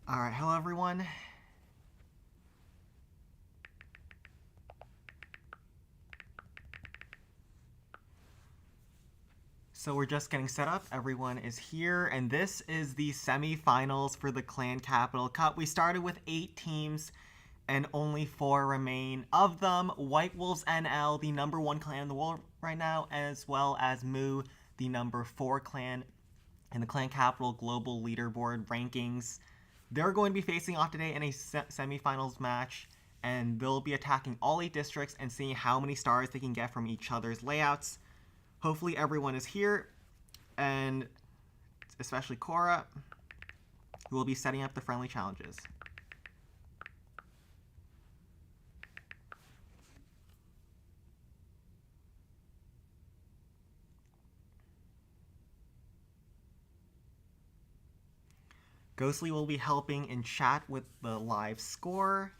Alright, hello everyone. So we're just getting set up, everyone is here, and this is the semi-finals for the Clan Capital Cup. We started with 8 teams, and only 4 remain. Of them, White Wolves NL, the #1 clan in the world right now, as well as Moo, the #4 clan in the Clan Capital Global Leaderboard rankings. They're going to be facing off today in a semi-finals match, and they'll be attacking all 8 districts and seeing how many stars they can get from each other's layouts. Hopefully everyone is here, and especially Cora, who will be setting up the friendly challenges. Ghostly will be helping in chat with the live score.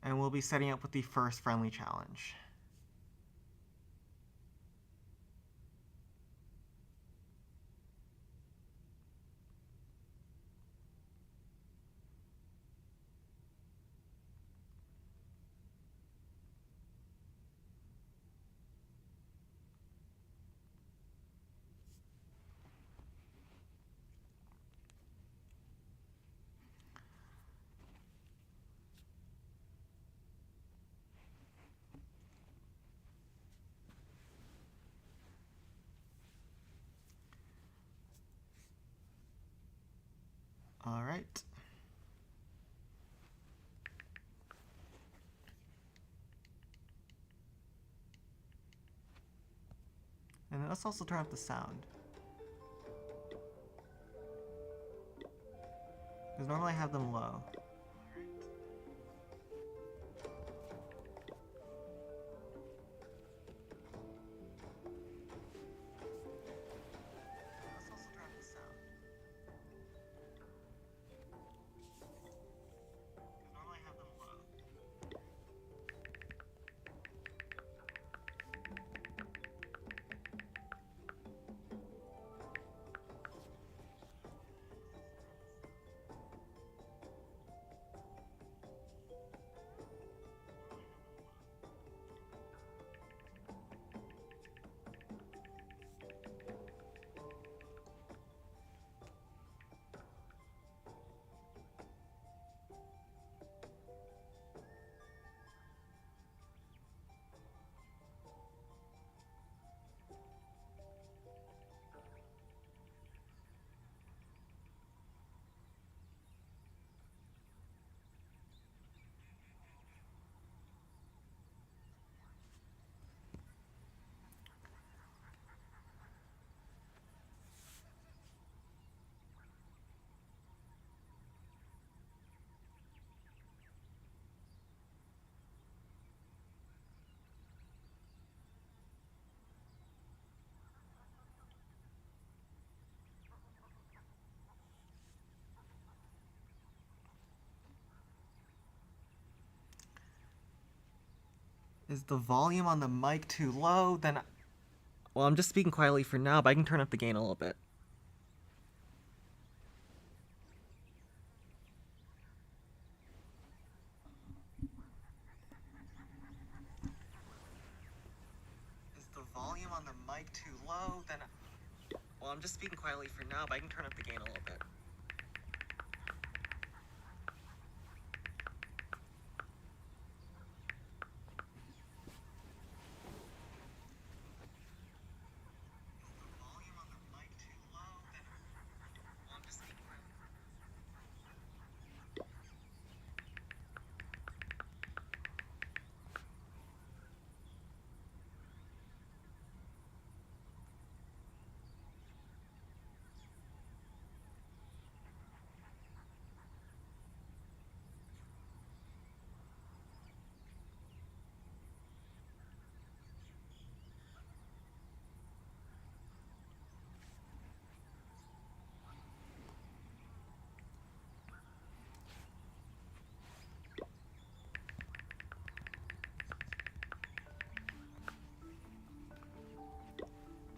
And we'll be setting up with the first friendly challenge. All right. And let's also turn up the sound. Because normally I have them low. Is the volume on the mic too low? Then, well, I'm just speaking quietly for now, but I can turn up the gain a little bit. Is the volume on the mic too low? Then, well, I'm just speaking quietly for now, but I can turn up the gain a little bit.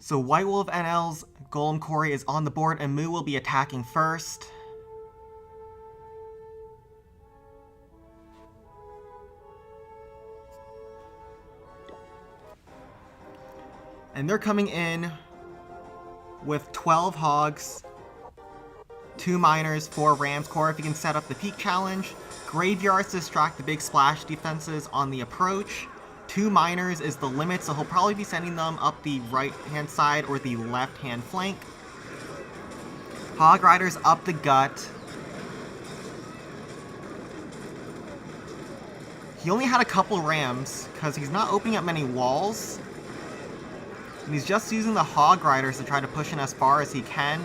So White Wolf NL's Golem Quarry is on the board, and Moo will be attacking first. And they're coming in with 12 hogs, 2 miners, 4 rams. Core, if you can set up the peak challenge. Graveyards to distract the big splash defenses on the approach. 2 miners is the limit, so he'll probably be sending them up the right-hand side or the left-hand flank. Hog Riders up the gut. He only had a couple rams, because he's not opening up many walls. And he's just using the Hog Riders to try to push in as far as he can.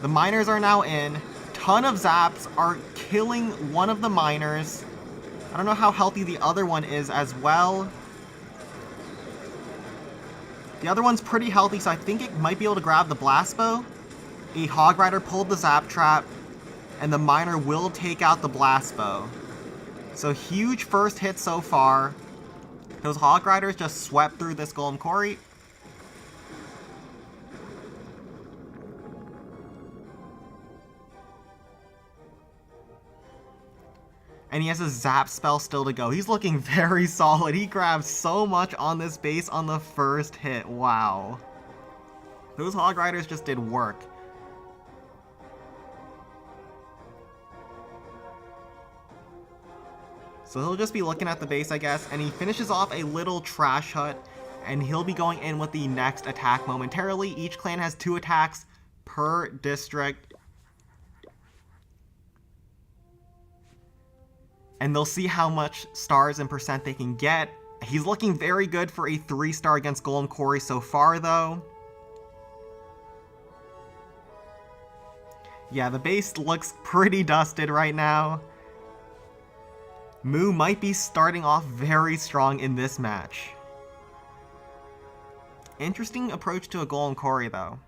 The miners are now in. Ton of zaps are killing one of the miners. I don't know how healthy the other one is as well. The other one's pretty healthy, so I think it might be able to grab the blast bow. A Hog Rider pulled the zap trap, and the miner will take out the blast bow. So huge first hit so far. Those Hog Riders just swept through this Golem Quarry. And he has a zap spell still to go. He's looking very solid. He grabbed so much on this base on the first hit. Wow. Those Hog Riders just did work. So he'll just be looking at the base, I guess. And he finishes off a little trash hut. And he'll be going in with the next attack momentarily. Each clan has 2 attacks per district. And they'll see how much stars and percent they can get. He's looking very good for a 3-star against Golem Quarry so far, though. Yeah, the base looks pretty dusted right now. Moo might be starting off very strong in this match. Interesting approach to a Golem Quarry, though.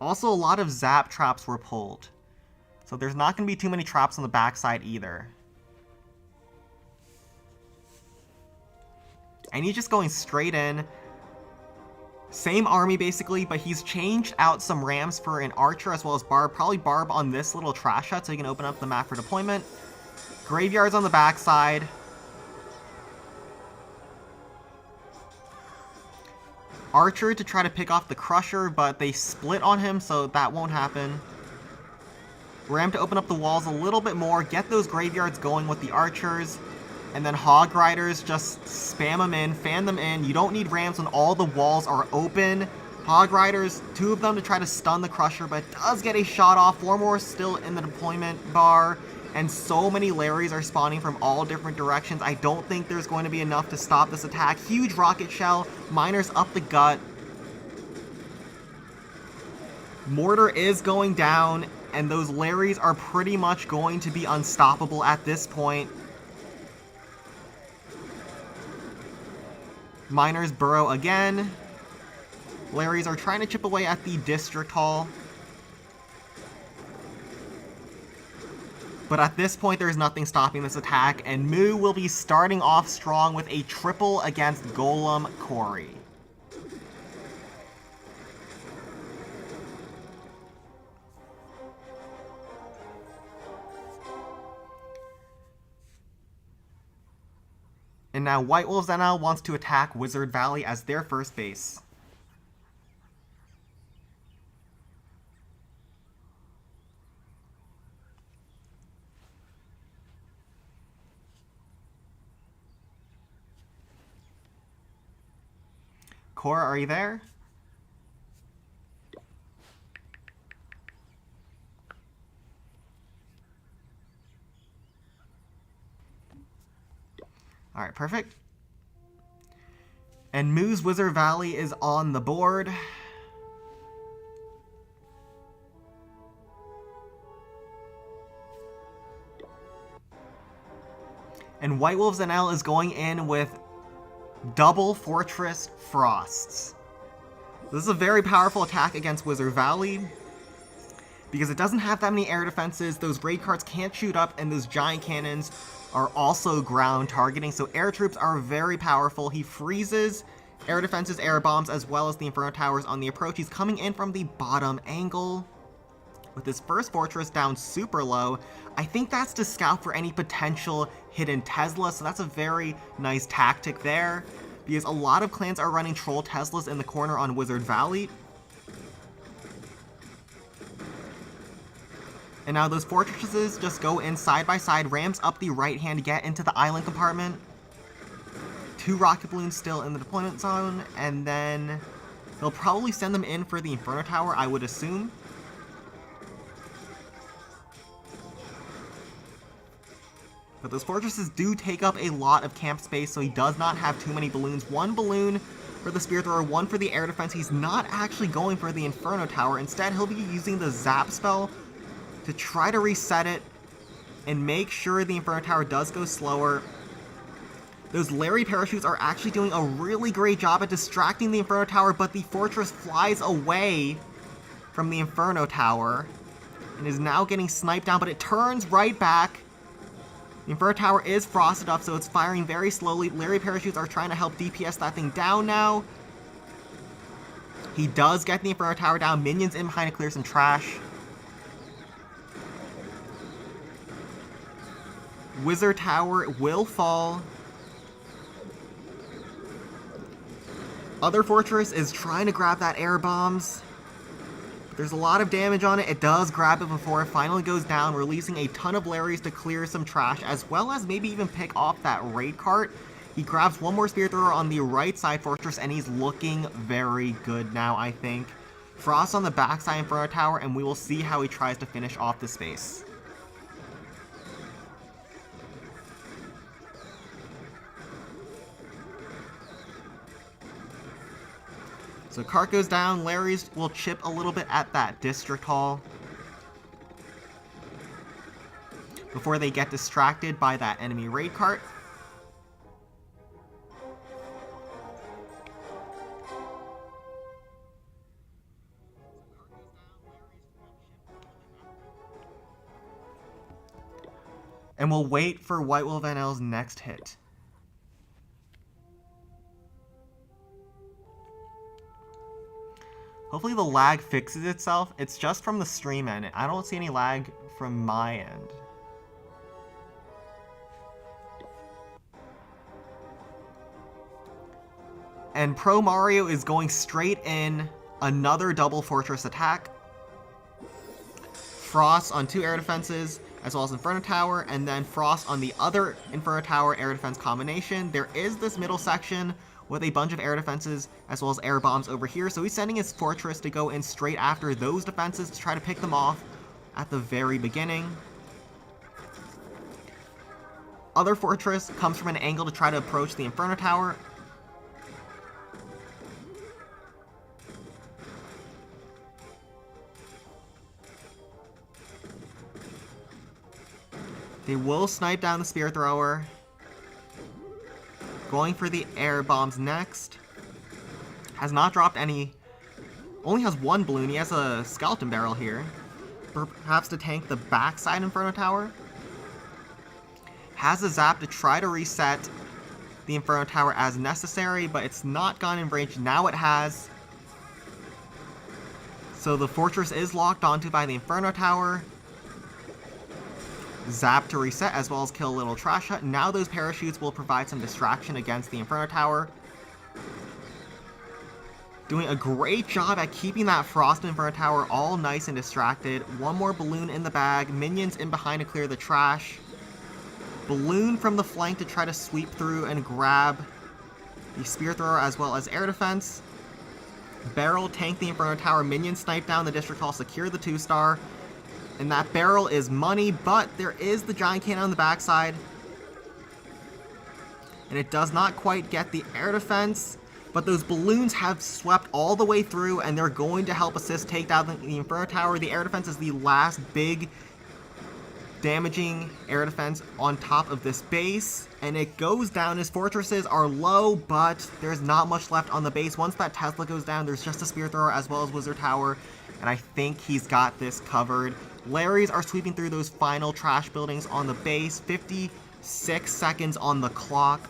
Also, a lot of zap traps were pulled. So there's not going to be too many traps on the backside either. And he's just going straight in. Same army basically, but he's changed out some rams for an archer as well as barb. Probably barb on this little trash hut so he can open up the map for deployment. Graveyards on the backside. Archer to try to pick off the crusher, but they split on him, so that won't happen. Ram to open up the walls a little bit more, get those graveyards going with the archers, and then Hog Riders just spam them in, fan them in. You don't need rams when all the walls are open. Hog Riders, 2 of them to try to stun the crusher, but does get a shot off. 4 more still in the deployment bar, and so many Larrys are spawning from all different directions. I don't think there's going to be enough to stop this attack. Huge rocket shell, miners up the gut. Mortar is going down, and those Larrys are pretty much going to be unstoppable at this point. Miners burrow again. Larrys are trying to chip away at the district hall. But at this point, there's nothing stopping this attack, and Moo will be starting off strong with a triple against Golem Quarry. And now White Wolves NL wants to attack Wizard Valley as their first base. Cora, are you there? Alright, perfect. And Moo's Wizard Valley is on the board. And White Wolves NL is going in with double Fortress Frosts. This is a very powerful attack against Wizard Valley, because it doesn't have that many air defenses, those raid cards can't shoot up, and those giant cannons are also ground targeting, so air troops are very powerful. He freezes air defenses, air bombs, as well as the Inferno Towers on the approach. He's coming in from the bottom angle with his first fortress down super low. I think that's to scout for any potential hidden Tesla, so that's a very nice tactic there, because a lot of clans are running troll Teslas in the corner on Wizard Valley. And now those fortresses just go in side by side, rams up the right hand, get into the island compartment. 2 rocket balloons still in the deployment zone, and then they'll probably send them in for the Inferno Tower, I would assume. But those fortresses do take up a lot of camp space, so he does not have too many balloons. 1 balloon for the Spear Thrower, 1 for the air defense. He's not actually going for the Inferno Tower. Instead, he'll be using the Zap spell to try to reset it and make sure the Inferno Tower does go slower. Those Larry parachutes are actually doing a really great job at distracting the Inferno Tower, but the fortress flies away from the Inferno Tower and is now getting sniped down, but it turns right back. The Inferno Tower is frosted up, so it's firing very slowly. Larry parachutes are trying to help DPS that thing down now. He does get the Inferno Tower down. Minions in behind to clear some trash. Wizard Tower will fall. Other Fortress is trying to grab that air bombs. There's a lot of damage on it. It does grab it before it finally goes down, releasing a ton of Larrys to clear some trash, as well as maybe even pick off that raid cart. He grabs 1 more Spear Thrower on the right side fortress, and he's looking very good now, I think. Frost on the backside Inferno Tower, and we will see how he tries to finish off the space. So cart goes down, Larry's will chip a little bit at that district hall before they get distracted by that enemy raid cart. And we'll wait for White Will Van L's next hit. Hopefully the lag fixes itself. It's just from the stream end. I don't see any lag from my end. And Pro Mario is going straight in. Another double fortress attack. Frost on 2 air defenses, as well as Inferno Tower, and then Frost on the other Inferno Tower air defense combination. There is this middle section with a bunch of air defenses as well as air bombs over here, so he's sending his fortress to go in straight after those defenses to try to pick them off at the very beginning. Other fortress comes from an angle to try to approach the Inferno Tower. They will snipe down the Spear Thrower. Going for the air bombs next. Has not dropped any. Only has 1 balloon. He has a skeleton barrel here. Perhaps to tank the backside Inferno Tower. Has a zap to try to reset the Inferno Tower as necessary, but it's not gone in range. Now it has. So the fortress is locked onto by the Inferno Tower. Zap to reset, as well as kill a little trash hut. Now those parachutes will provide some distraction against the Inferno Tower. Doing a great job at keeping that Frost Inferno Tower all nice and distracted. 1 more balloon in the bag. Minions in behind to clear the trash. Balloon from the flank to try to sweep through and grab the Spear Thrower as well as air defense. Barrel tank the Inferno Tower. Minions snipe down the District Hall, secure the 2-star. And that barrel is money, but there is the giant cannon on the backside. And it does not quite get the air defense, but those balloons have swept all the way through, and they're going to help assist take down the Inferno Tower. The air defense is the last big damaging air defense on top of this base, and it goes down. His fortresses are low, but there's not much left on the base. Once that Tesla goes down, there's just a Spear Thrower as well as Wizard Tower, and I think he's got this covered. Larrys are sweeping through those final trash buildings on the base. 56 seconds on the clock.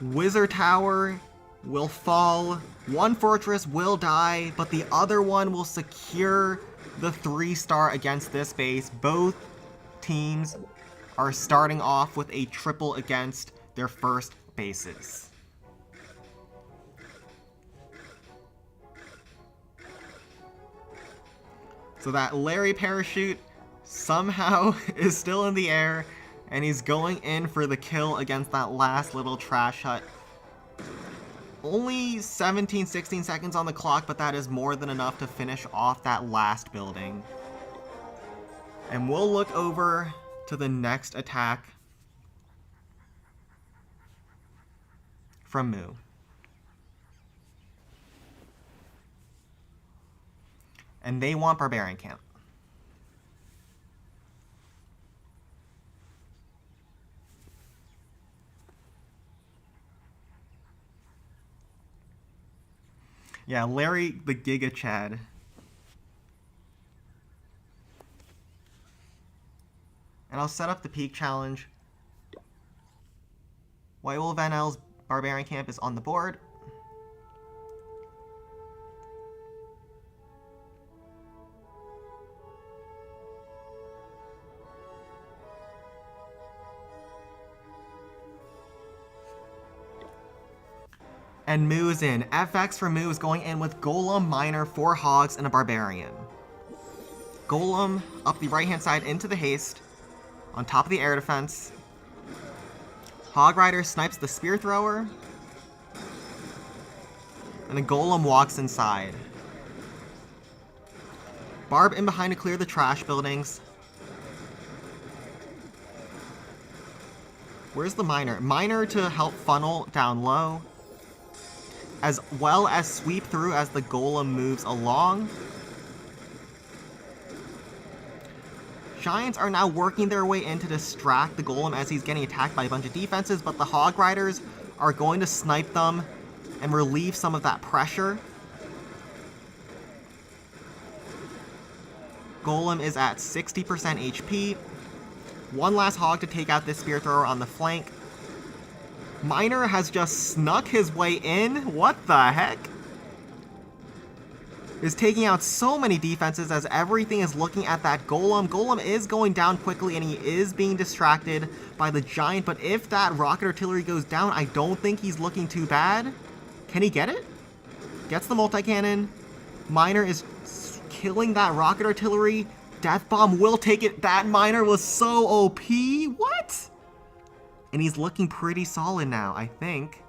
Wizard Tower will fall. One fortress will die, but the other one will secure the 3-star against this base. Both teams are starting off with a triple against their first bases. So that Larry parachute somehow is still in the air, and he's going in for the kill against that last little trash hut. Only 17, 16 seconds on the clock, but that is more than enough to finish off that last building. And we'll look over to the next attack from Moo. And they want Barbarian Camp. Yeah, Larry the Giga Chad. And I'll set up the peak challenge. White Wolf NL's Barbarian Camp is on the board. And Moo is in. FX for Moo is going in with Golem, Miner, 4 Hogs, and a Barbarian. Golem up the right-hand side into the haste, on top of the air defense. Hog Rider snipes the Spear Thrower. And the Golem walks inside. Barb in behind to clear the trash buildings. Where's the Miner? Miner to help funnel down low, as well as sweep through as the Golem moves along. Giants are now working their way in to distract the Golem as he's getting attacked by a bunch of defenses, but the Hog Riders are going to snipe them and relieve some of that pressure. Golem is at 60% HP. One last Hog to take out this Spear Thrower on the flank. Miner has just snuck his way in. What the heck? Is taking out so many defenses as everything is looking at that Golem. Golem is going down quickly and he is being distracted by the Giant, but if that rocket artillery goes down, I don't think he's looking too bad. Can he get it? Gets the multi-cannon. Miner is killing that rocket artillery. Death Bomb will take it. That Miner was so OP. What? And he's looking pretty solid now, I think.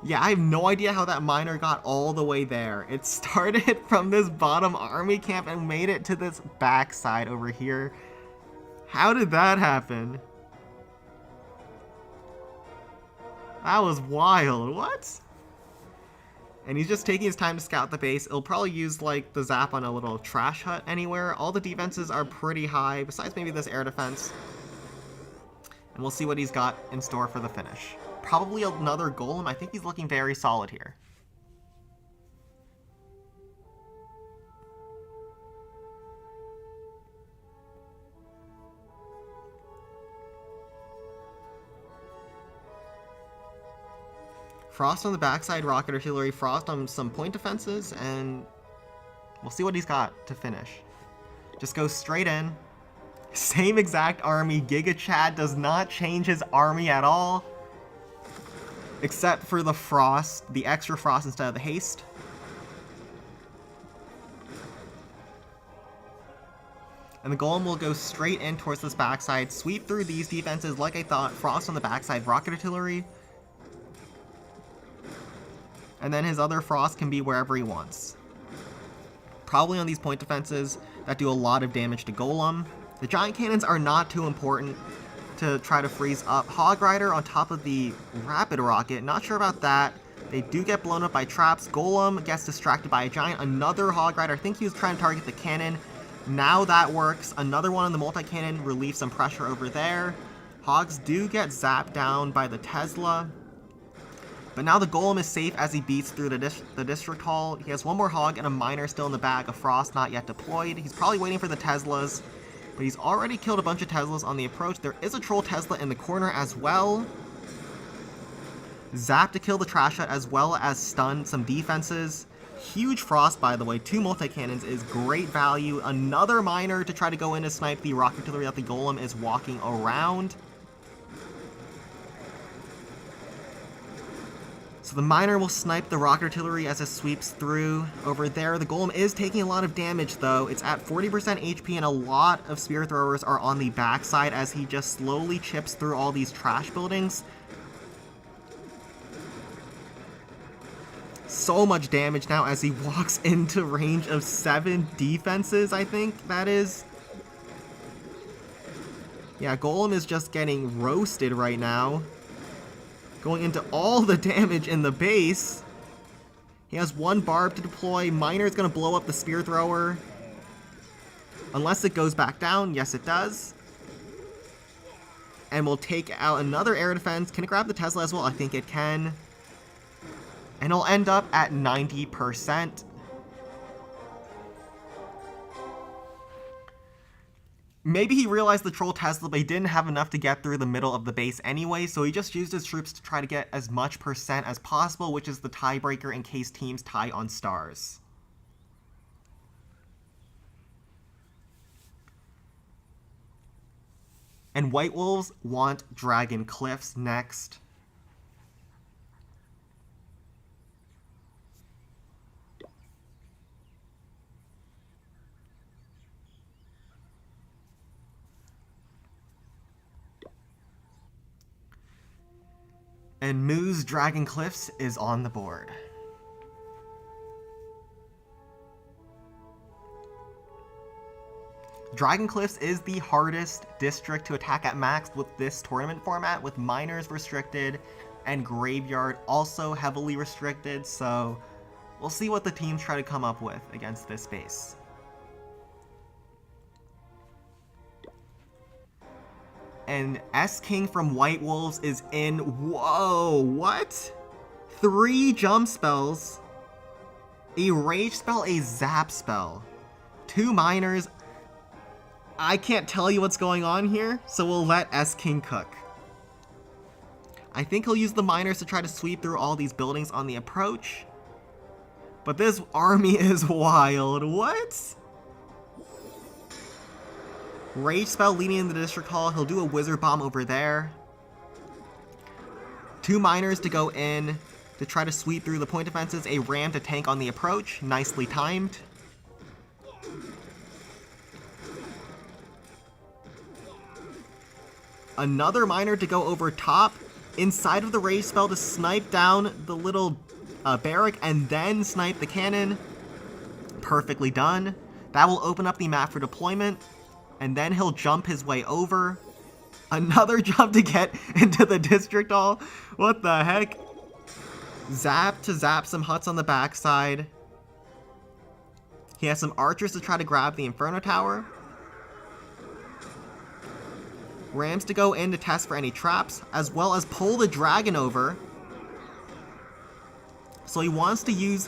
Yeah, I have no idea how that Miner got all the way there. It started from this bottom army camp and made it to this backside over here. How did that happen? That was wild. What? And he's just taking his time to scout the base. He'll probably use like the zap on a little trash hut anywhere. All the defenses are pretty high, besides maybe this air defense. And we'll see what he's got in store for the finish. Probably another Golem. I think he's looking very solid here. Frost on the backside, rocket artillery, Frost on some point defenses, and we'll see what he's got to finish. Just go straight in. Same exact army. Giga Chad does not change his army at all, except for the Frost, the extra Frost instead of the haste. And the Golem will go straight in towards this backside, sweep through these defenses like I thought. Frost on the backside, rocket artillery. And then his other Frost can be wherever he wants. Probably on these point defenses that do a lot of damage to Golem. The giant cannons are not too important to try to freeze up. Hog Rider on top of the rapid rocket, not sure about that. They do get blown up by traps. Golem gets distracted by a giant. Another Hog Rider, I think he was trying to target the cannon. Now that works. Another one on the multi-cannon relieves some pressure over there. Hogs do get zapped down by the Tesla. But now the Golem is safe as he beats through the District Hall. He has one more Hog and a Miner still in the bag, a Frost not yet deployed. He's probably waiting for the Teslas, but he's already killed a bunch of Teslas on the approach. There is a Troll Tesla in the corner as well. Zap to kill the Trash Hut as well as stun some defenses. Huge Frost, by the way. 2 multi-cannons is great value. Another Miner to try to go in to snipe the Rocket Artillery that the Golem is walking around. So the Miner will snipe the Rocket Artillery as it sweeps through. Over there, the Golem is taking a lot of damage, though. It's at 40% HP, and a lot of Spear Throwers are on the backside as he just slowly chips through all these trash buildings. So much damage now as he walks into range of 7 defenses, I think that is. Yeah, Golem is just getting roasted right now. Going into all the damage in the base. He has 1 barb to deploy. Miner is going to blow up the Spear Thrower. Unless it goes back down. Yes, it does. And we'll take out another air defense. Can it grab the Tesla as well? I think it can. And it'll end up at 90%. Maybe he realized the Troll Tesla, but he didn't have enough to get through the middle of the base anyway, so he just used his troops to try to get as much percent as possible, which is the tiebreaker in case teams tie on stars. And White Wolves want Dragon Cliffs next. And Moo's Dragon Cliffs is on the board. Dragon Cliffs is the hardest district to attack at max with this tournament format, with Miners restricted and Graveyard also heavily restricted, so we'll see what the teams try to come up with against this base. And S-King from White Wolves is in. Whoa, what? 3 jump spells, a rage spell, a zap spell, 2 miners. I can't tell you what's going on here, so we'll let S-King cook. I think he'll use the miners to try to sweep through all these buildings on the approach. But this army is wild. What? Rage spell leading in the District Hall. He'll do a Wizard Bomb over there. 2 miners to go in to try to sweep through the point defenses. A ram to tank on the approach. Nicely timed. Another miner to go over top. Inside of the rage spell to snipe down the little barrack and then snipe the cannon. Perfectly done. That will open up the map for deployment. And then he'll jump his way over. Another jump to get into the District Hall. What the heck? Zap to zap some huts on the backside. He has some archers to try to grab the Inferno Tower. Rams to go in to test for any traps, as well as pull the dragon over. So he wants to use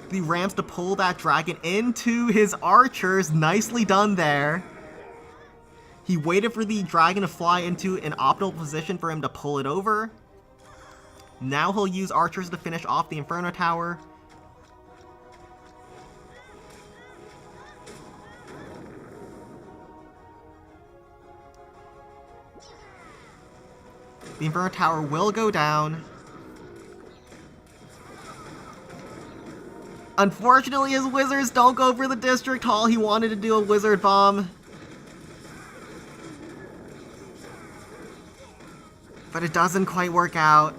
the Rams to pull that dragon into his archers. Nicely done there. He waited for the dragon to fly into an optimal position for him to pull it over. Now he'll use archers to finish off the Inferno Tower. The Inferno Tower will go down. Unfortunately, his wizards don't go for the District Hall. He wanted to do a Wizard Bomb. But it doesn't quite work out.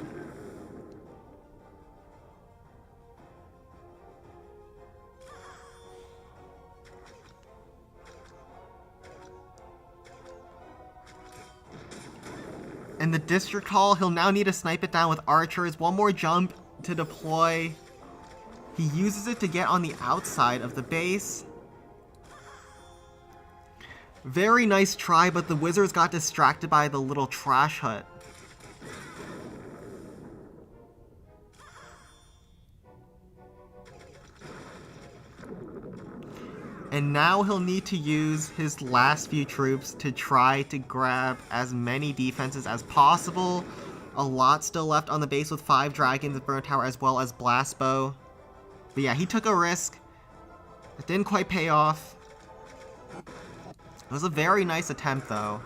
In the District Hall, he'll now need to snipe it down with archers. One more jump to deploy. He uses it to get on the outside of the base. Very nice try, but the wizards got distracted by the little trash hut. And now he'll need to use his last few troops to try to grab as many defenses as possible. A lot still left on the base with 5 dragons, Inferno Tower, as well as Blast Bow. But yeah, he took a risk. It didn't quite pay off. It was a very nice attempt, though.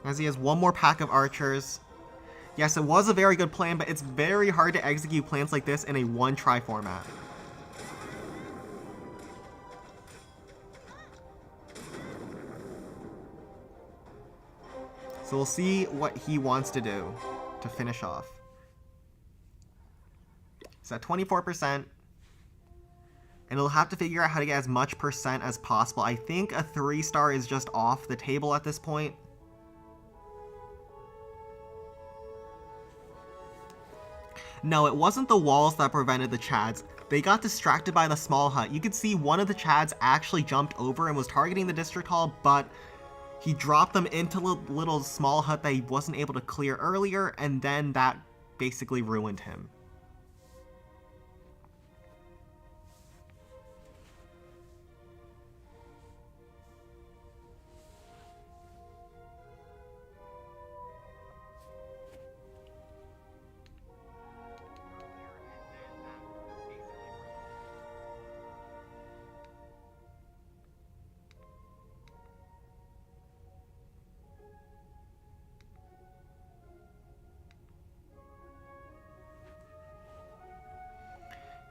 As he has one more pack of archers. Yes, it was a very good plan, but it's very hard to execute plans like this in a one-try format. So we'll see what he wants to do to finish off. He's at 24%. And he'll have to figure out how to get as much percent as possible. I think a 3-star is just off the table at this point. No, it wasn't the walls that prevented the Chads. They got distracted by the small hut. You could see one of the Chads actually jumped over and was targeting the district hall, but he dropped them into the little small hut that he wasn't able to clear earlier, and then that basically ruined him.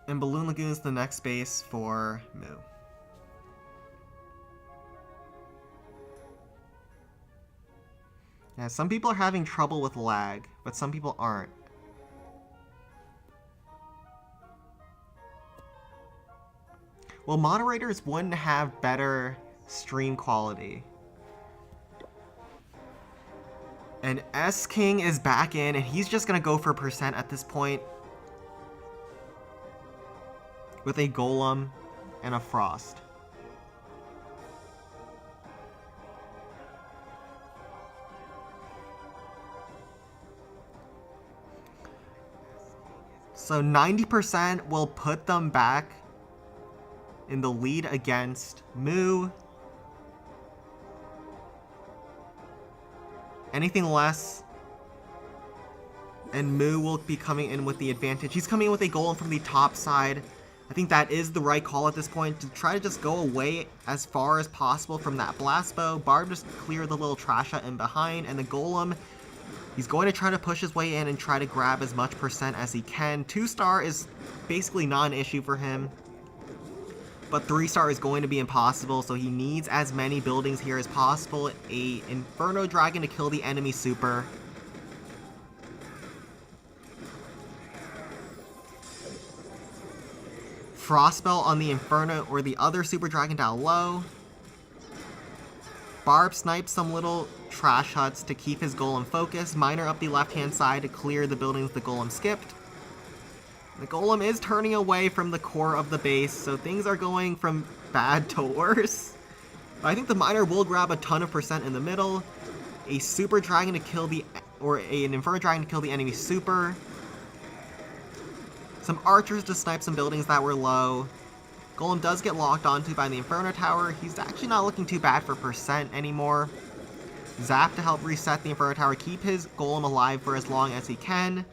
And Balloon Lagoon is the next base for Mu. Yeah, some people are having trouble with lag, but some people aren't. Well, moderators wouldn't have better stream quality. And S King is back in, and he's just gonna go for percent at this point. With a Golem and a Frost. So 90% will put them back in the lead against Mu. Anything less, and Mu will be coming in with the advantage. He's coming in with a Golem from the top side. I think that is the right call at this point, to try to just go away as far as possible from that Blast Bow. Barb just clear the little trash hut in behind, and the Golem, he's going to try to push his way in and try to grab as much percent as he can. 2-star is basically not an issue for him, but 3-star is going to be impossible, so he needs as many buildings here as possible. A Inferno Dragon to kill the enemy super. Frostspell on the Inferno or the other Super Dragon down low. Barb snipes some little trash huts to keep his Golem focused. Miner up the left-hand side to clear the buildings the Golem skipped. The Golem is turning away from the core of the base, so things are going from bad to worse. But I think the Miner will grab a ton of percent in the middle. A Super Dragon to kill the, or an Inferno Dragon to kill the enemy Super. Some archers to snipe some buildings that were low. Golem does get locked onto by the Inferno Tower. He's actually not looking too bad for percent anymore. Zap to help reset the Inferno Tower, keep his Golem alive for as long as he can.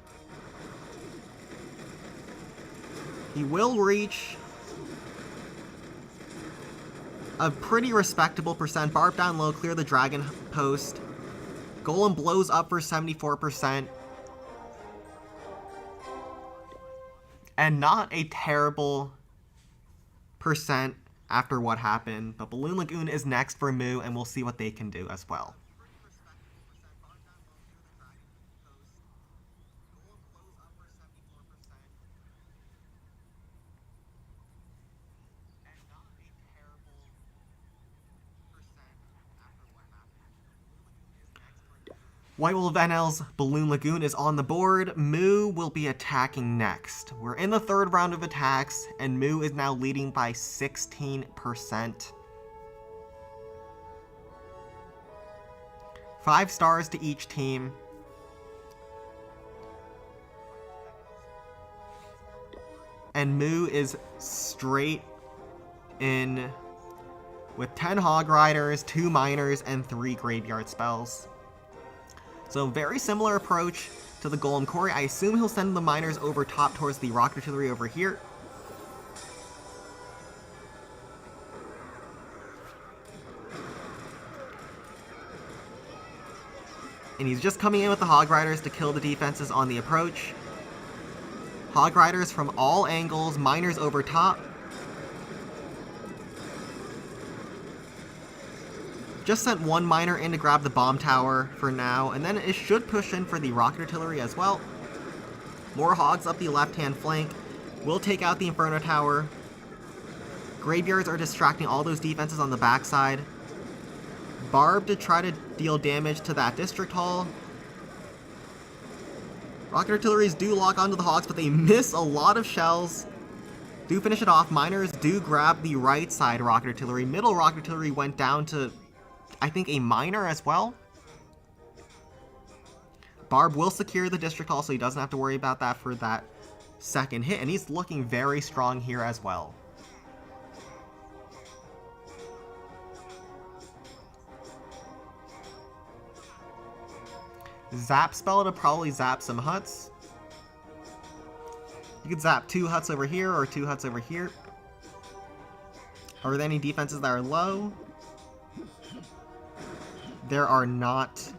He will reach a pretty respectable percent. Barb down low, clear the Dragon post. Golem blows up for 74%. And not a terrible percent after what happened. But Balloon Lagoon is next for Mu, and we'll see what they can do as well. White Wolf NL's Balloon Lagoon is on the board. Mu will be attacking next. We're in the third round of attacks, and Mu is now leading by 16%. 5 stars to each team. And Moo is straight in with 10 Hog Riders, 2 Miners, and 3 Graveyard Spells. So very similar approach to the Golem Quarry. I assume he'll send the Miners over top towards the Rocket Artillery over here. And he's just coming in with the Hog Riders to kill the defenses on the approach. Hog Riders from all angles, Miners over top. Just sent 1 Miner in to grab the Bomb Tower for now, and then it should push in for the Rocket Artillery as well. More Hogs up the left-hand flank. Will take out the Inferno Tower. Graveyards are distracting all those defenses on the backside. Barb to try to deal damage to that District Hall. Rocket Artilleries do lock onto the Hogs, but they miss a lot of shells. Do finish it off. Miners do grab the right side Rocket Artillery. Middle Rocket Artillery went down to, I think, a Miner as well. Barb will secure the District Hall, so he doesn't have to worry about that for that second hit, and he's looking very strong here as well. Zap spell to probably zap some huts. You could zap 2 huts over here or 2 huts over here. Are there any defenses that are low? There are not.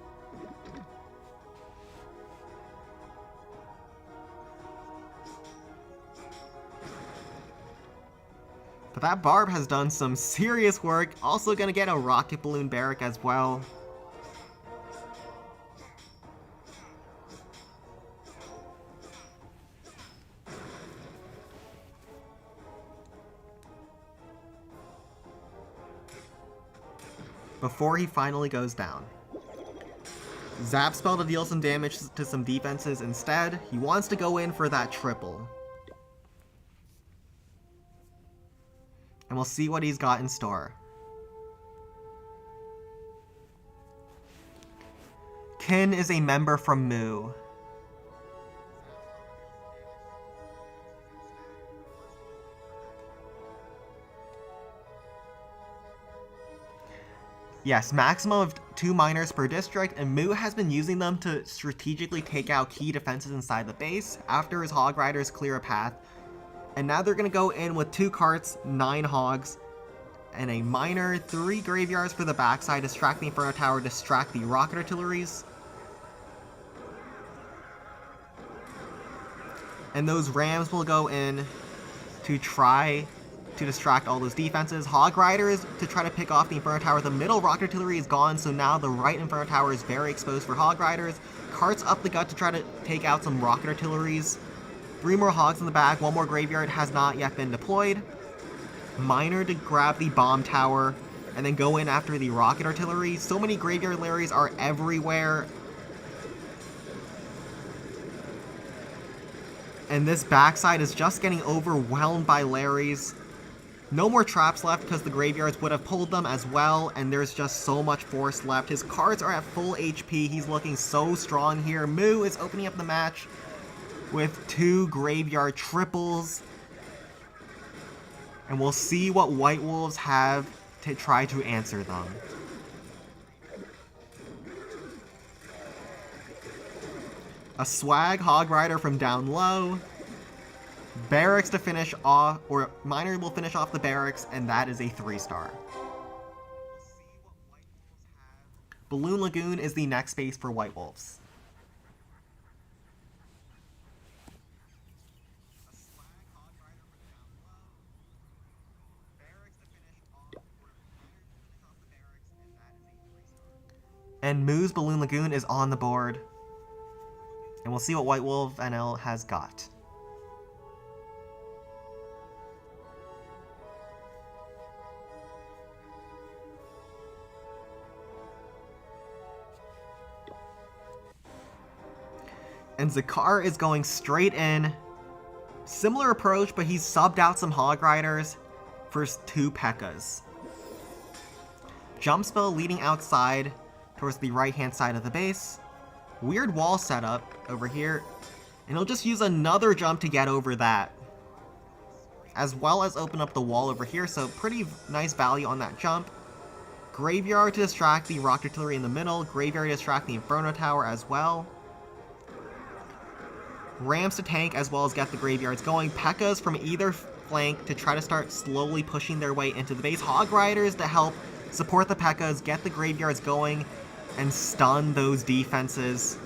But that Barb has done some serious work. Also gonna get a Rocket Balloon Barrack as well. Before he finally goes down. Zap spell to deal some damage to some defenses instead. He wants to go in for that triple. And we'll see what he's got in store. Kin is a member from Moo. Yes, maximum of 2 Miners per district, and Moo has been using them to strategically take out key defenses inside the base after his Hog Riders clear a path. And now they're going to go in with 2 carts, 9 Hogs, and a Miner, 3 Graveyards for the backside, distract the Inferno Tower, distract the Rocket Artilleries. And those Rams will go in to try to distract all those defenses. Hog Riders to try to pick off the Inferno Tower. The middle Rocket Artillery is gone, so now the right Inferno Tower is very exposed for Hog Riders. Carts up the gut to try to take out some Rocket Artilleries. 3 more Hogs in the back. 1 more Graveyard has not yet been deployed. Miner to grab the Bomb Tower and then go in after the Rocket Artillery. So many Graveyard Larrys are everywhere. And this backside is just getting overwhelmed by Larrys. No more traps left because the Graveyards would have pulled them as well, and there's just so much force left. His cards are at full HP. He's looking so strong here. Moo is opening up the match with 2 Graveyard triples. And we'll see what White Wolves have to try to answer them. A Swag Hog Rider from down low. Barracks to finish off, or Miner will finish off the Barracks, and that is a 3-star. Balloon Lagoon is the next base for White Wolves. And Moo's Balloon Lagoon is on the board. And we'll see what White Wolf NL has got. And Zakar is going straight in. Similar approach, but he's subbed out some Hog Riders for 2 P.E.K.K.A.s. Jump spell leading outside towards the right-hand side of the base. Weird wall setup over here. And he'll just use another jump to get over that, as well as open up the wall over here, so pretty nice value on that jump. Graveyard to distract the rock artillery in the middle, graveyard to distract the Inferno Tower as well. Rams to tank as well as get the graveyards going. P.E.K.K.A.s from either flank to try to start slowly pushing their way into the base. Hog Riders to help support the P.E.K.K.A.s, get the graveyards going, and stun those defenses.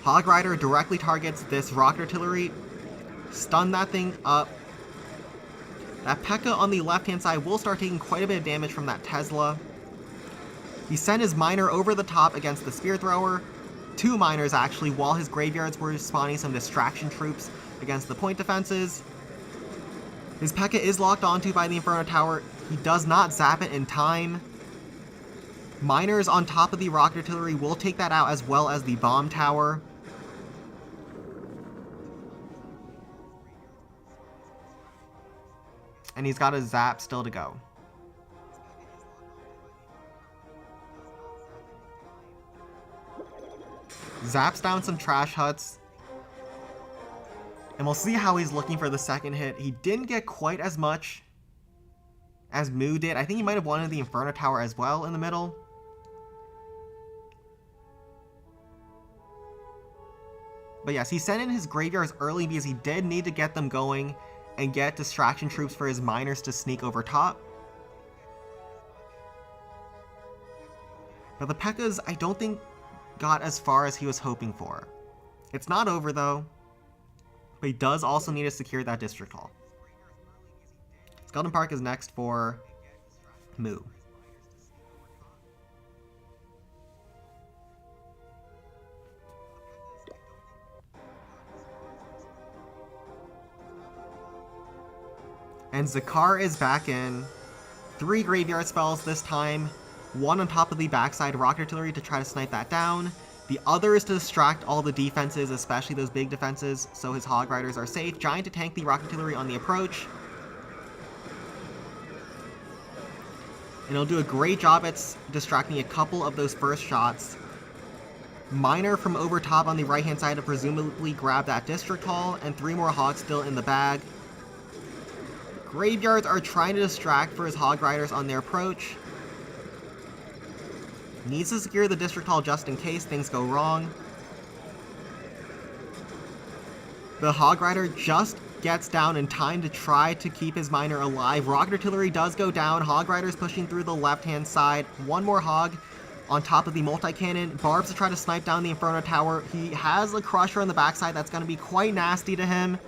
Hog Rider directly targets this rock artillery. Stun that thing up. That P.E.K.K.A. on the left-hand side will start taking quite a bit of damage from that Tesla. He sent his miner over the top against the Spear Thrower. 2 miners, actually, while his graveyards were spawning some distraction troops against the point defenses. His P.E.K.K.A. is locked onto by the Inferno Tower. He does not zap it in time. Miners on top of the rock artillery will take that out, as well as the bomb tower. And he's got a zap still to go. Zaps down some trash huts. And we'll see how he's looking for the second hit. He didn't get quite as much as Moo did. I think he might have wanted the Inferno Tower as well in the middle. But yes, he sent in his graveyards early because he did need to get them going and get distraction troops for his miners to sneak over top. But the P.E.K.K.A.s, I don't think, got as far as he was hoping for. It's not over though, but he does also need to secure that district hall. Skeleton Park is next for Moo. And Zakar is back in. 3 graveyard spells this time. 1 on top of the backside rock artillery to try to snipe that down. The other is to distract all the defenses, especially those big defenses, so his Hog Riders are safe. Giant to tank the rock artillery on the approach. And he'll do a great job at distracting a couple of those first shots. Miner from over top on the right-hand side to presumably grab that district hall, and 3 more Hogs still in the bag. Graveyards are trying to distract for his Hog Riders on their approach. Needs to secure the district hall just in case things go wrong. The Hog Rider just gets down in time to try to keep his miner alive. Rocket Artillery does go down. Hog Rider's pushing through the left-hand side. 1 more Hog on top of the multi-cannon. Barbs to try to snipe down the Inferno Tower. He has a Crusher on the backside that's going to be quite nasty to him.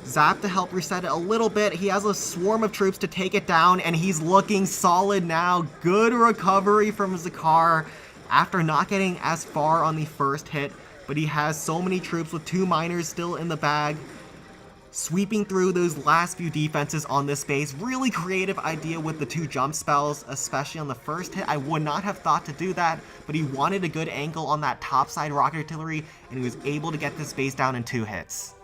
Zap to help reset it a little bit. He has a swarm of troops to take it down, and he's looking solid now. Good recovery from Zakar after not getting as far on the first hit, but he has so many troops with 2 miners still in the bag. Sweeping through those last few defenses on this base. Really creative idea with the 2 jump spells, especially on the first hit. I would not have thought to do that, but he wanted a good angle on that top side rocket artillery, and he was able to get this base down in 2 hits.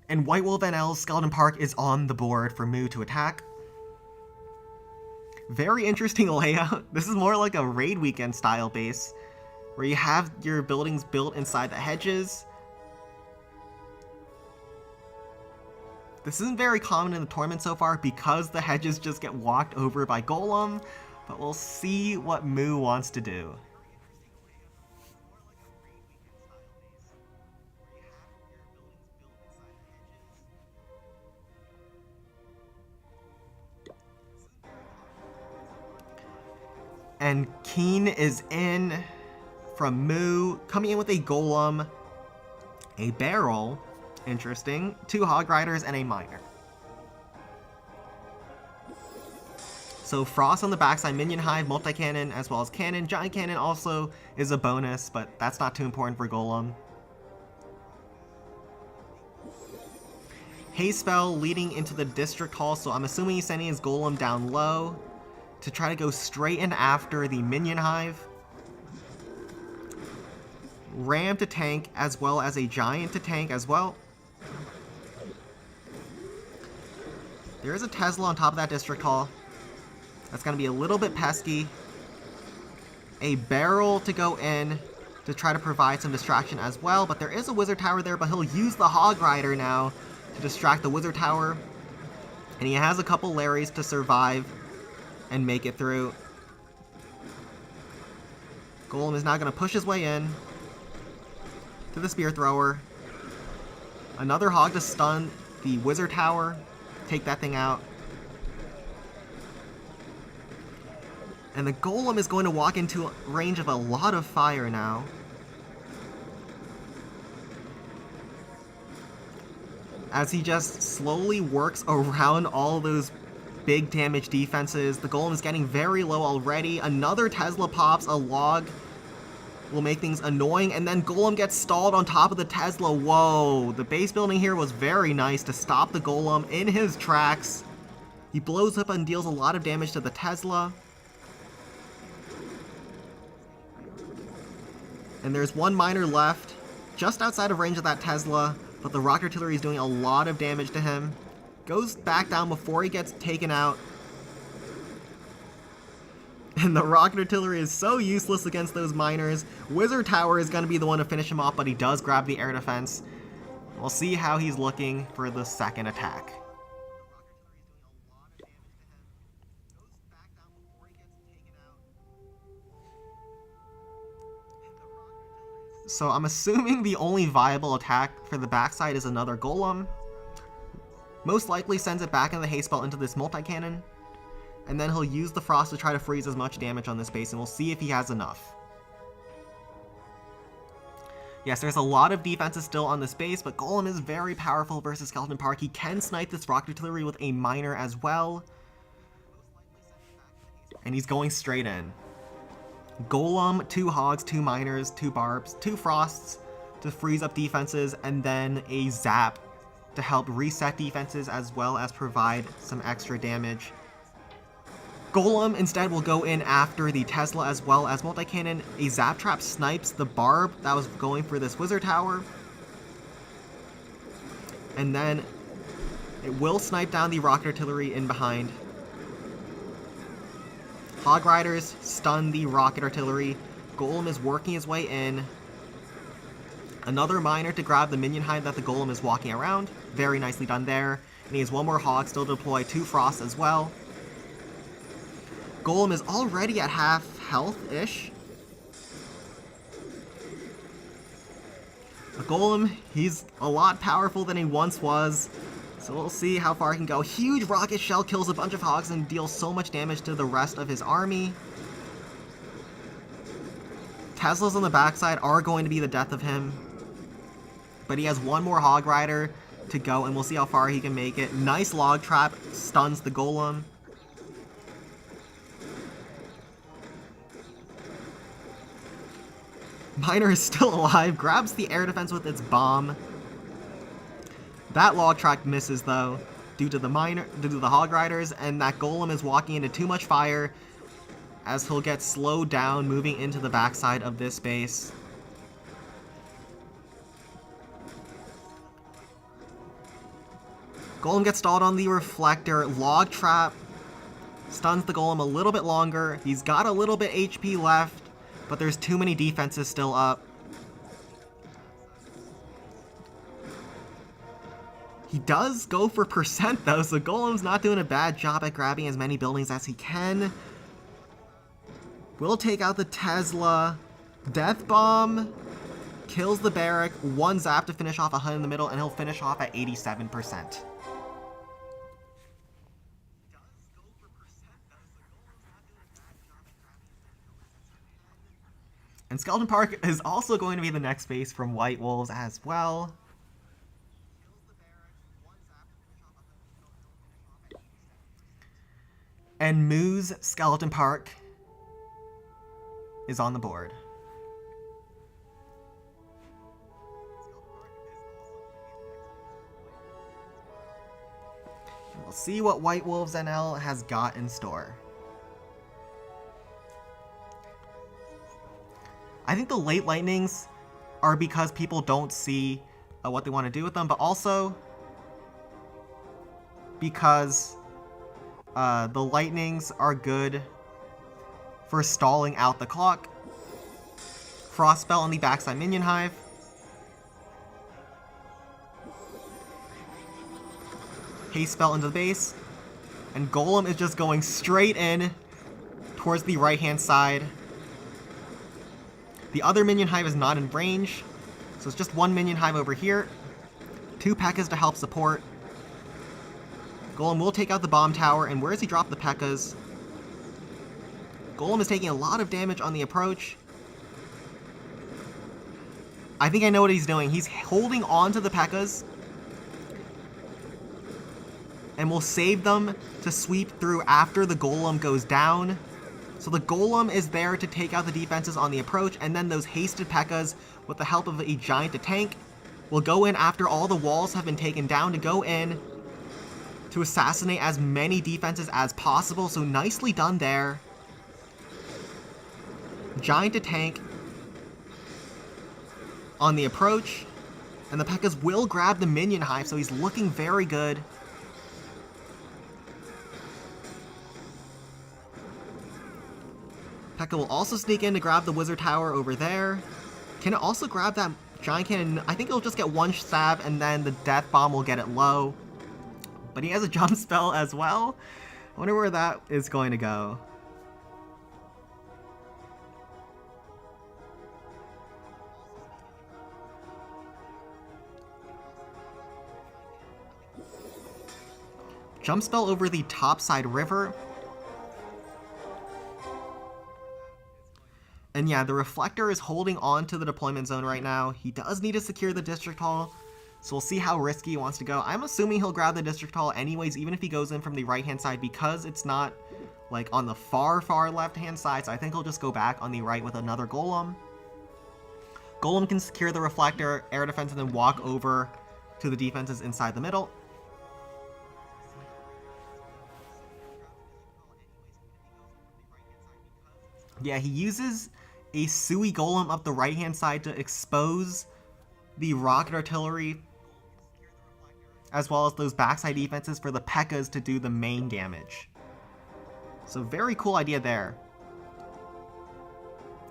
And White Wolf NL's Skeleton Park is on the board for Moo to attack. Very interesting layout. This is more like a raid weekend style base, where you have your buildings built inside the hedges. This isn't very common in the tournament so far because the hedges just get walked over by Golem, but we'll see what Moo wants to do. And Keen is in from Moo, coming in with a Golem, a Barrel, interesting, 2 Hog Riders, and a Miner. So Frost on the backside, Minion Hive, Multi-Cannon, as well as Cannon. Giant Cannon also is a bonus, but that's not too important for Golem. Haste spell leading into the district hall, so I'm assuming he's sending his golem down low to try to go straight in after the minion hive. Ram to tank, as well as a giant to tank as well. There is a Tesla on top of that district hall. That's going to be a little bit pesky. A barrel to go in to try to provide some distraction as well, but there is a wizard tower there, but he'll use the hog rider now to distract the wizard tower. And he has a couple Larrys to survive and make it through. Golem is now going to push his way in to the spear thrower. Another hog to stun the wizard tower. Take that thing out. And the golem is going to walk into range of a lot of fire now. As he just slowly works around all those big damage defenses. The golem is getting very low already. Another Tesla pops, a log will make things annoying, and then golem gets stalled on top of the Tesla. Whoa, the base building here was very nice to stop the golem in his tracks. He blows up and deals a lot of damage to the Tesla. And there's one miner left, just outside of range of that Tesla, but the rocket artillery is doing a lot of damage to him. Goes back down before he gets taken out. And the rocket artillery is so useless against those miners. Wizard Tower is going to be the one to finish him off, but he does grab the air defense. We'll see how he's looking for the second attack. So I'm assuming the only viable attack for the backside is another golem. Most likely sends it back in the haste spell into this multi-cannon. And then he'll use the frost to try to freeze as much damage on this base, and we'll see if he has enough. Yes, there's a lot of defenses still on this base, but Golem is very powerful versus Skeleton Park. He can snipe this rocket artillery with a miner as well. And he's going straight in. Golem, 2 hogs, 2 miners, 2 barbs, 2 frosts to freeze up defenses, and then a zap to help reset defenses as well as provide some extra damage. Golem instead will go in after the Tesla as well as multi-cannon. A zap trap snipes the barb that was going for this wizard tower. And then it will snipe down the rocket artillery in behind. Hog Riders stun the rocket artillery. Golem is working his way in. Another miner to grab the minion hive that the golem is walking around. Very nicely done there. And he has 1 more hog still to deploy, 2 frosts as well. Golem is already at half health-ish. A golem, he's a lot powerful than he once was. So we'll see how far he can go. Huge rocket shell kills a bunch of hogs and deals so much damage to the rest of his army. Teslas on the backside are going to be the death of him. But he has 1 more hog rider to go, and we'll see how far he can make it. Nice log trap, stuns the golem. Miner is still alive, grabs the air defense with its bomb. That log track misses though, due to the hog riders, and that golem is walking into too much fire as he'll get slowed down moving into the backside of this base. Golem gets stalled on the reflector. Log trap stuns the golem a little bit longer. He's got a little bit HP left, but there's too many defenses still up. He does go for percent though, so Golem's not doing a bad job at grabbing as many buildings as he can. Will take out the Tesla. Death Bomb kills the barrack. 1 zap to finish off a HUD in the middle, and he'll finish off at 87%. And Skeleton Park is also going to be the next base from White Wolves as well. And Moo's Skeleton Park is on the board. We'll see what White Wolves NL has got in store. I think the late lightnings are because people don't see what they want to do with them, but also because the lightnings are good for stalling out the clock. Frost Spell on the backside minion hive. Haste Spell into the base. And Golem is just going straight in towards the right-hand side. The other minion hive is not in range, so it's just one minion hive over here. 2 P.E.K.K.A.s to help support. Golem will take out the bomb tower, and where does he drop the P.E.K.K.A.s? Golem is taking a lot of damage on the approach. I think I know what he's doing. He's holding on to the P.E.K.K.A.s and will save them to sweep through after the Golem goes down. So the Golem is there to take out the defenses on the approach, and then those hasted P.E.K.K.A.s, with the help of a giant to tank, will go in after all the walls have been taken down to go in to assassinate as many defenses as possible. So nicely done there. Giant to tank on the approach, and the P.E.K.K.A.s will grab the minion hive, so he's looking very good. P.E.K.K.A. will also sneak in to grab the wizard tower over there. Can it also grab that giant cannon? I think it'll just get one stab, and then the death bomb will get it low. But he has a jump spell as well. I wonder where that is going to go. Jump spell over the topside river. And yeah, the Reflector is holding on to the deployment zone right now. He does need to secure the District Hall, so we'll see how risky he wants to go. I'm assuming he'll grab the District Hall anyways, even if he goes in from the right-hand side, because it's not, like, on the far left-hand side, so I think he'll just go back on the right with another Golem. Golem can secure the Reflector, air defense, and then walk over to the defenses inside the middle. Yeah, he uses a Sui Golem up the right-hand side to expose the rocket artillery, as well as those backside defenses for the P.E.K.K.A.s to do the main damage. So very cool idea there.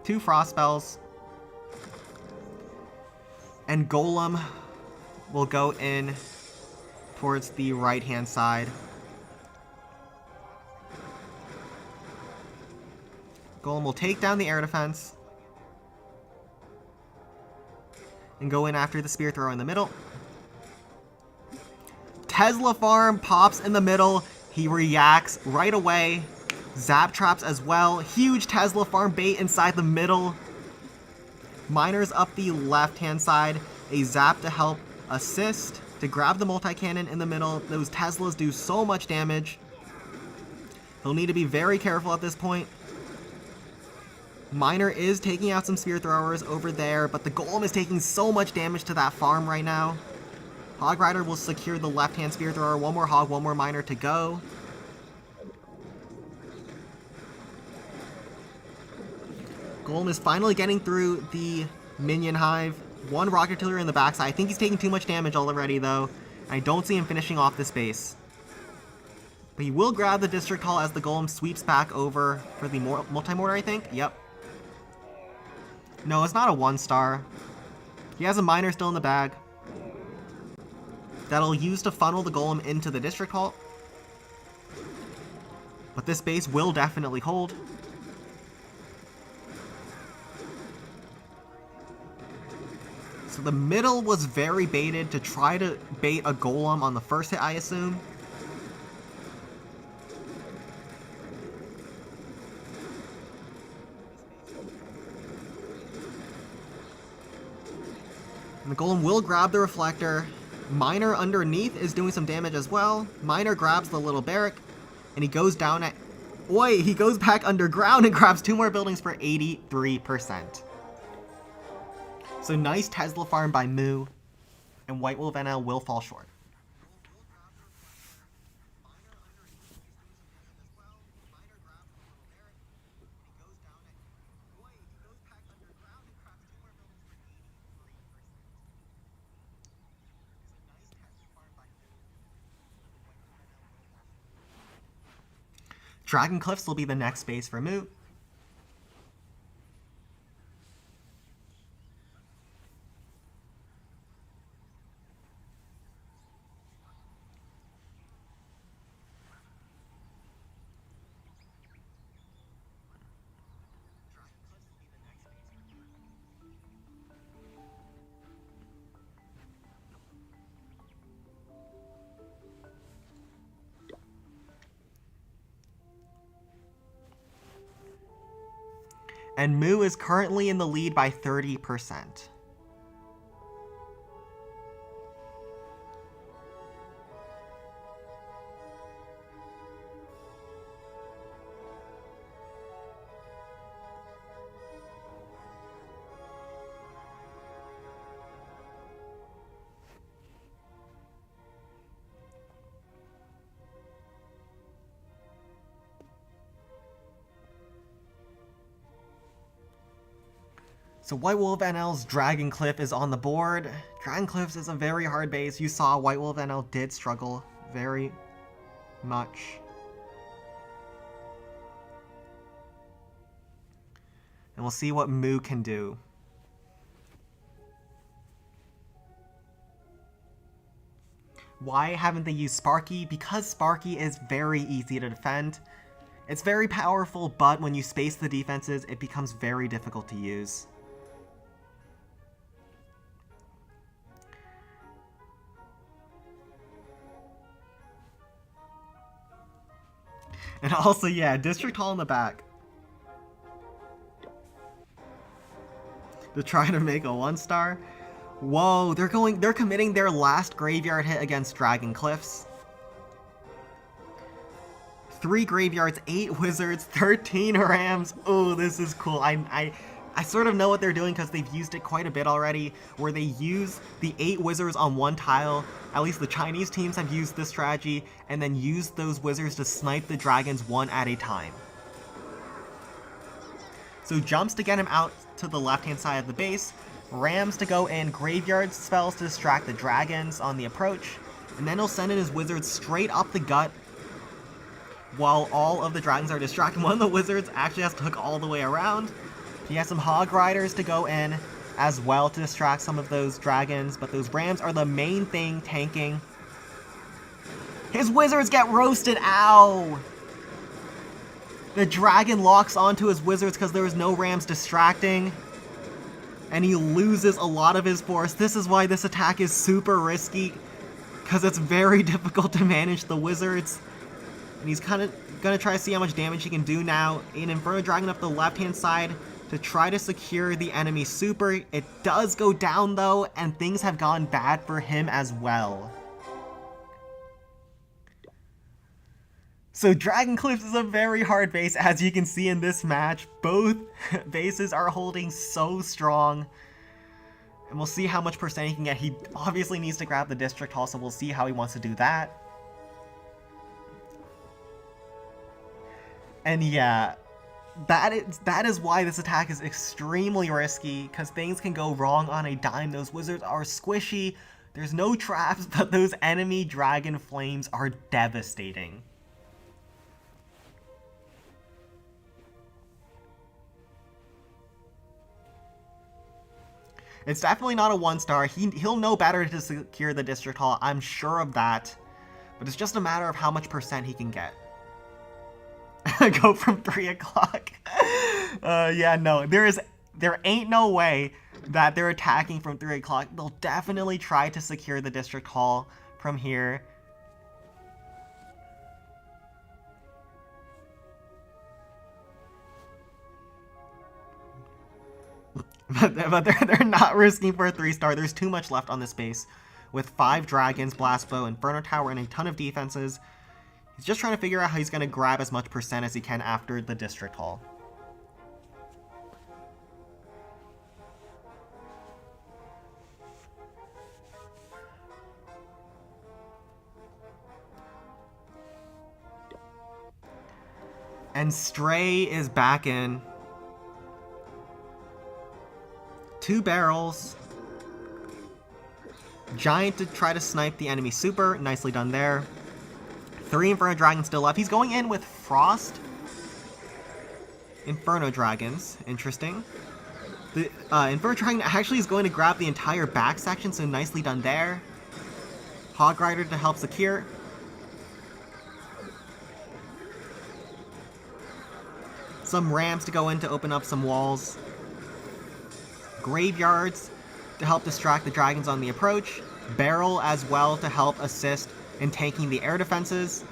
2 Frost Spells. And Golem will go in towards the right-hand side. Golem will take down the air defense and go in after the spear thrower in the middle. Tesla Farm pops in the middle. He reacts right away. Zap traps as well. Huge Tesla Farm bait inside the middle. Miners up the left-hand side. A zap to help assist to grab the multi-cannon in the middle. Those Teslas do so much damage. He'll need to be very careful at this point. Miner is taking out some spear throwers over there, but the Golem is taking so much damage to that farm right now. Hog Rider will secure the left-hand spear thrower. One more Hog, one more Miner to go. Golem is finally getting through the minion hive. 1 rocket artillery in the backside. I think he's taking too much damage already, though. I don't see him finishing off this base. But he will grab the District Hall as the Golem sweeps back over for the multi-mortar, I think. Yep. No, it's not a 1-star. He has a Miner still in the bag that'll use to funnel the Golem into the District Hall. But this base will definitely hold. So the middle was very baited to try to bait a Golem on the first hit, I assume. And the Golem will grab the Reflector. Miner underneath is doing some damage as well. Miner grabs the little barrack, and he goes down at... Oi, he goes back underground and grabs 2 more buildings for 83%. So nice Tesla farm by Moo, and White Wolf NL will fall short. Dragon Cliffs will be the next base for Mu. And Mu is currently in the lead by 30%. So White Wolf NL's Dragon Cliff is on the board. Dragon Cliffs is a very hard base. You saw White Wolf NL did struggle very much. And we'll see what Mu can do. Why haven't they used Sparky? Because Sparky is very easy to defend. It's very powerful, but when you space the defenses, it becomes very difficult to use. And also, yeah, District Hall in the back. They're trying to make a 1-star. Whoa, they're committing their last graveyard hit against Dragon Cliffs. 3 graveyards, 8 wizards, 13 rams. Oh, this is cool. I sort of know what they're doing because they've used it quite a bit already, where they use the 8 wizards on one tile. At least the Chinese teams have used this strategy, and then used those wizards to snipe the dragons one at a time. So jumps to get him out to the left-hand side of the base, rams to go in, graveyard spells to distract the dragons on the approach, and then he'll send in his wizards straight up the gut while all of the dragons are distracted. One of the wizards actually has to hook all the way around. He has some Hog Riders to go in as well to distract some of those dragons, but those rams are the main thing tanking. His wizards get roasted, ow! The dragon locks onto his wizards because there was no rams distracting, and he loses a lot of his force. This is why this attack is super risky, because it's very difficult to manage the wizards. And he's kind of going to try to see how much damage he can do now. An Inferno Dragon up the left-hand side to try to secure the enemy super. It does go down though, and things have gone bad for him as well. So Dragon Cliffs is a very hard base, as you can see in this match. Both bases are holding so strong. And we'll see how much percent he can get. He obviously needs to grab the District Hall, so we'll see how he wants to do that. And yeah, that is why this attack is extremely risky, because things can go wrong on a dime. Those wizards are squishy, there's no traps, but those enemy dragon flames are devastating. It's definitely not a 1-star. He'll know better to secure the District Hall, I'm sure of that. But it's just a matter of how much percent he can get. Go from 3 o'clock. Yeah, no, there ain't no way that they're attacking from 3 o'clock. They'll definitely try to secure the District Hall from here. But they're not risking for a 3-star. There's too much left on this base. With 5 dragons, blast bow, Inferno Tower, and a ton of defenses. He's just trying to figure out how he's going to grab as much percent as he can after the District Hall. And Stray is back in. 2 barrels. Giant to try to snipe the enemy super. Nicely done there. 3 Inferno Dragons still left. He's going in with Frost Inferno Dragons. Interesting. The Inferno Dragon actually is going to grab the entire back section, so nicely done there. Hog Rider to help secure. Some Rams to go in to open up some walls. Graveyards to help distract the dragons on the approach. Barrel as well to help assist in tanking the air defenses.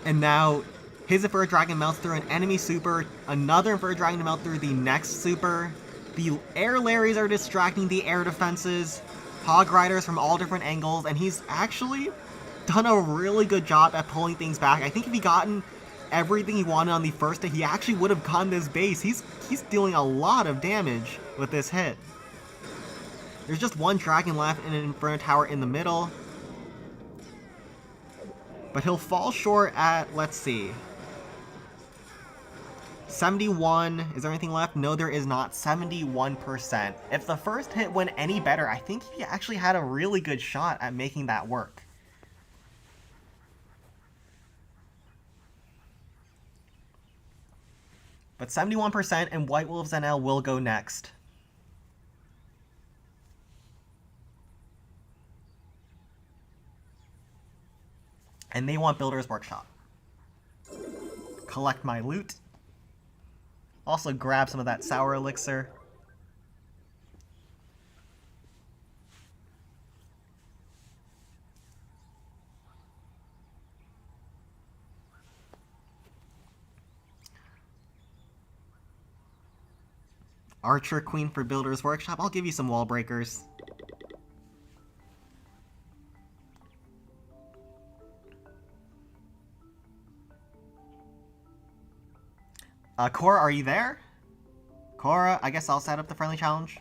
And now his Inferno Dragon melts through an enemy super, another Inferno Dragon to melt through the next super. The air Larrys are distracting the air defenses. Hog Riders from all different angles, and he's actually done a really good job at pulling things back. I think if he gotten everything he wanted on the first hit, he actually would have gotten this base. He's dealing a lot of damage with this hit. There's just one dragon left in an Inferno Tower in the middle. But he'll fall short at, let's see, 71. Is there anything left? No, there is not. 71%. If the first hit went any better, I think he actually had a really good shot at making that work. But 71%, and White Wolves NL will go next. And they want Builder's Workshop. Collect my loot. Also grab some of that Sour Elixir. Archer Queen for Builder's Workshop. I'll give you some wall breakers. Cora, are you there? Cora, I guess I'll set up the friendly challenge.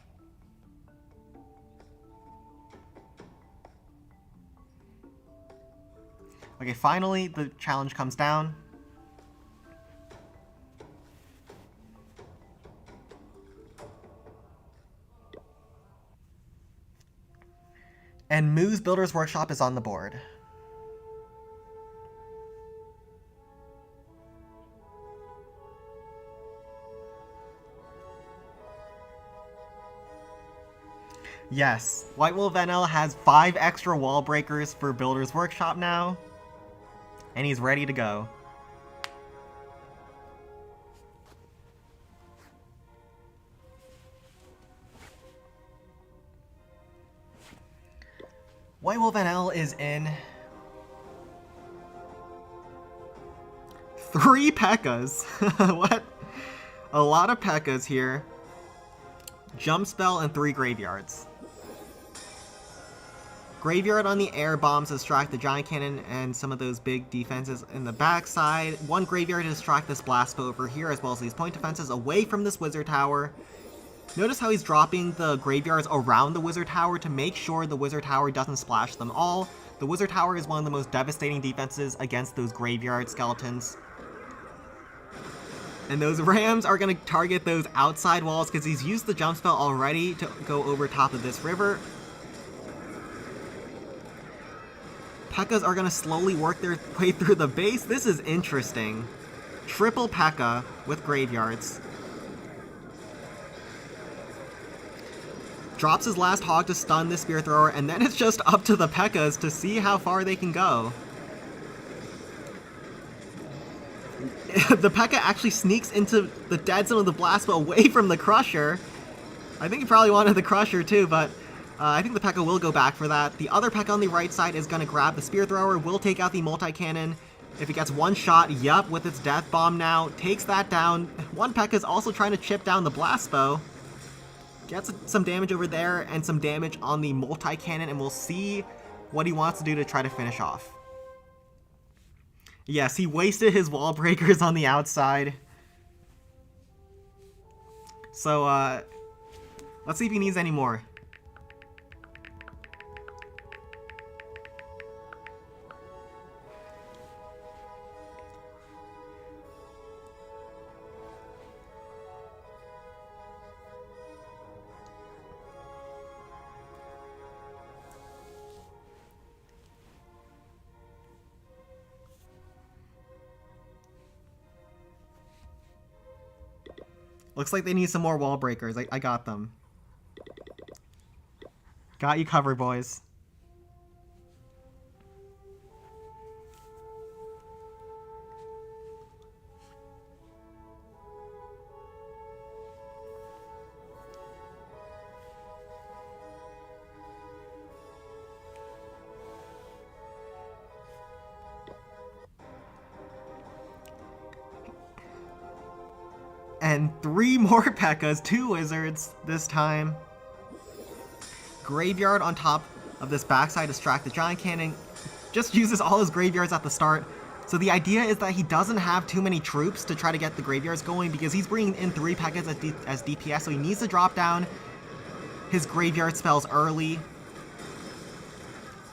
Okay, finally the challenge comes down. And Moo's Builder's Workshop is on the board. Yes, White Wolf NL has 5 extra wall breakers for Builder's Workshop now. And he's ready to go. White Wolf NL is in 3 P.E.K.K.A.s. What? A lot of P.E.K.K.A.s here. Jump Spell and 3 Graveyards. Graveyard on the air bombs to distract the Giant Cannon and some of those big defenses in the backside. 1 Graveyard to distract this Blast Bow over here, as well as these point defenses away from this Wizard Tower. Notice how he's dropping the Graveyards around the Wizard Tower to make sure the Wizard Tower doesn't splash them all. The Wizard Tower is one of the most devastating defenses against those Graveyard Skeletons. And those Rams are going to target those outside walls because he's used the Jump Spell already to go over top of this river. P.E.K.K.A.s are going to slowly work their way through the base. This is interesting. Triple P.E.K.K.A. with Graveyards. Drops his last Hog to stun the Spear Thrower, and then it's just up to the P.E.K.K.A.s to see how far they can go. The P.E.K.K.A. actually sneaks into the dead zone of the Blast Bow away from the Crusher. I think he probably wanted the Crusher too, but I think the P.E.K.K.A. will go back for that. The other P.E.K.K.A. on the right side is going to grab the Spear Thrower, will take out the Multi-Cannon. If it gets one shot, yup, with its Death Bomb now, takes that down. One P.E.K.K.A. is also trying to chip down the Blast Bow. Gets some damage over there and some damage on the Multi-Cannon, and we'll see what he wants to do to try to finish off. Yes, he wasted his wall breakers on the outside. So, let's see if he needs any more. Looks like they need some more wall breakers. I got them. Got you covered, boys. And 3 more P.E.K.K.A.s, 2 wizards this time. Graveyard on top of this backside distract. The Giant Cannon just uses all his graveyards at the start. So the idea is that he doesn't have too many troops to try to get the graveyards going because he's bringing in 3 P.E.K.K.A.s as DPS, so he needs to drop down his graveyard spells early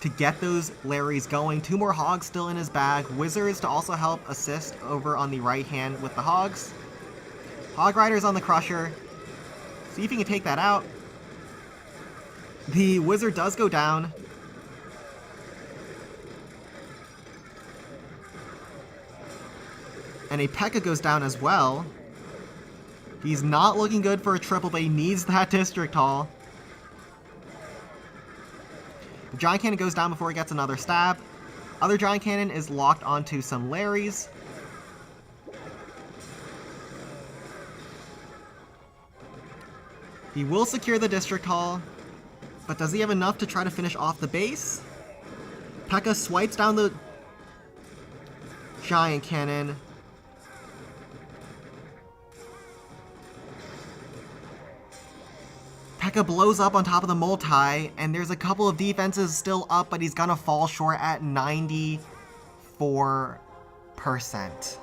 to get those Larrys going. 2 more Hogs still in his bag. Wizards to also help assist over on the right hand with the Hogs. Hog Riders on the Crusher. See if he can take that out. The Wizard does go down. And a P.E.K.K.A. goes down as well. He's not looking good for a triple, but he needs that District Hall. The Giant Cannon goes down before he gets another stab. Other Giant Cannon is locked onto some Larrys. He will secure the District Hall, but does he have enough to try to finish off the base? P.E.K.K.A. swipes down the Giant Cannon. P.E.K.K.A. blows up on top of the multi, and there's a couple of defenses still up, but he's gonna fall short at 94%.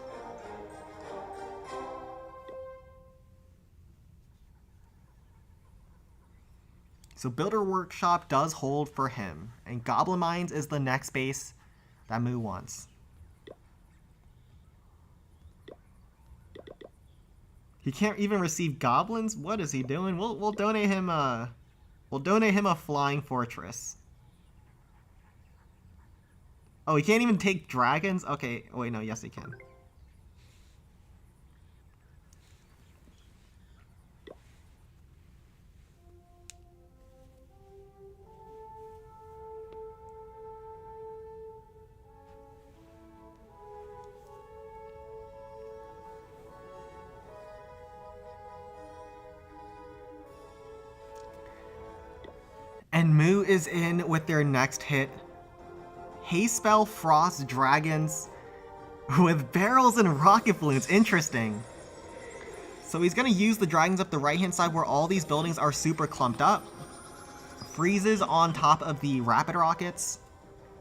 So Builder Workshop does hold for him, and Goblin Mines is the next base that Moo wants. He can't even receive goblins? What is he doing? We'll donate him a flying fortress. Oh, he can't even take dragons? Okay, wait, no, yes he can. And Moo is in with their next hit. Haste Spell Frost Dragons with barrels and rocket balloons. Interesting. So he's going to use the dragons up the right hand side where all these buildings are super clumped up. Freezes on top of the rapid rockets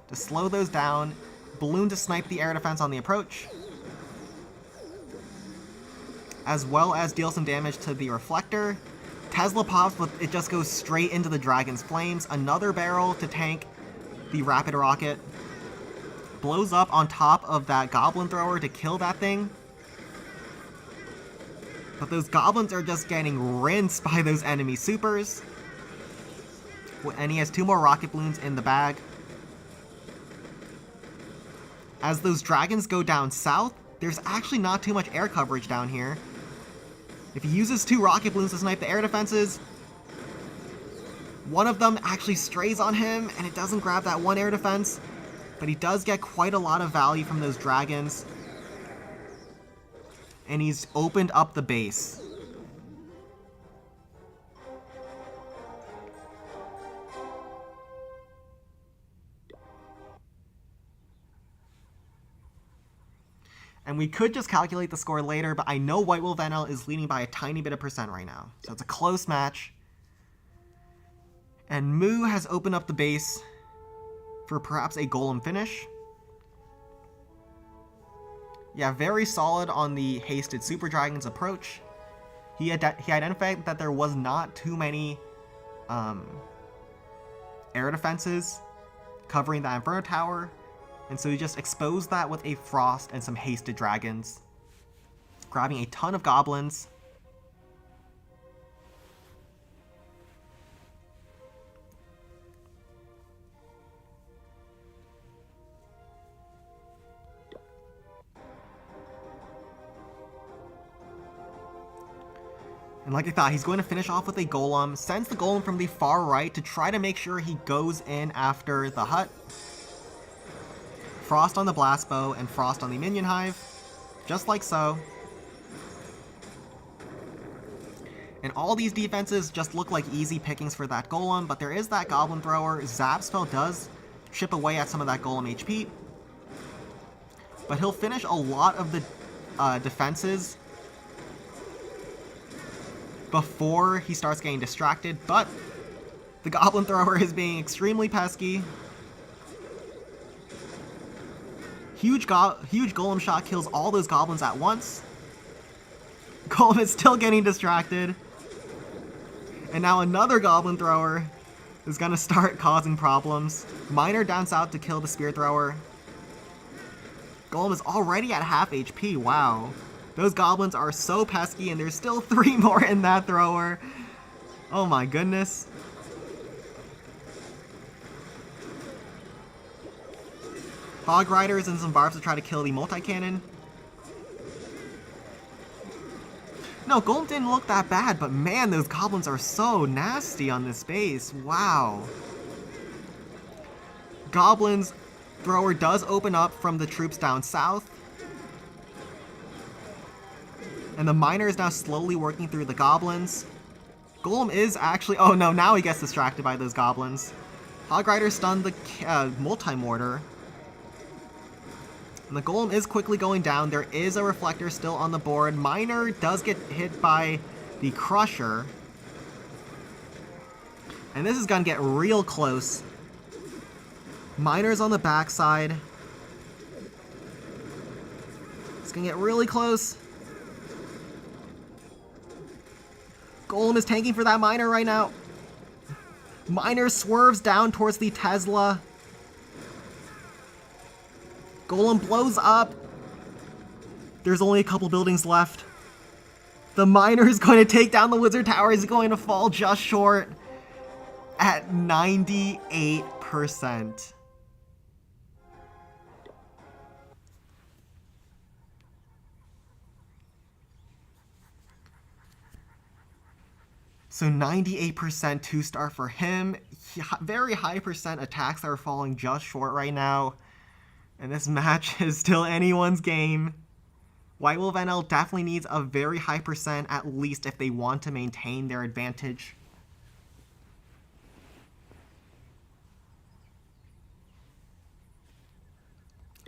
to slow those down. Balloon to snipe the air defense on the approach, as well as deal some damage to the reflector. Tesla pops, but it just goes straight into the dragon's flames. Another barrel to tank the rapid rocket. Blows up on top of that goblin thrower to kill that thing. But those goblins are just getting rinsed by those enemy supers. And he has 2 more rocket balloons in the bag. As those dragons go down south, there's actually not too much air coverage down here. If he uses 2 rocket balloons to snipe the air defenses, one of them actually strays on him, and it doesn't grab that one air defense, but he does get quite a lot of value from those dragons. And he's opened up the base. And we could just calculate the score later, but I know White Wolf NL is leading by a tiny bit of percent right now. So it's a close match. And Moo has opened up the base for perhaps a Golem finish. Yeah, very solid on the hasted Super Dragon's approach. He identified that there was not too many air defenses covering that Inferno Tower. And so he just exposed that with a Frost and some hasted dragons, grabbing a ton of goblins. And like I thought, he's going to finish off with a Golem, sends the Golem from the far right to try to make sure he goes in after the hut. Frost on the Blast Bow and Frost on the Minion Hive, just like so. And all these defenses just look like easy pickings for that Golem, but there is that Goblin Thrower. Zap Spell does chip away at some of that Golem HP. But he'll finish a lot of the defenses before he starts getting distracted, but the Goblin Thrower is being extremely pesky. Huge Golem Shot kills all those Goblins at once. Golem is still getting distracted. And now another Goblin Thrower is going to start causing problems. Miner down south to kill the Spear Thrower. Golem is already at half HP, wow. Those goblins are so pesky, and there's still 3 more in that thrower. Oh my goodness. Hog Riders and some barbs to try to kill the multi-cannon. No, Golem didn't look that bad, but man, those goblins are so nasty on this base. Wow. Goblins thrower does open up from the troops down south. And the Miner is now slowly working through the goblins. Golem is actually... Oh no, now he gets distracted by those goblins. Hog Rider stunned the multi-mortar. And the Golem is quickly going down. There is a Reflector still on the board. Miner does get hit by the Crusher. And this is going to get real close. Miner's on the backside. It's going to get really close. Golem is tanking for that Miner right now. Miner swerves down towards the Tesla. Golem blows up. There's only a couple buildings left. The Miner is going to take down the Wizard Tower. He's going to fall just short at 98%. So 98% 2-star for him. Very high percent attacks that are falling just short right now. And this match is still anyone's game. White Wolf NL definitely needs a very high percent, at least if they want to maintain their advantage.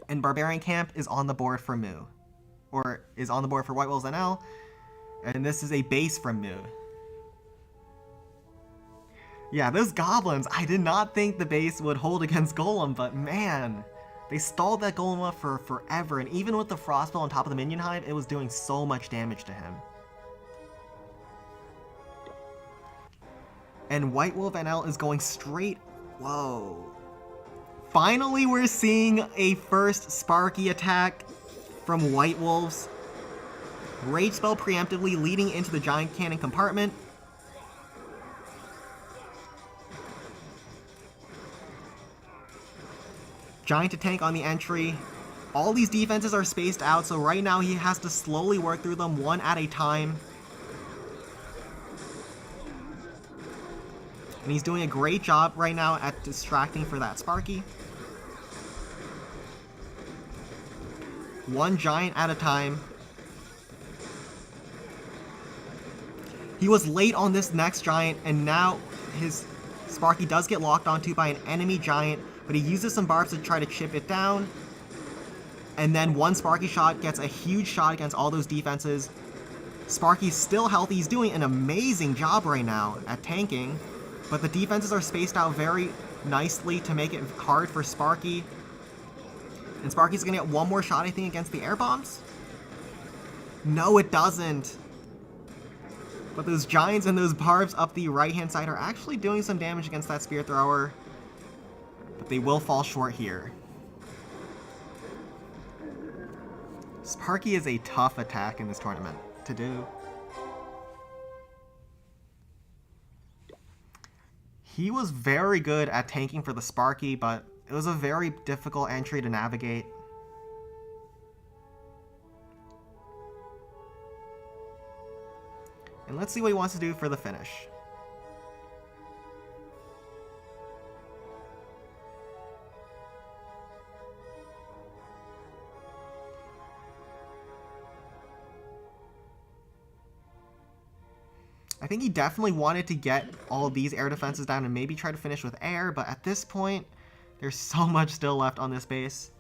And Barbarian Camp is on the board for Moo. Or is on the board for White Wolves NL. And this is a base from Moo. Yeah, those goblins, I did not think the base would hold against Golem, but man, they stalled that Golem up for forever, and even with the Frostball on top of the Minion Hive, it was doing so much damage to him. And White Wolf NL is going straight... Whoa. Finally, we're seeing a first Sparky attack from White Wolves. Rage Spell preemptively leading into the Giant Cannon compartment. Giant to tank on the entry. All these defenses are spaced out, so right now he has to slowly work through them one at a time. And he's doing a great job right now at distracting for that Sparky. One Giant at a time. He was late on this next Giant, and now his Sparky does get locked onto by an enemy Giant, but he uses some barbs to try to chip it down. And then one Sparky shot gets a huge shot against all those defenses. Sparky's still healthy. He's doing an amazing job right now at tanking, but the defenses are spaced out very nicely to make it hard for Sparky. And Sparky's gonna get one more shot, I think, against the air bombs? No, it doesn't. But those Giants and those barbs up the right-hand side are actually doing some damage against that Spear Thrower. But they will fall short here. Sparky is a tough attack in this tournament to do. He was very good at tanking for the Sparky, but it was a very difficult entry to navigate. And let's see what he wants to do for the finish. I think he definitely wanted to get all of these air defenses down and maybe try to finish with air, but at this point, there's so much still left on this base.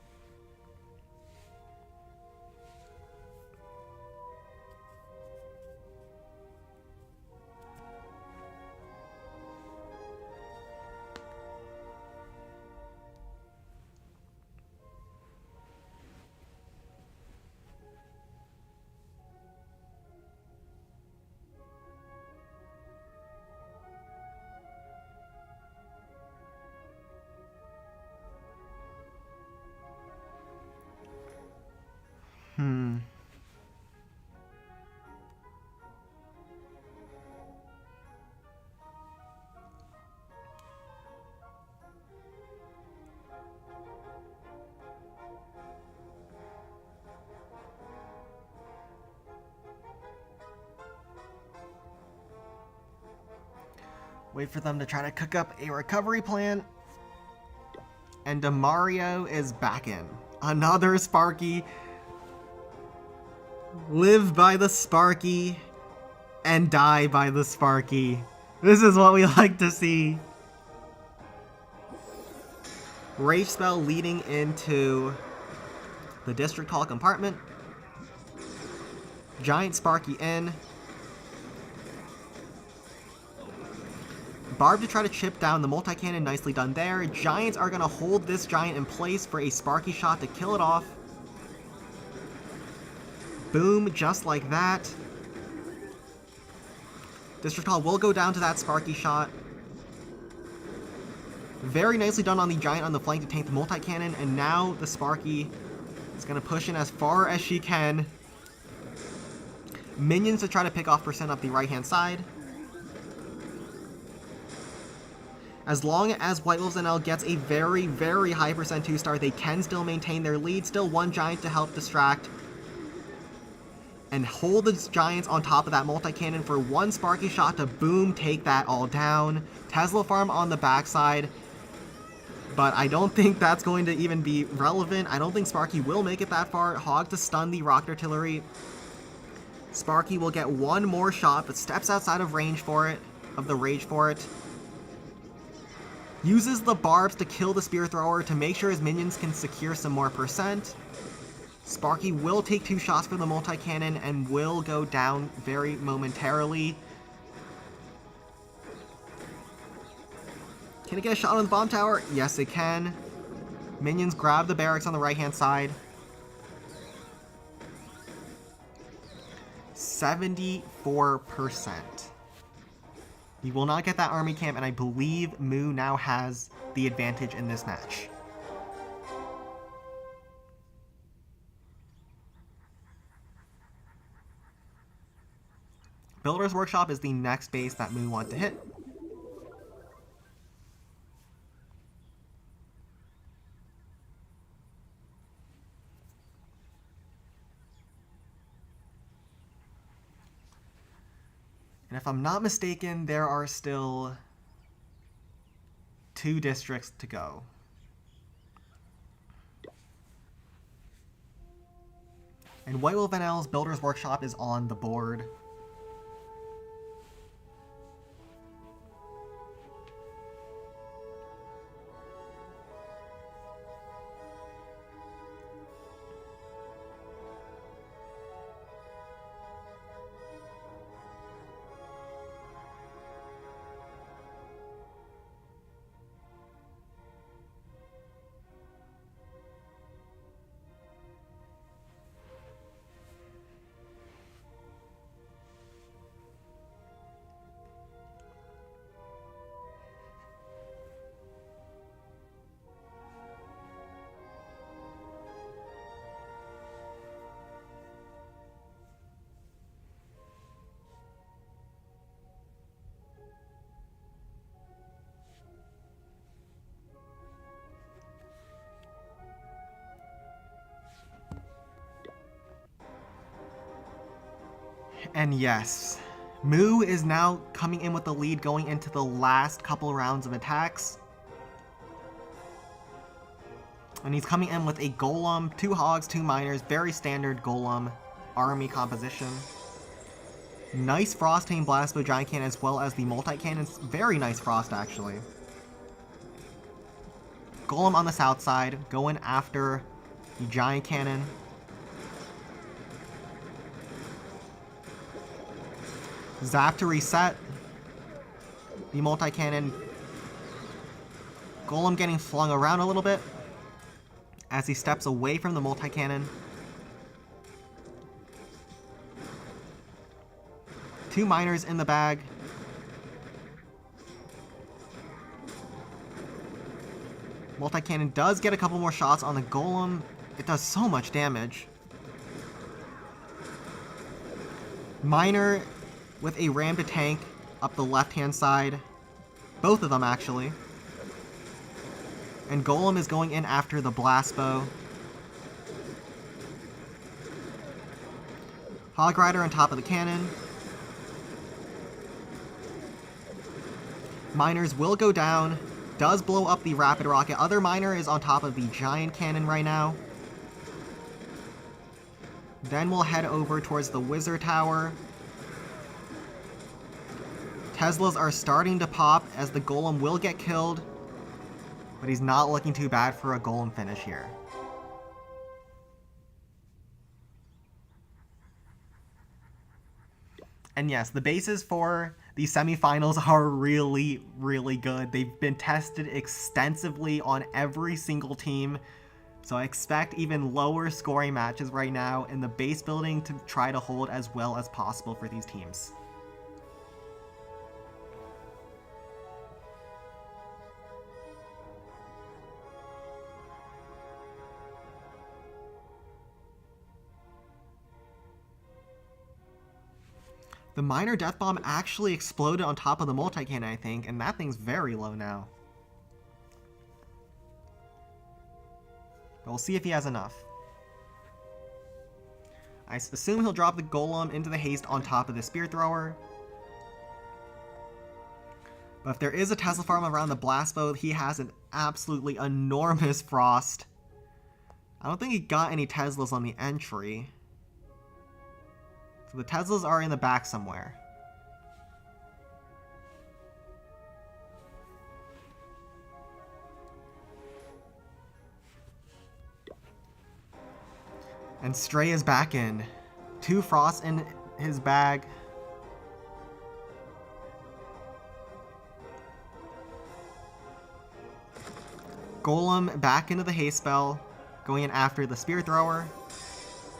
Wait for them to try to cook up a recovery plan. And Demario is back in. Another Sparky. Live by the Sparky and die by the Sparky. This is what we like to see. Rage spell leading into the District Hall compartment. Giant Sparky in. Barb to try to chip down the multi-cannon, nicely done there. Giants are going to hold this giant in place for a Sparky shot to kill it off. Boom, just like that. District Hall will go down to that Sparky shot. Very nicely done on the giant on the flank to tank the multi-cannon, and now the Sparky is going to push in as far as she can. Minions to try to pick off percent up the right-hand side. As long as White Wolves NL gets a very, very high percent 2-star, they can still maintain their lead. Still one giant to help distract and hold the giants on top of that multi-cannon for one Sparky shot to boom, take that all down. Tesla farm on the backside, but I don't think that's going to even be relevant. I don't think Sparky will make it that far. Hog to stun the rocket artillery. Sparky will get one more shot, but steps outside of range for it, of the rage for it. Uses the barbs to kill the spear thrower to make sure his minions can secure some more percent. Sparky will take 2 shots for the multi-cannon and will go down very momentarily. Can it get a shot on the bomb tower? Yes, it can. Minions grab the barracks on the right-hand side. 74%. You will not get that army camp, and I believe Moo now has the advantage in this match. Builder's Workshop is the next base that Moo wants to hit. And if I'm not mistaken, there are still 2 districts to go. And White Wolf NL's Builder's Workshop is on the board. And yes, Moo is now coming in with the lead going into the last couple rounds of attacks. And he's coming in with a Golem, 2 Hogs, 2 Miners, very standard Golem army composition. Nice Frost-Tame Blastbow Giant Cannon as well as the multi-cannons. Very nice Frost, actually. Golem on the south side, going after the Giant Cannon. Zap to reset. The multi-cannon. Golem getting flung around a little bit as he steps away from the multi-cannon. 2 Miners in the bag. Multi-cannon does get a couple more shots on the Golem. It does so much damage. Miner with a ram to tank up the left-hand side. Both of them, actually. And Golem is going in after the blast bow. Hog Rider on top of the cannon. Miners will go down. Does blow up the rapid rocket. Other miner is on top of the giant cannon right now. Then we'll head over towards the wizard tower. Teslas are starting to pop as the Golem will get killed, but he's not looking too bad for a Golem finish here. And yes, the bases for the semifinals are really, really good. They've been tested extensively on every single team, so I expect even lower scoring matches right now in the base building to try to hold as well as possible for these teams. The Miner Death Bomb actually exploded on top of the multi-cannon, I think, and that thing's very low now. But we'll see if he has enough. I assume he'll drop the Golem into the haste on top of the Spear Thrower. But if there is a Tesla farm around the blast bow, he has an absolutely enormous Frost. I don't think he got any Teslas on the entry. So the Teslas are in the back somewhere. And Stray is back in. 2 Frosts in his bag. Golem back into the haste spell, going in after the Spear Thrower.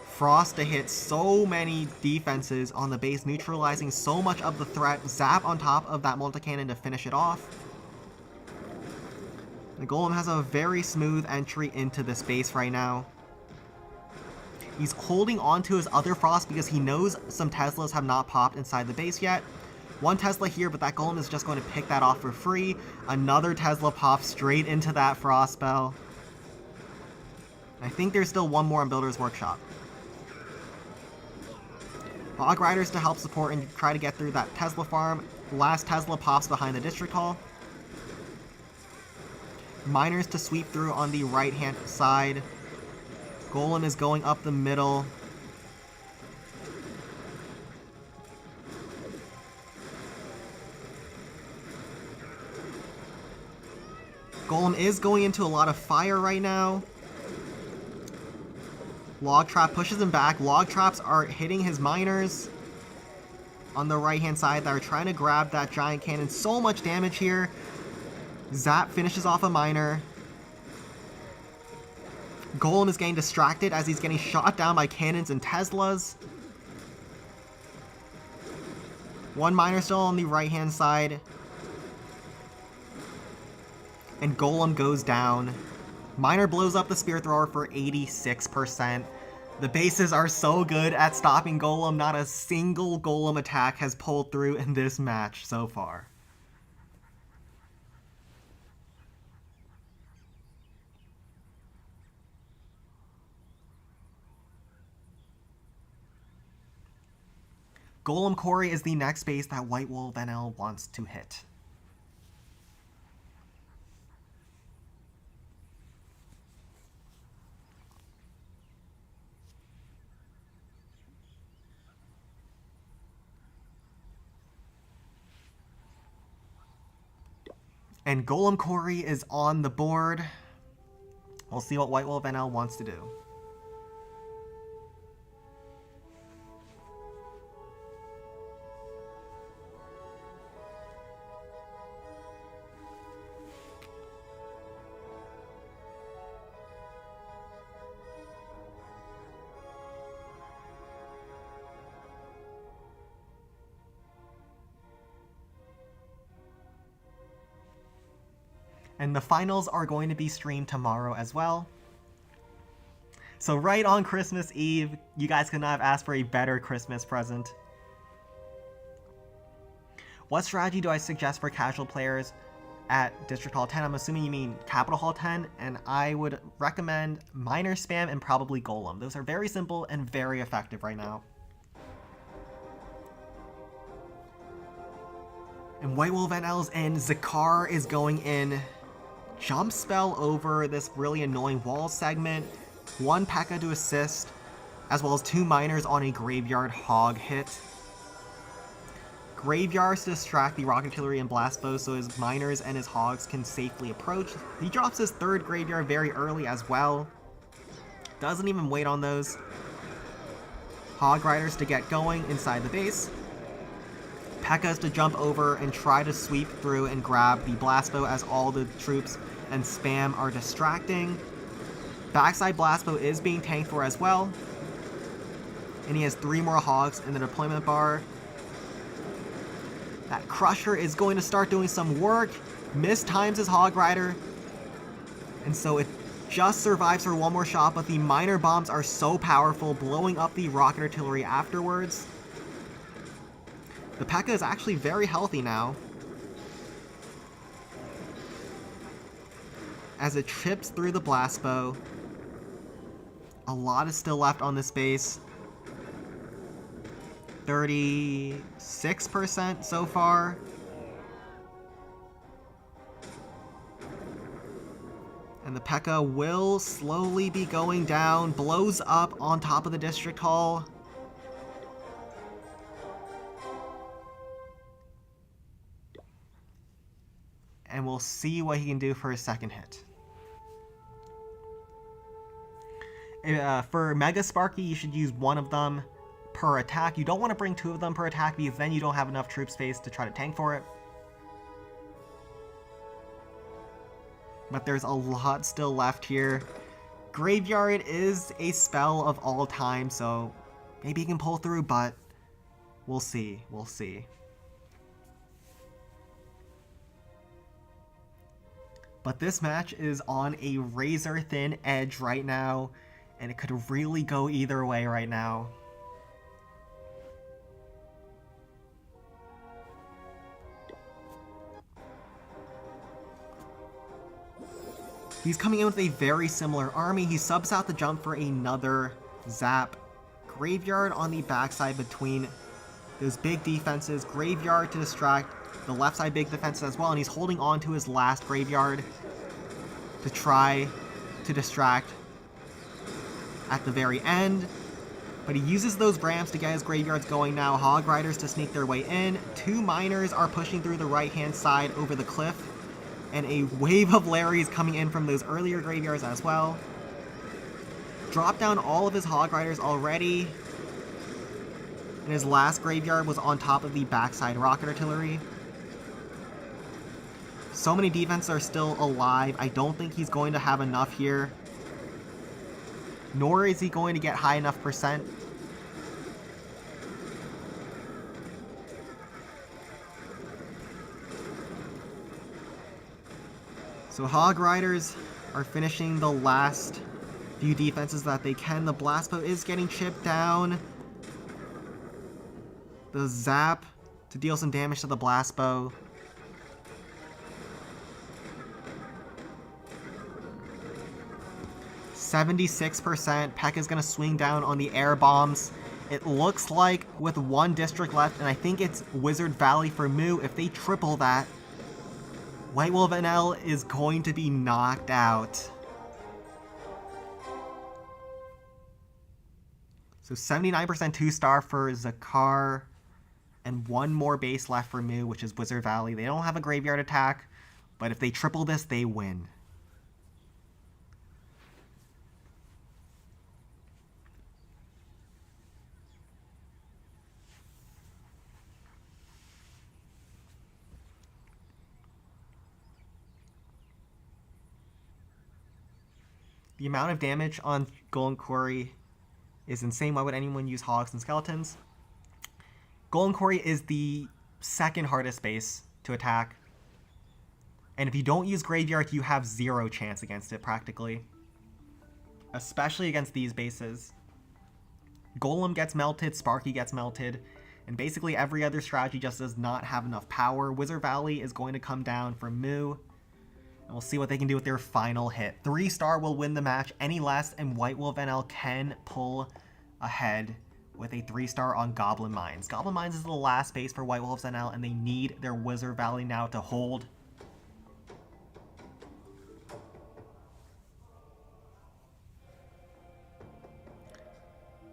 Frost to hit so many defenses on the base, neutralizing so much of the threat. Zap on top of that multi-cannon to finish it off. The Golem has a very smooth entry into this base right now. He's holding on to his other Frost because he knows some Teslas have not popped inside the base yet. 1 Tesla here, but that Golem is just going to pick that off for free. Another Tesla pops straight into that Frost spell. I think there's still 1 more on Builder's Workshop. Hog Riders to help support and try to get through that Tesla farm. Last Tesla pops behind the District Hall. Miners to sweep through on the right-hand side. Golem is going up the middle. Golem is going into a lot of fire right now. Log Trap pushes him back. Log Traps are hitting his miners on the right-hand side that are trying to grab that giant cannon. So much damage here. Zap finishes off a miner. Golem is getting distracted as he's getting shot down by cannons and Teslas. 1 miner still on the right-hand side. And Golem goes down. Miner blows up the Spear Thrower for 86%. The bases are so good at stopping Golem. Not a single Golem attack has pulled through in this match so far. Golem Quarry is the next base that White Wolf NL wants to hit. And Golem Quarry is on the board. We'll see what White Wolf NL wants to do. And the finals are going to be streamed tomorrow as well. So right on Christmas Eve, you guys could not have asked for a better Christmas present. What strategy do I suggest for casual players at District Hall 10? I'm assuming you mean Capital Hall 10, and I would recommend Miner Spam and probably Golem. Those are very simple and very effective right now. And White Wolf NL's in, Zakar is going in. Jump spell over this really annoying wall segment, 1 P.E.K.K.A to assist, as well as 2 miners on a Graveyard Hog hit. Graveyards to distract the Rocket Artillery and Blast Bow so his miners and his hogs can safely approach. He drops his 3rd Graveyard very early as well. Doesn't even wait on those. Hog Riders to get going inside the base. P.E.K.K.A to jump over and try to sweep through and grab the Blast Bow as all the troops and spam are distracting. Backside Blast Bow is being tanked for as well. And he has 3 more hogs in the deployment bar. That Crusher is going to start doing some work. Mistimes his Hog Rider. And so it just survives for 1 more shot, but the Miner Bombs are so powerful, blowing up the Rocket Artillery afterwards. The P.E.K.K.A is actually very healthy now, as it chips through the Blast Bow. A lot is still left on this base. 36% so far. And the P.E.K.K.A will slowly be going down, blows up on top of the District Hall. And we'll see what he can do for his second hit. For Mega Sparky, you should use 1 of them per attack. You don't want to bring 2 of them per attack because then you don't have enough troop space to try to tank for it. But there's a lot still left here. Graveyard is a spell of all time, so maybe he can pull through, but we'll see. We'll see. But this match is on a razor-thin edge right now, and it could really go either way right now. He's coming in with a very similar army. He subs out the jump for another zap. Graveyard on the backside between those big defenses. Graveyard to distract the left side big defenses as well, and he's holding on to his last Graveyard to try to distract at the very end. But he uses those ramps to get his Graveyards going now. Hog Riders to sneak their way in. 2 miners are pushing through the right-hand side over the cliff. And a wave of Larrys coming in from those earlier Graveyards as well. Dropped down all of his Hog Riders already. And his last Graveyard was on top of the backside Rocket Artillery. So many defenses are still alive. I don't think he's going to have enough here. Nor is he going to get high enough percent. So Hog Riders are finishing the last few defenses that they can. The Blast Bow is getting chipped down. The Zap to deal some damage to the Blast Bow. %76%. P.E.K.K.A is going to swing down on the air bombs It looks like with one district left, and I think it's Wizard Valley for Moo, if they triple that, White Wolf NL is going to be knocked out. So 79% 2-star for Zakar, and one more base left for Moo, which is Wizard Valley. They don't have a graveyard attack, but if they triple this, they win. The amount of damage on Golem Quarry is insane. Why would anyone use Hogs and Skeletons? Golem Quarry is the second hardest base to attack. And if you don't use Graveyard, you have 0 chance against it, practically. Especially against these bases. Golem gets melted, Sparky gets melted, and basically every other strategy just does not have enough power. Wizard Valley is going to come down for Moo. And we'll see what they can do with their final hit. 3-star will win the match. Any less, and White Wolf NL can pull ahead with a 3-star on Goblin Mines. Goblin Mines is the last base for White Wolves NL, and they need their Wizard Valley now to hold.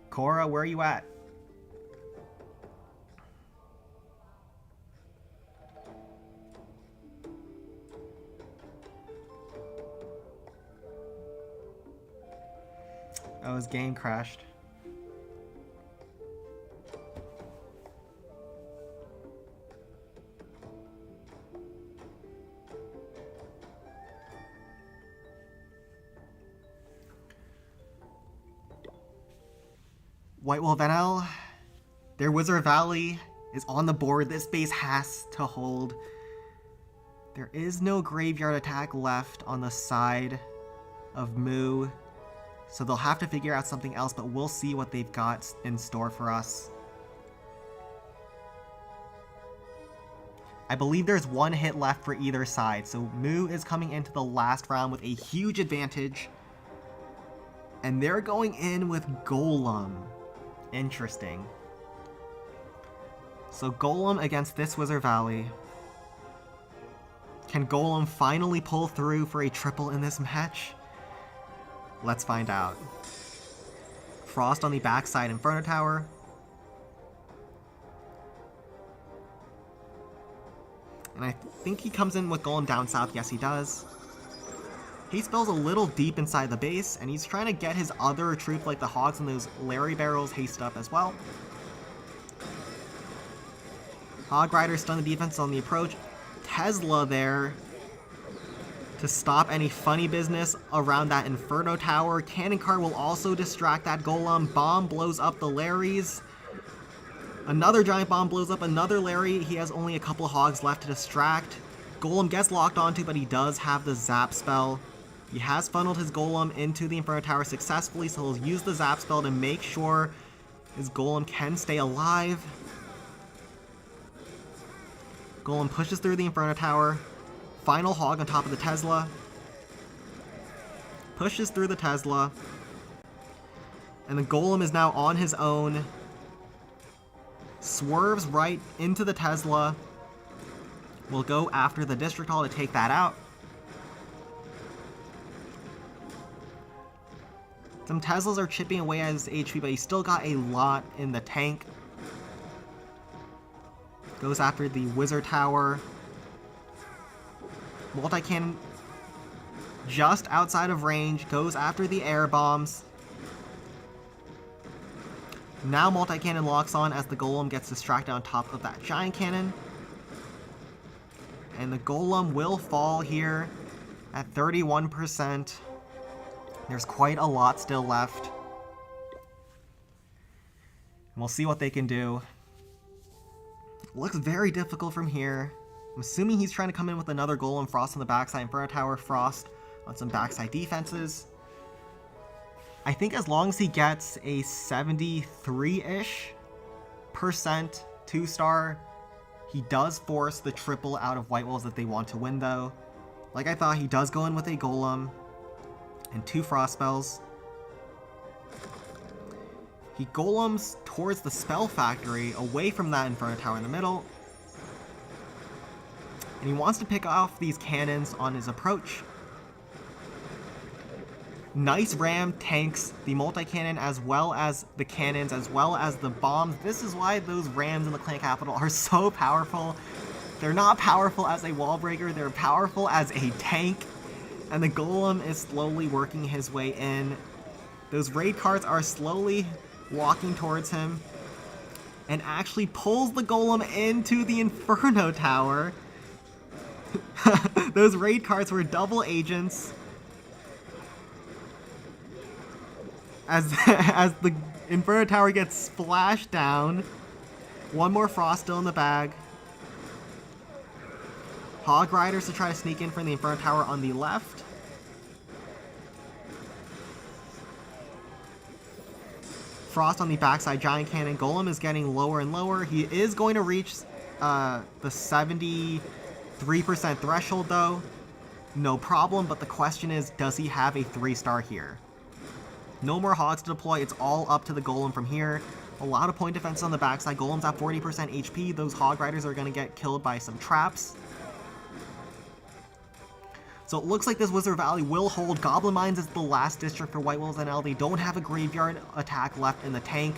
Cora, where are you at? Oh, his game crashed. White Wolf NL, their Wizard Valley is on the board. This base has to hold. There is no graveyard attack left on the side of Moo, so they'll have to figure out something else, but we'll see what they've got in store for us. I believe there's one hit left for either side, so Moo is coming into the last round with a huge advantage. And they're going in with Golem. Interesting. So Golem against this Wizard Valley. Can Golem finally pull through for a triple in this match? Let's find out. Frost on the backside, Inferno Tower. And I think he comes in with Golem down south. Yes, he does. He spells a little deep inside the base, and he's trying to get his other troops like the Hogs and those Larry Barrels haste up as well. Hog Rider stun the defense on the approach. Tesla there to stop any funny business around that Inferno Tower. Cannon Cart will also distract that Golem. Bomb blows up the Larrys. Another giant bomb blows up another Larry. He has only a couple of Hogs left to distract. Golem gets locked onto, but he does have the Zap spell. He has funneled his Golem into the Inferno Tower successfully, so he'll use the Zap spell to make sure his Golem can stay alive. Golem pushes through the Inferno Tower. Final Hog on top of the Tesla. Pushes through the Tesla. And the Golem is now on his own. Swerves right into the Tesla. Will go after the District Hall to take that out. Some Teslas are chipping away at his HP, but he's still got a lot in the tank. Goes after the Wizard Tower. Multi-cannon just outside of range. Goes after the air bombs. Now multi-cannon locks on as the Golem gets distracted on top of that giant cannon. And the Golem will fall here at 31%. There's quite a lot still left. And we'll see what they can do. Looks very difficult from here. I'm assuming he's trying to come in with another Golem. Frost on the backside, Inferno Tower, Frost on some backside defenses. I think as long as he gets a 73-ish % 2-star, he does force the triple out of White Wolves that they want to win, though. Like I thought, he does go in with a Golem and 2 Frost spells. He golems towards the spell factory, away from that Inferno Tower in the middle. And he wants to pick off these cannons on his approach. Nice ram tanks the multi-cannon as well as the cannons, as well as the bombs. This is why those rams in the clan capital are so powerful. They're not powerful as a wall breaker, they're powerful as a tank. And the golem is slowly working his way in. Those raid cards are slowly walking towards him and actually pulls the golem into the Inferno Tower. Those raid cards were double agents. As the Inferno Tower gets splashed down. One more Frost still in the bag. Hog Riders to try to sneak in from the Inferno Tower on the left. Frost on the backside, Giant Cannon. Golem is getting lower and lower. He is going to reach the 73% threshold though. No problem, but the question is, does he have a 3-star here? No more hogs to deploy, it's all up to the golem from here. A lot of point defense on the backside. Golem's at 40% HP. Those hog riders are going to get killed by some traps. So it looks like this Wizard Valley will hold. Goblin Mines is the last district for White Wolves NL. They don't have a graveyard attack left in the tank,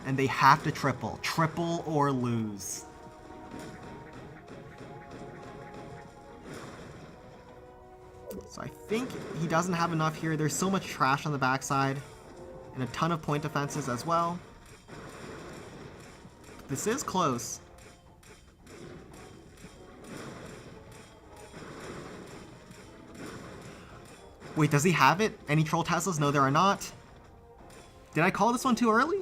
and they have to triple. Triple or lose. So I think he doesn't have enough here. There's so much trash on the backside, and a ton of point defenses as well. This is close. Wait, does he have it? Any Troll Teslas? No, there are not. Did I call this one too early?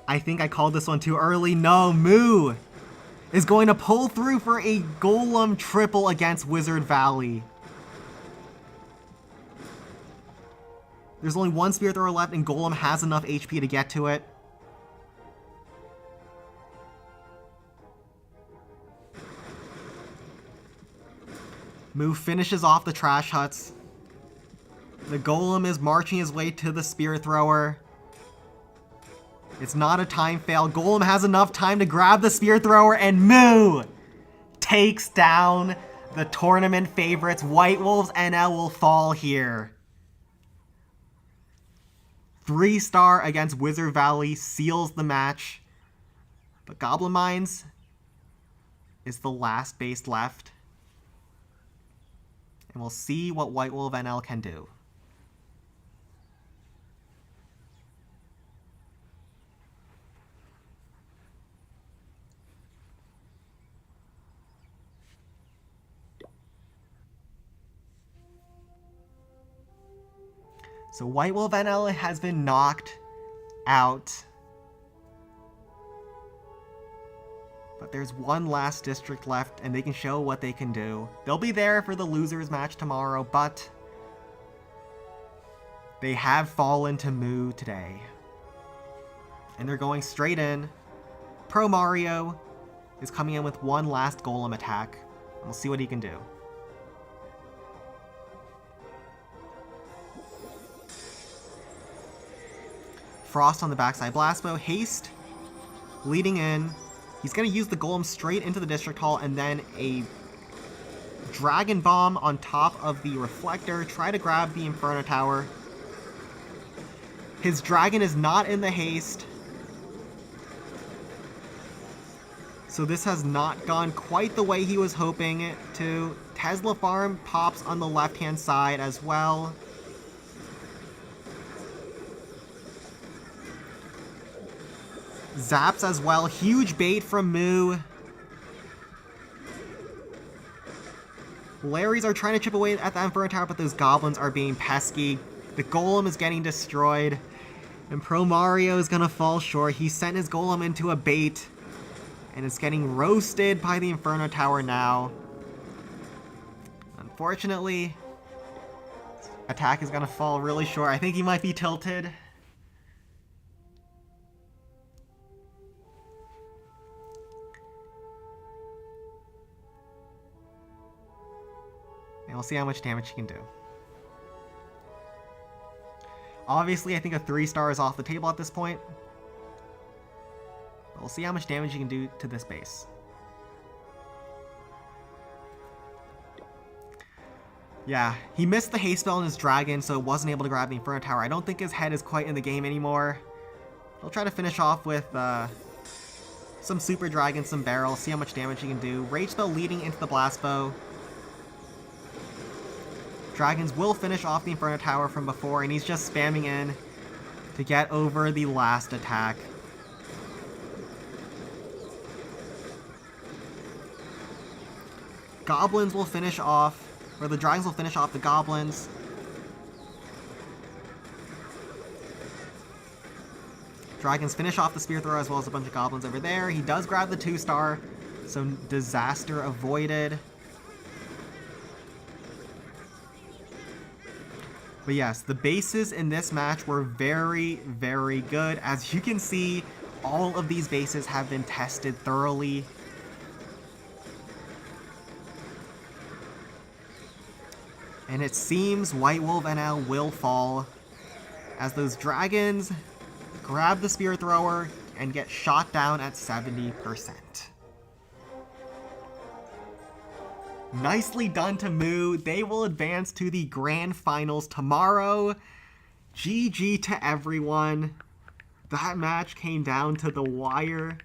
I think I called this one too early. No, Moo is going to pull through for a Golem triple against Wizard Valley. There's only one Spirit Thrower left, and Golem has enough HP to get to it. Moo finishes off the trash huts. The Golem is marching his way to the Spirit Thrower. It's not a time fail. Golem has enough time to grab the Spirit Thrower, and Moo takes down the tournament favorites. White Wolves NL will fall here. 3-star against Wizard Valley seals the match. But Goblin Mines is the last base left. And we'll see what White Wolf NL can do. So White Wolf NL has been knocked out. But there's one last district left, and they can show what they can do. They'll be there for the losers match tomorrow, but they have fallen to Moo today. And they're going straight in. Pro Mario is coming in with one last Golem attack. And we'll see what he can do. Frost on the backside blast bow. Haste leading in. He's going to use the Golem straight into the District Hall, and then a Dragon Bomb on top of the Reflector. Try to grab the Inferno Tower. His Dragon is not in the haste. So this has not gone quite the way he was hoping it to. Tesla Farm pops on the left-hand side as well. Zaps as well. Huge bait from Moo. Larrys are trying to chip away at the Inferno Tower, but those goblins are being pesky. The Golem is getting destroyed. And Pro Mario is going to fall short. He sent his Golem into a bait. And it's getting roasted by the Inferno Tower now. Unfortunately, attack is going to fall really short. I think he might be tilted. And we'll see how much damage he can do. Obviously, I think a 3-star is off the table at this point. But we'll see how much damage you can do to this base. Yeah, he missed the haste spell on his dragon, so wasn't able to grab the Inferno Tower. I don't think his head is quite in the game anymore. He'll try to finish off with some Super Dragon, some Barrel, see how much damage he can do. Rage Spell leading into the Blast Bow. Dragons will finish off the Inferno Tower from before, and he's just spamming in to get over the last attack. Goblins will finish off, or the Dragons will finish off the Goblins. Dragons finish off the Spear Thrower as well as a bunch of Goblins over there. He does grab the 2-star, so disaster avoided. But yes, the bases in this match were very, very good. As you can see, all of these bases have been tested thoroughly. And it seems White Wolf NL will fall as those Dragons grab the Spear Thrower and get shot down at 70%. Nicely done to Moo. They will advance to the grand finals tomorrow. GG to everyone. That match came down to the wire.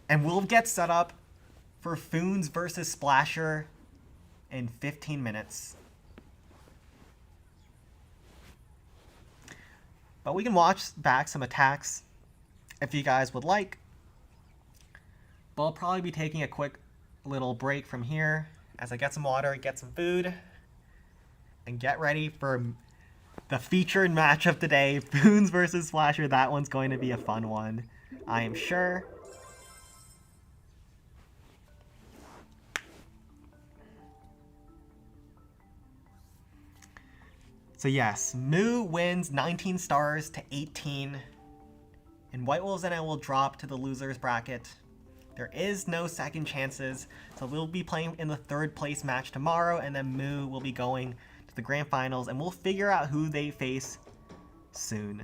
And we'll get set up for Fons versus Splasher in 15 minutes. But we can watch back some attacks if you guys would like. But I'll probably be taking a quick little break from here as I get some water, get some food, and get ready for the featured match of the day, Fons versus Splasher. That one's going to be a fun one, I am sure. So yes, Moo wins 19 stars to 18, and White Wolves and I will drop to the losers bracket. There is no second chances, so we'll be playing in the 3rd place match tomorrow, and then Moo will be going to the grand finals, and we'll figure out who they face soon.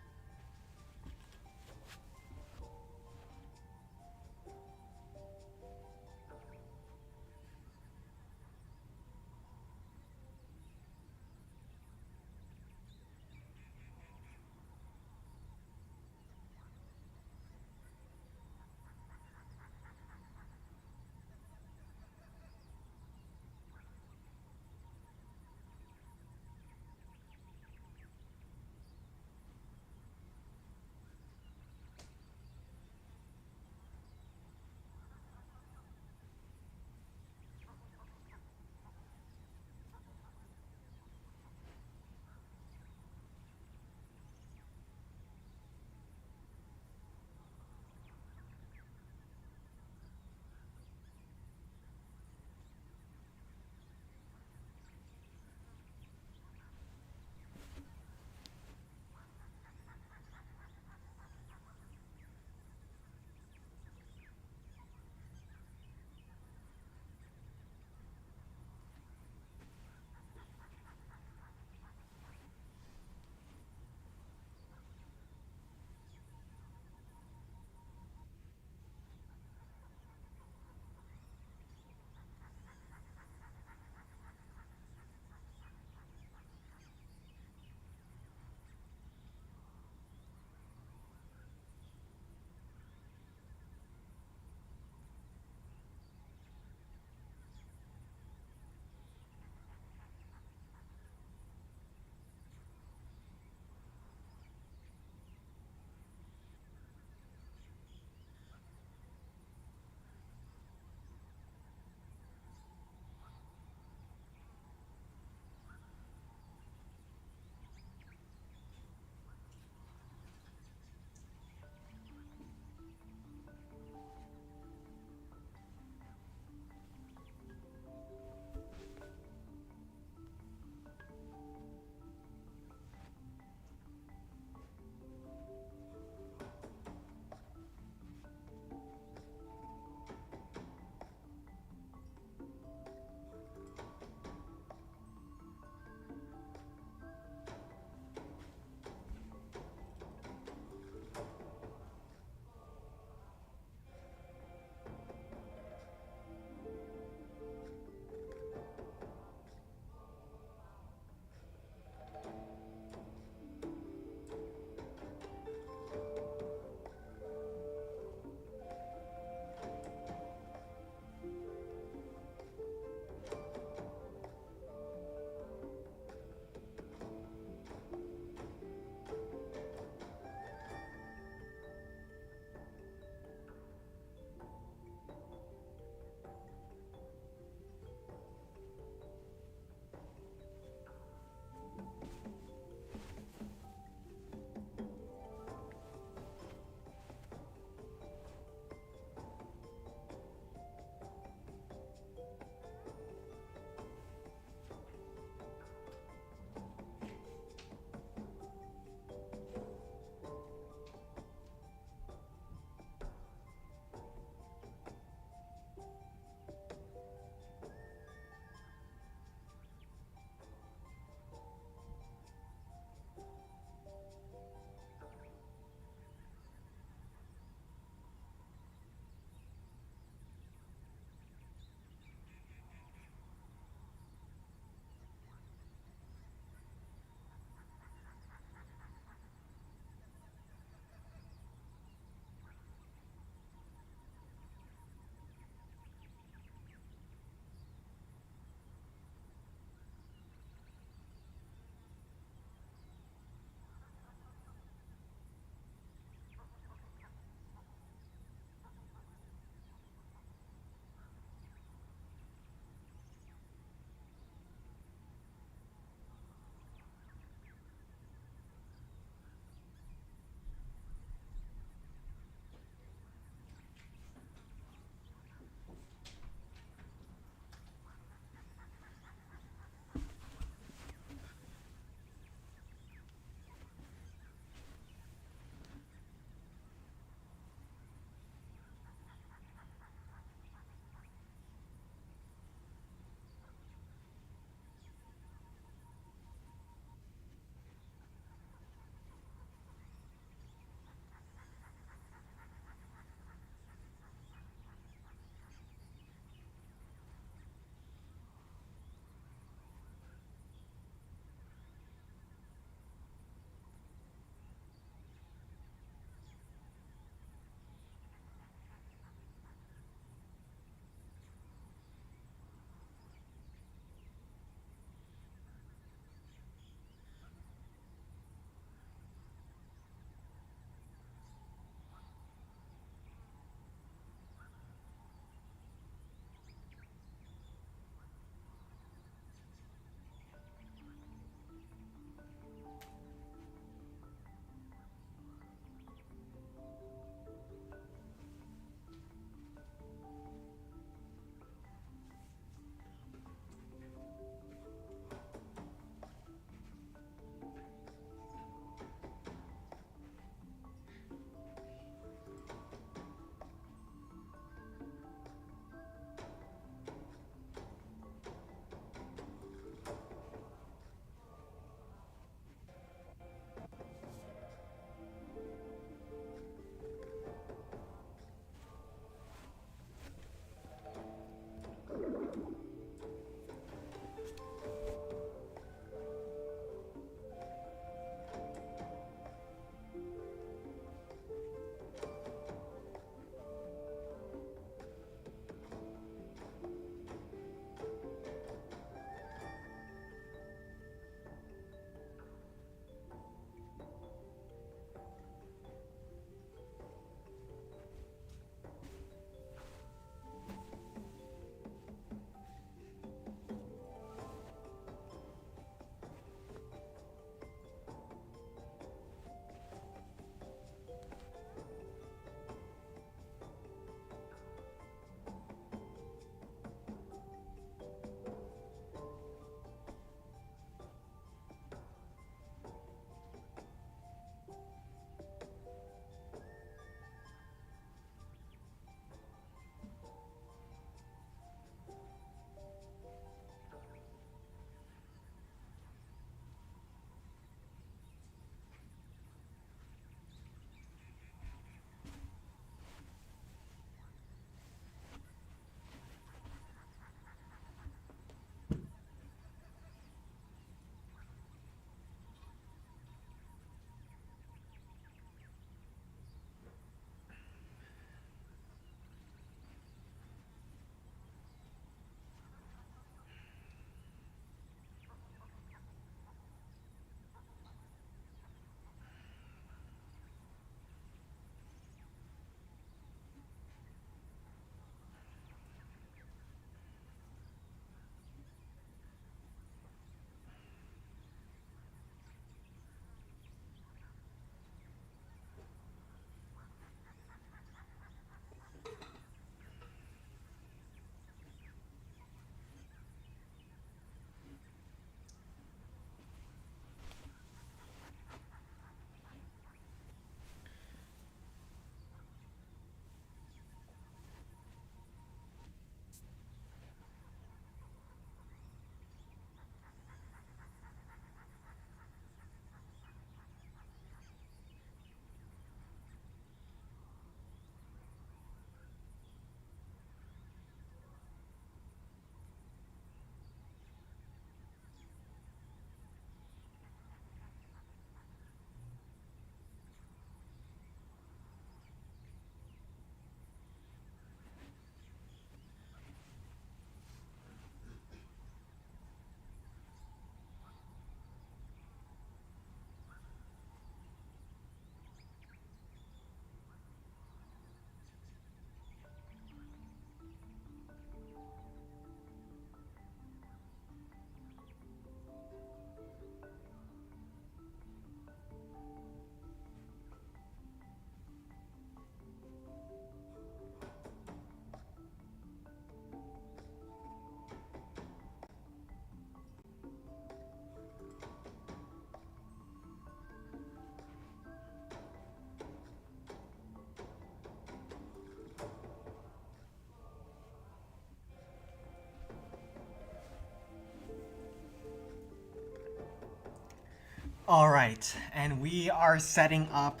All right, and we are setting up.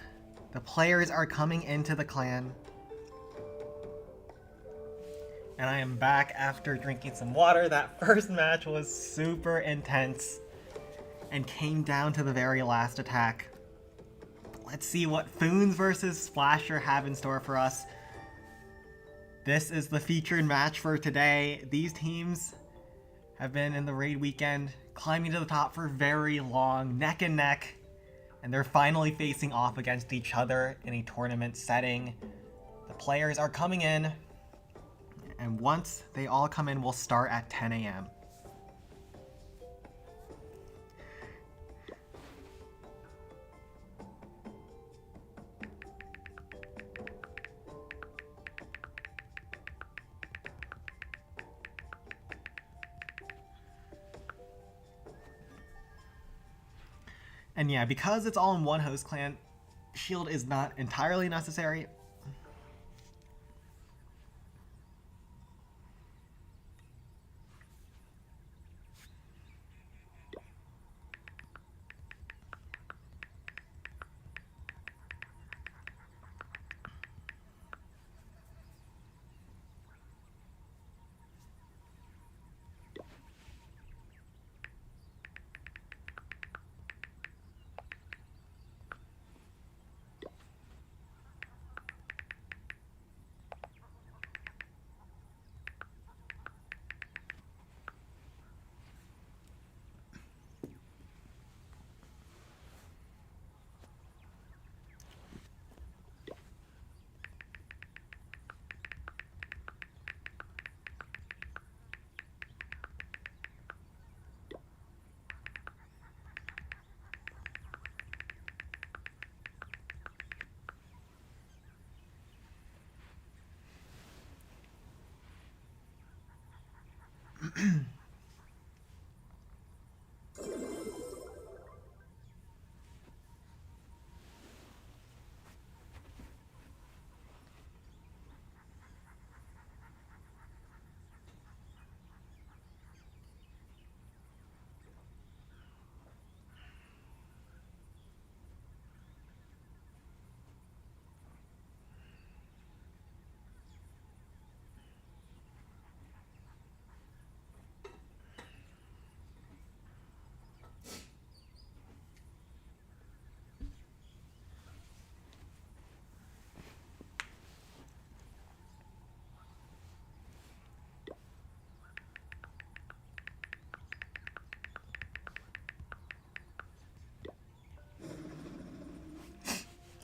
The players are coming into the clan. And I am back after drinking some water. That first match was super intense and came down to the very last attack. Let's see what Fons versus Splasher have in store for us. This is the featured match for today. These teams have been in the raid weekend, climbing to the top for very long, neck and neck, and they're finally facing off against each other in a tournament setting. The players are coming in, and once they all come in, we'll start at 10 a.m. And yeah, because it's all in one host clan, shield is not entirely necessary.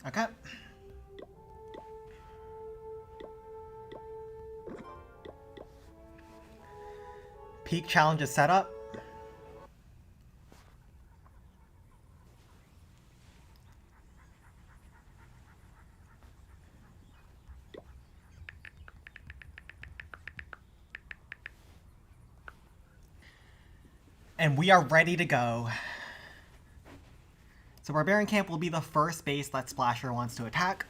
Okay. Peak challenge is set up. And we are ready to go. So Barbarian Camp will be the first base that Splasher wants to attack.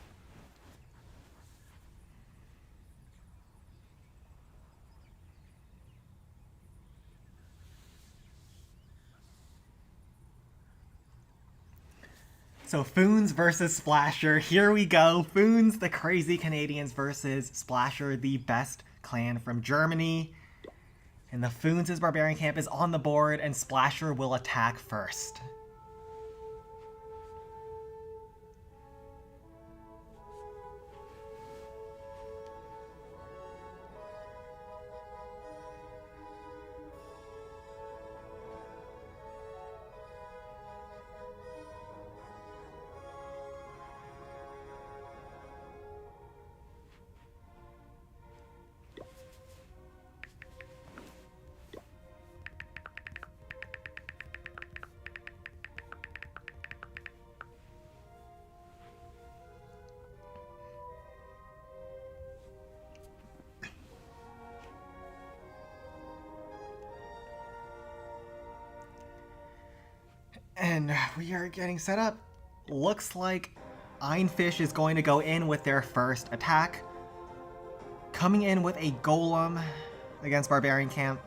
So Fons versus Splasher, here we go. Fons, the crazy Canadians, versus Splasher, the best clan from Germany. And the Fons' Barbarian Camp is on the board, and Splasher will attack first. And we are getting set up. Looks like Ironfish is going to go in with their first attack. Coming in with a Golem against Barbarian Camp.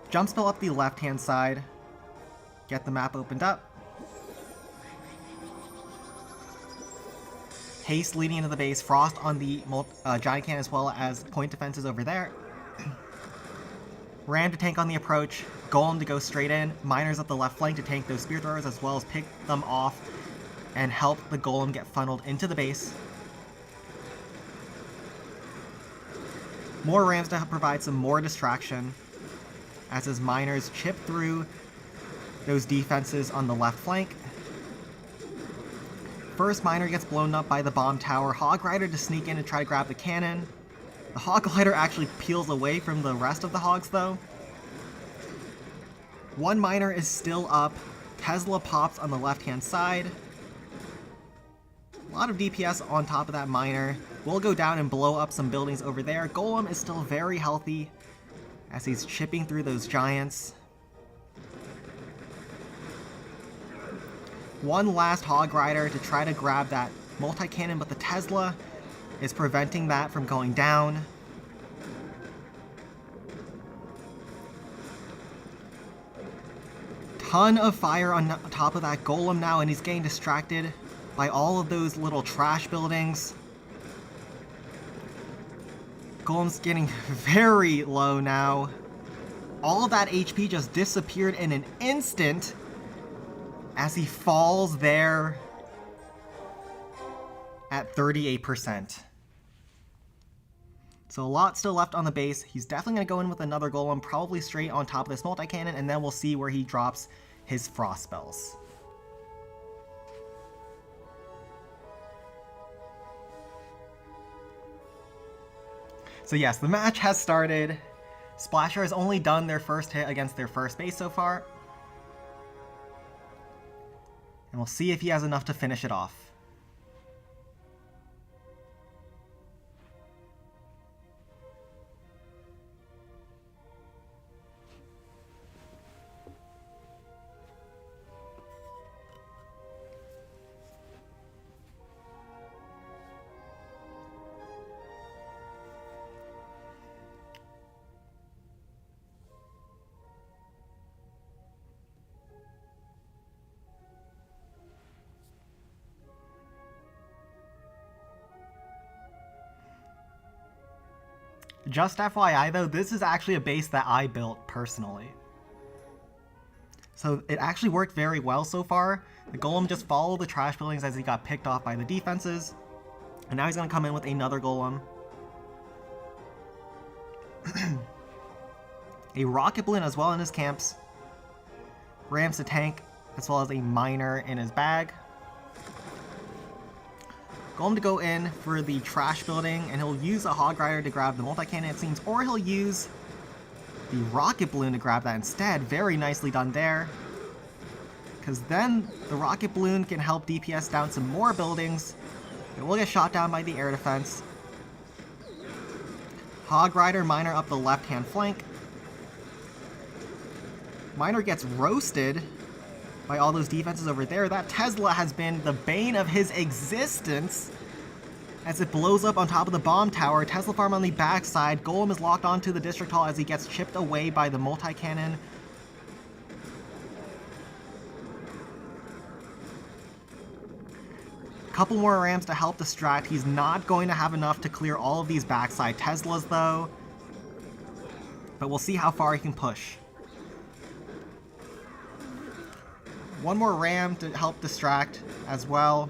Jump spell up the left-hand side. Get the map opened up. Haste leading into the base, Frost on the Giant Cannon as well as point defenses over there. Ram to tank on the approach, Golem to go straight in, Miners up the left flank to tank those spear throwers as well as pick them off and help the Golem get funneled into the base. More Rams to help provide some more distraction as his Miners chip through those defenses on the left flank. First Miner gets blown up by the bomb tower, Hog Rider to sneak in and try to grab the cannon. The Hog Glider actually peels away from the rest of the Hogs though. One Miner is still up, Tesla pops on the left hand side. A lot of DPS on top of that Miner. We'll go down and blow up some buildings over there. Golem is still very healthy as he's chipping through those giants. One last Hog Rider to try to grab that multi-cannon, but the Tesla is preventing that from going down. Ton of fire on top of that Golem now, and he's getting distracted by all of those little trash buildings. Golem's getting very low now. All of that HP just disappeared in an instant as he falls there at 38%. So a lot still left on the base. He's definitely going to go in with another Golem, probably straight on top of this multi-cannon, and then we'll see where he drops his frost spells. So yes, the match has started. Splasher has only done their first hit against their first base so far. And we'll see if he has enough to finish it off. Just FYI though, this is actually a base that I built personally. So it actually worked very well so far. The Golem just followed the trash buildings as he got picked off by the defenses. And now he's going to come in with another Golem. A rocket balloon as well in his camps. Rams to tank as well as a miner in his bag. Golem to go in for the trash building, and he'll use a Hog Rider to grab the multi-cannon it seems, or he'll use the rocket balloon to grab that instead. Very nicely done there. Because then the rocket balloon can help DPS down some more buildings. It will get shot down by the air defense. Hog Rider, Miner up the left-hand flank. Miner gets roasted by all those defenses over there. That Tesla has been the bane of his existence as it blows up on top of the bomb tower. Tesla farm on the backside. Golem is locked onto the district hall as he gets chipped away by the multi-cannon. Couple more Rams to help distract. He's not going to have enough to clear all of these backside Teslas though, but we'll see how far he can push. One more Ram to help distract as well.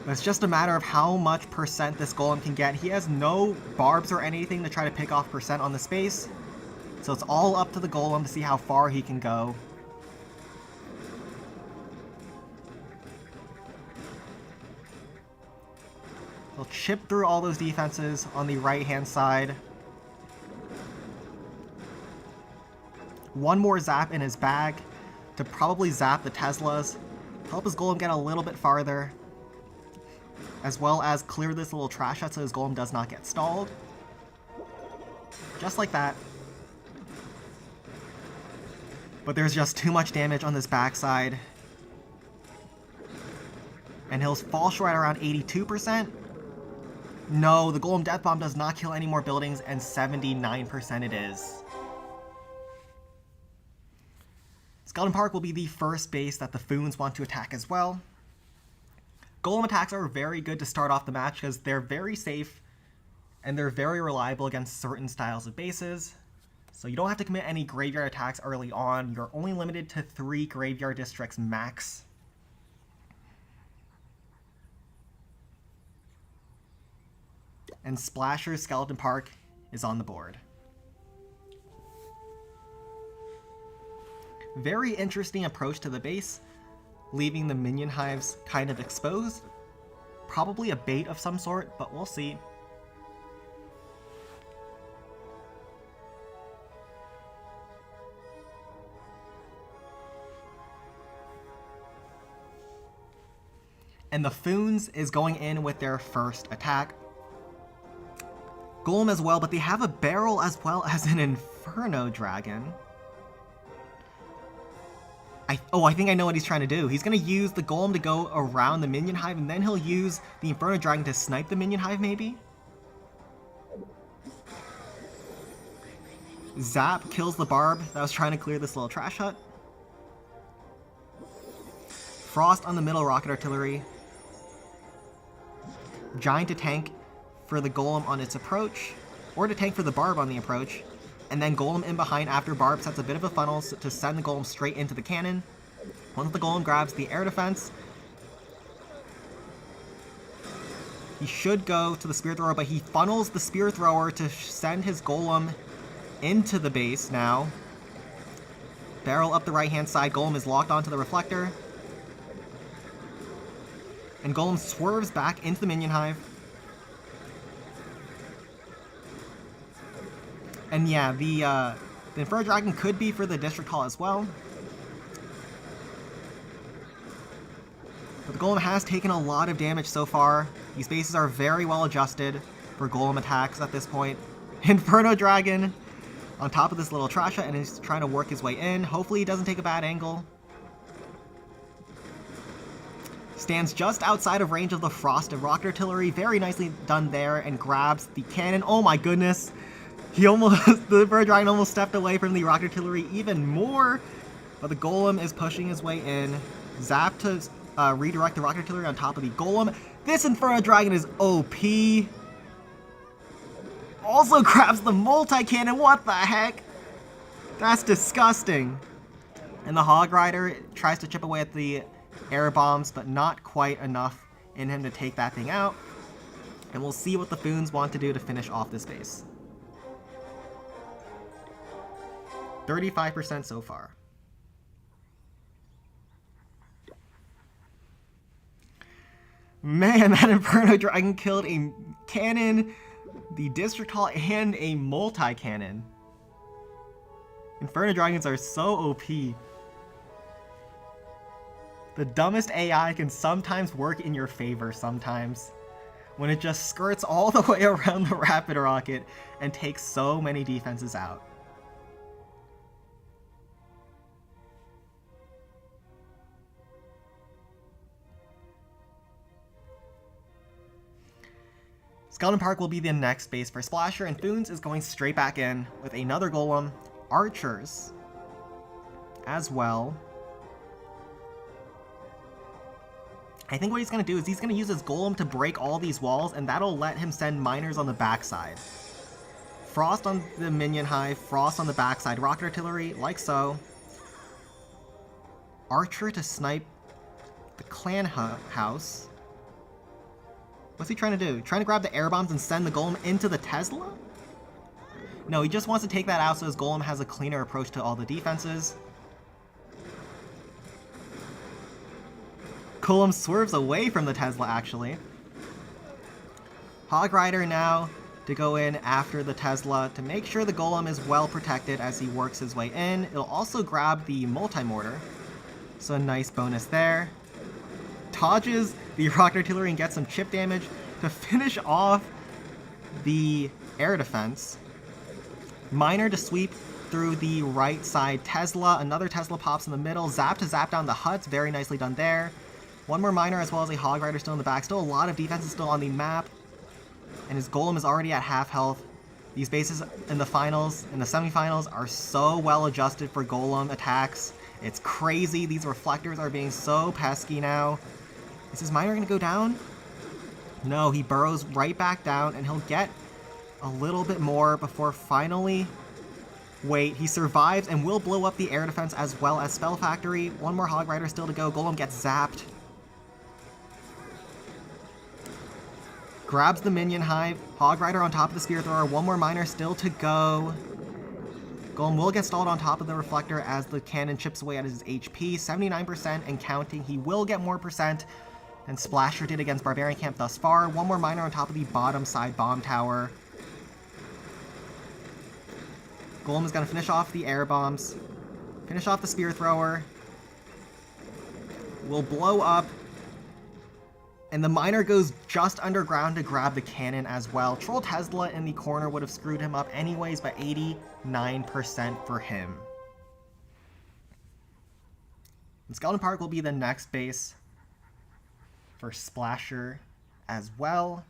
But it's just a matter of how much percent this Golem can get. He has no barbs or anything to try to pick off percent on the space. So it's all up to the Golem to see how far he can go. He'll chip through all those defenses on the right-hand side. One more zap in his bag to probably zap the Teslas, help his Golem get a little bit farther, as well as clear this little trash out so his Golem does not get stalled. Just like that. But there's just too much damage on this backside. And he'll fall short at around 82%. No, the Golem Death Bomb does not kill any more buildings, and 79% it is. Skeleton Park will be the first base that the Fons want to attack as well. Golem attacks are very good to start off the match because they're very safe and they're very reliable against certain styles of bases. So you don't have to commit any graveyard attacks early on. You're only limited to 3 graveyard districts max. And Splasher's Skeleton Park is on the board. Very interesting approach to the base, leaving the minion hives kind of exposed. Probably a bait of some sort, but we'll see. And the Fons is going in with their first attack. Golem as well, but they have a barrel as well as an Inferno Dragon. I think I know what he's trying to do. He's going to use the Golem to go around the minion hive, and then he'll use the Inferno Dragon to snipe the minion hive, maybe? Zap kills the Barb that was trying to clear this little trash hut. Frost on the middle rocket artillery. Giant to tank for the Golem on its approach, or to tank for the Barb on the approach. And then Golem in behind after Barb sets a bit of a funnel to send the Golem straight into the cannon. Once the Golem grabs the air defense, he should go to the Spear Thrower, but he funnels the Spear Thrower to send his Golem into the base now. Barrel up the right-hand side. Golem is locked onto the Reflector. And Golem swerves back into the minion hive. And yeah, the Inferno Dragon could be for the District Hall as well. But the Golem has taken a lot of damage so far. These bases are very well adjusted for Golem attacks at this point. Inferno Dragon on top of this little trash hut, and he's trying to work his way in. Hopefully he doesn't take a bad angle. Stands just outside of range of the Frost and Rocket Artillery. Very nicely done there, and grabs the cannon. Oh my goodness. The Inferno Dragon almost stepped away from the Rocket Artillery even more, but the Golem is pushing his way in. Zap to redirect the Rocket Artillery on top of the Golem. This Inferno Dragon is OP. Also grabs the multi-cannon. What the heck? That's disgusting. And the Hog Rider tries to chip away at the air bombs, but not quite enough in him to take that thing out. And we'll see what the Fons want to do to finish off this base. 35% so far. Man, that Inferno Dragon killed a cannon, the District Hall, and a multi-cannon. Inferno Dragons are so OP. The dumbest AI can sometimes work in your favor sometimes, when it just skirts all the way around the Rapid Rocket and takes so many defenses out. Skeleton Park will be the next base for Splasher, and Fons is going straight back in with another Golem, Archers as well. I think what he's going to do is he's going to use his Golem to break all these walls, and that'll let him send miners on the backside. Frost on the minion hive, Frost on the backside, Rocket Artillery, like so. Archer to snipe the clan house. What's he trying to do? Trying to grab the air bombs and send the Golem into the Tesla? No, he just wants to take that out so his Golem has a cleaner approach to all the defenses. Golem swerves away from the Tesla, actually. Hog Rider now to go in after the Tesla to make sure the Golem is well protected as he works his way in. It'll also grab the Multi-Mortar, so a nice bonus there. Dodges the Rocket Artillery and gets some chip damage to finish off the air defense. Miner to sweep through the right side Tesla. Another Tesla pops in the middle. Zap to zap down the huts. Very nicely done there. One more Miner as well as a Hog Rider still in the back. Still a lot of defenses still on the map. And his Golem is already at half health. These bases in the finals, in the semifinals, are so well adjusted for Golem attacks It's crazy. These reflectors are being so pesky now. Is his miner going to go down? No, he burrows right back down, and he'll get a little bit more before finally... Wait, he survives and will blow up the air defense as well as Spell Factory. One more Hog Rider still to go. Golem gets zapped. Grabs the Minion Hive. Hog Rider on top of the Spear Thrower. One more Miner still to go. Golem will get stalled on top of the Reflector as the cannon chips away at his HP. 79% and counting. He will get more percent than Splasher did against Barbarian Camp thus far. One more Miner on top of the bottom side Bomb Tower. Golem is going to finish off the air bombs. Finish off the Spear Thrower. Will blow up. And the Miner goes just underground to grab the cannon as well. Troll Tesla in the corner would have screwed him up anyways, but 89% for him. And Skeleton Park will be the next base for Splasher as well.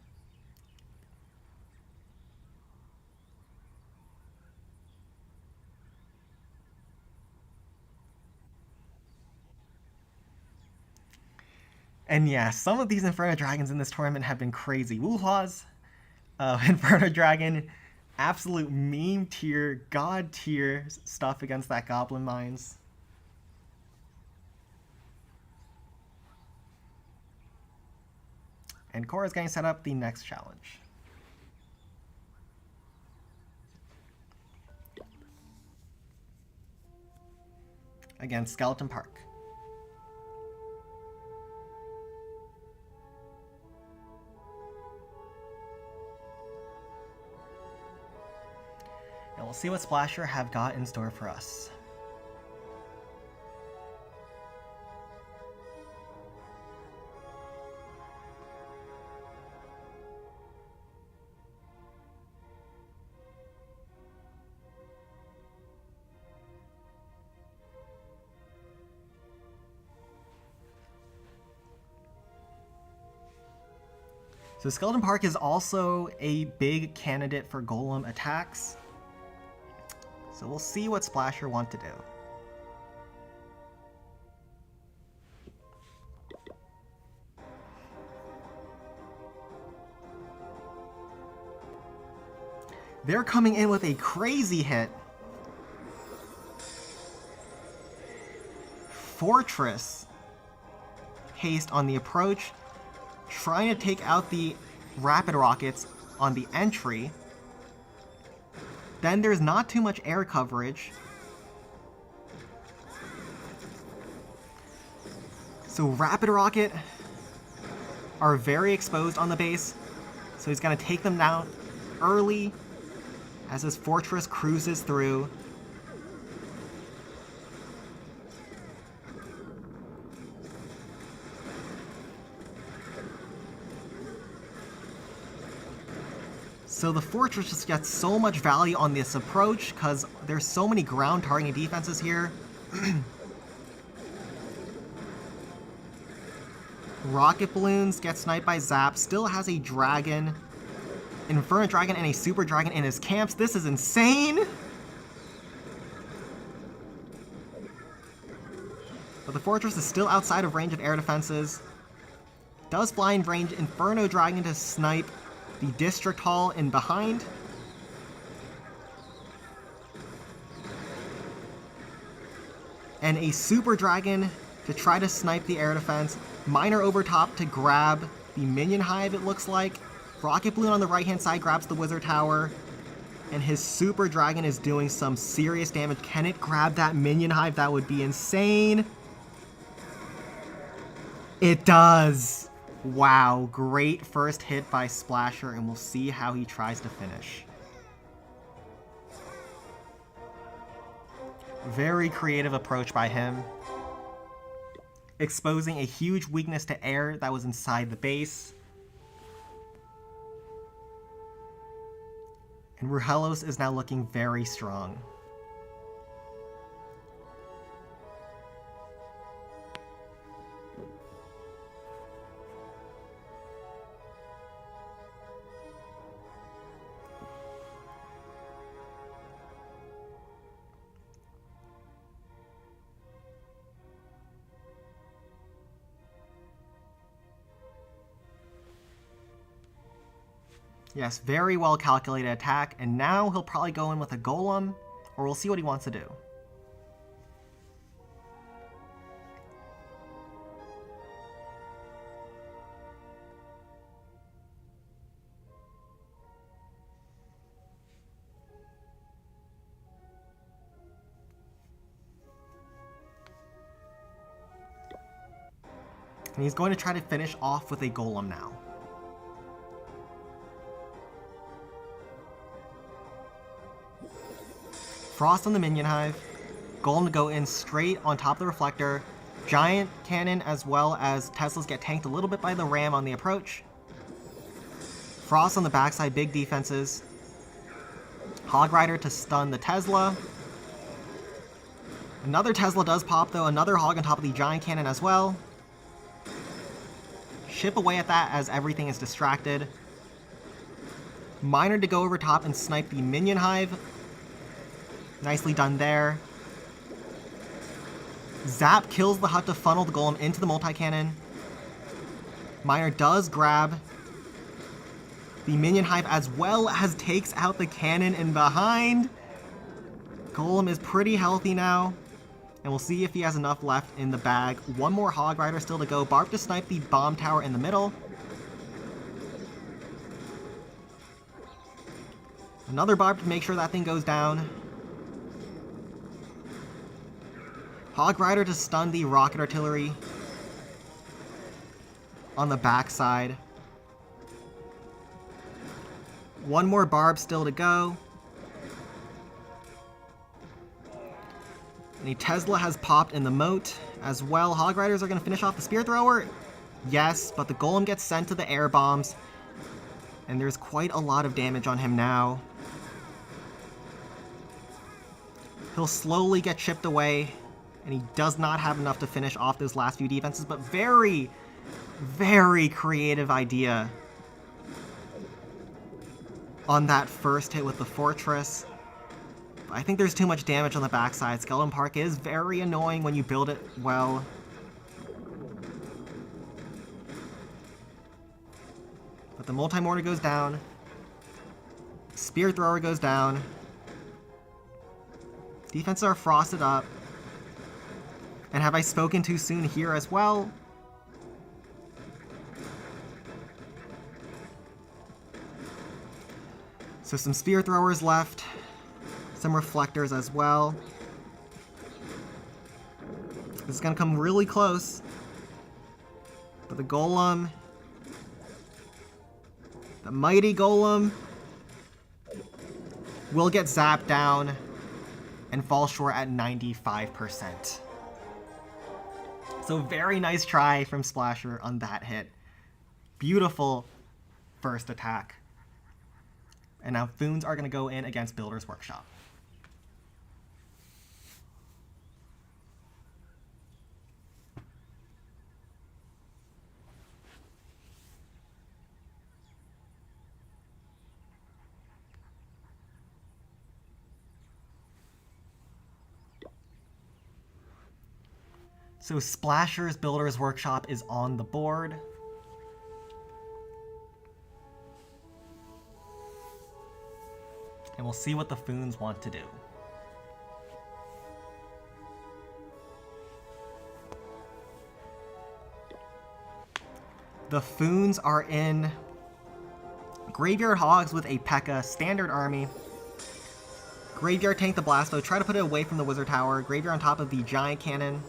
And yeah, some of these Inferno Dragons in this tournament have been crazy. Wuha's Inferno Dragon, absolute meme tier, god tier stuff against that Goblin Mines. And Cora's going to set up the next challenge. Against Skeleton Park. And we'll see what Splasher have got in store for us. So Skeleton Park is also a big candidate for Golem attacks. So we'll see what Splasher want to do. They're coming in with a crazy hit. Fortress haste on the approach, trying to take out the rapid rockets on the entry. Then there's not too much air coverage. So Rapid Rocket are very exposed on the base. So he's going to take them down early as his Fortress cruises through. So the Fortress just gets so much value on this approach because there's so many ground targeting defenses here. Rocket Balloons get sniped by Zap, still has a Dragon, Inferno Dragon, and a Super Dragon in his camps. This is insane! But the Fortress is still outside of range of air defenses. Does blind range Inferno Dragon to snipe the District Hall in behind. And a Super Dragon to try to snipe the air defense. Miner over top to grab the Minion Hive, it looks like. Rocket Balloon on the right-hand side grabs the Wizard Tower. And his Super Dragon is doing some serious damage. Can it grab that Minion Hive? That would be insane. It does! Wow, great first hit by Splasher, and we'll see how he tries to finish. Very creative approach by him. Exposing a huge weakness to air that was inside the base. And Ruhelos is now looking very strong. Yes, very well calculated attack, and now he'll probably go in with a golem, or we'll see what he wants to do. And he's going to try to finish off with a golem now. Frost on the minion hive. Golem to go in straight on top of the reflector. Giant cannon as well as Teslas get tanked a little bit by the ram on the approach. Frost on the backside, big defenses. Hog Rider to stun the Tesla. Another Tesla does pop though, another hog on top of the giant cannon as well. Chip away at that as everything is distracted. Miner to go over top and snipe the minion hive. Nicely done there. Zap kills the hut to funnel the golem into the multi-cannon. Miner does grab the minion hive as well as takes out the cannon in behind. Golem is pretty healthy now. And we'll see if he has enough left in the bag. One more Hog Rider still to go. Barb to snipe the bomb tower in the middle. Another Barb to make sure that thing goes down. Hog Rider to stun the rocket artillery on the backside. One more Barb still to go. And a Tesla has popped in the moat as well. Hog Riders are going to finish off the Spear Thrower. Yes, but the Golem gets sent to the air bombs. And there's quite a lot of damage on him now. He'll slowly get chipped away. And he does not have enough to finish off those last few defenses. But very, very creative idea on that first hit with the Fortress. I think there's too much damage on the backside. Skeleton Park is very annoying when you build it well. But the Multi-Mortar goes down. Spear Thrower goes down. Defenses are frosted up. And have I spoken too soon here as well? So some Spear Throwers left. Some Reflectors as well. This is going to come really close. But the Golem, the mighty Golem, will get zapped down and fall short at 95%. So very nice try from Splasher on that hit. Beautiful first attack. And now Fons are going to go in against Builder's Workshop. So Splasher's Builder's Workshop is on the board. And we'll see what the Fons want to do. The Fons are in Graveyard Hogs with a P.E.K.K.A. standard army. Graveyard tank the Blastbow, try to put it away from the Wizard Tower. Graveyard on top of the Giant Cannon.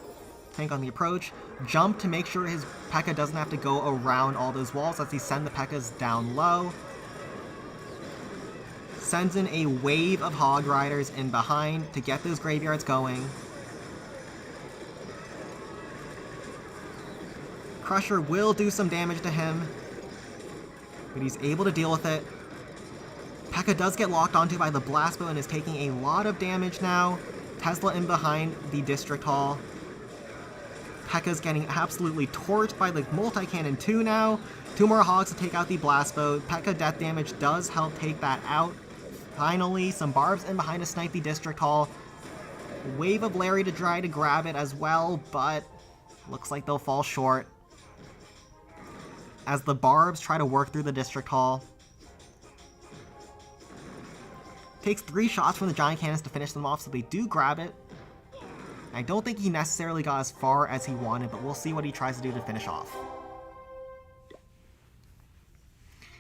Tank on the approach. Jump to make sure his P.E.K.K.A. doesn't have to go around all those walls as he sends the P.E.K.K.As down low. Sends in a wave of Hog Riders in behind to get those graveyards going. Crusher will do some damage to him, but he's able to deal with it. P.E.K.K.A. does get locked onto by the Blastbow and is taking a lot of damage now. Tesla in behind the District Hall. P.E.K.K.A's getting absolutely torched by the multi-cannon 2 now. 2 more Hogs to take out the Blastbow. P.E.K.K.A. death damage does help take that out. Finally, some Barbs in behind to snipe the District Hall. Wave of Larry to try to grab it as well, but looks like they'll fall short. As the Barbs try to work through the District Hall. Takes 3 shots from the giant cannons to finish them off, so they do grab it. I don't think he necessarily got as far as he wanted, but we'll see what he tries to do to finish off.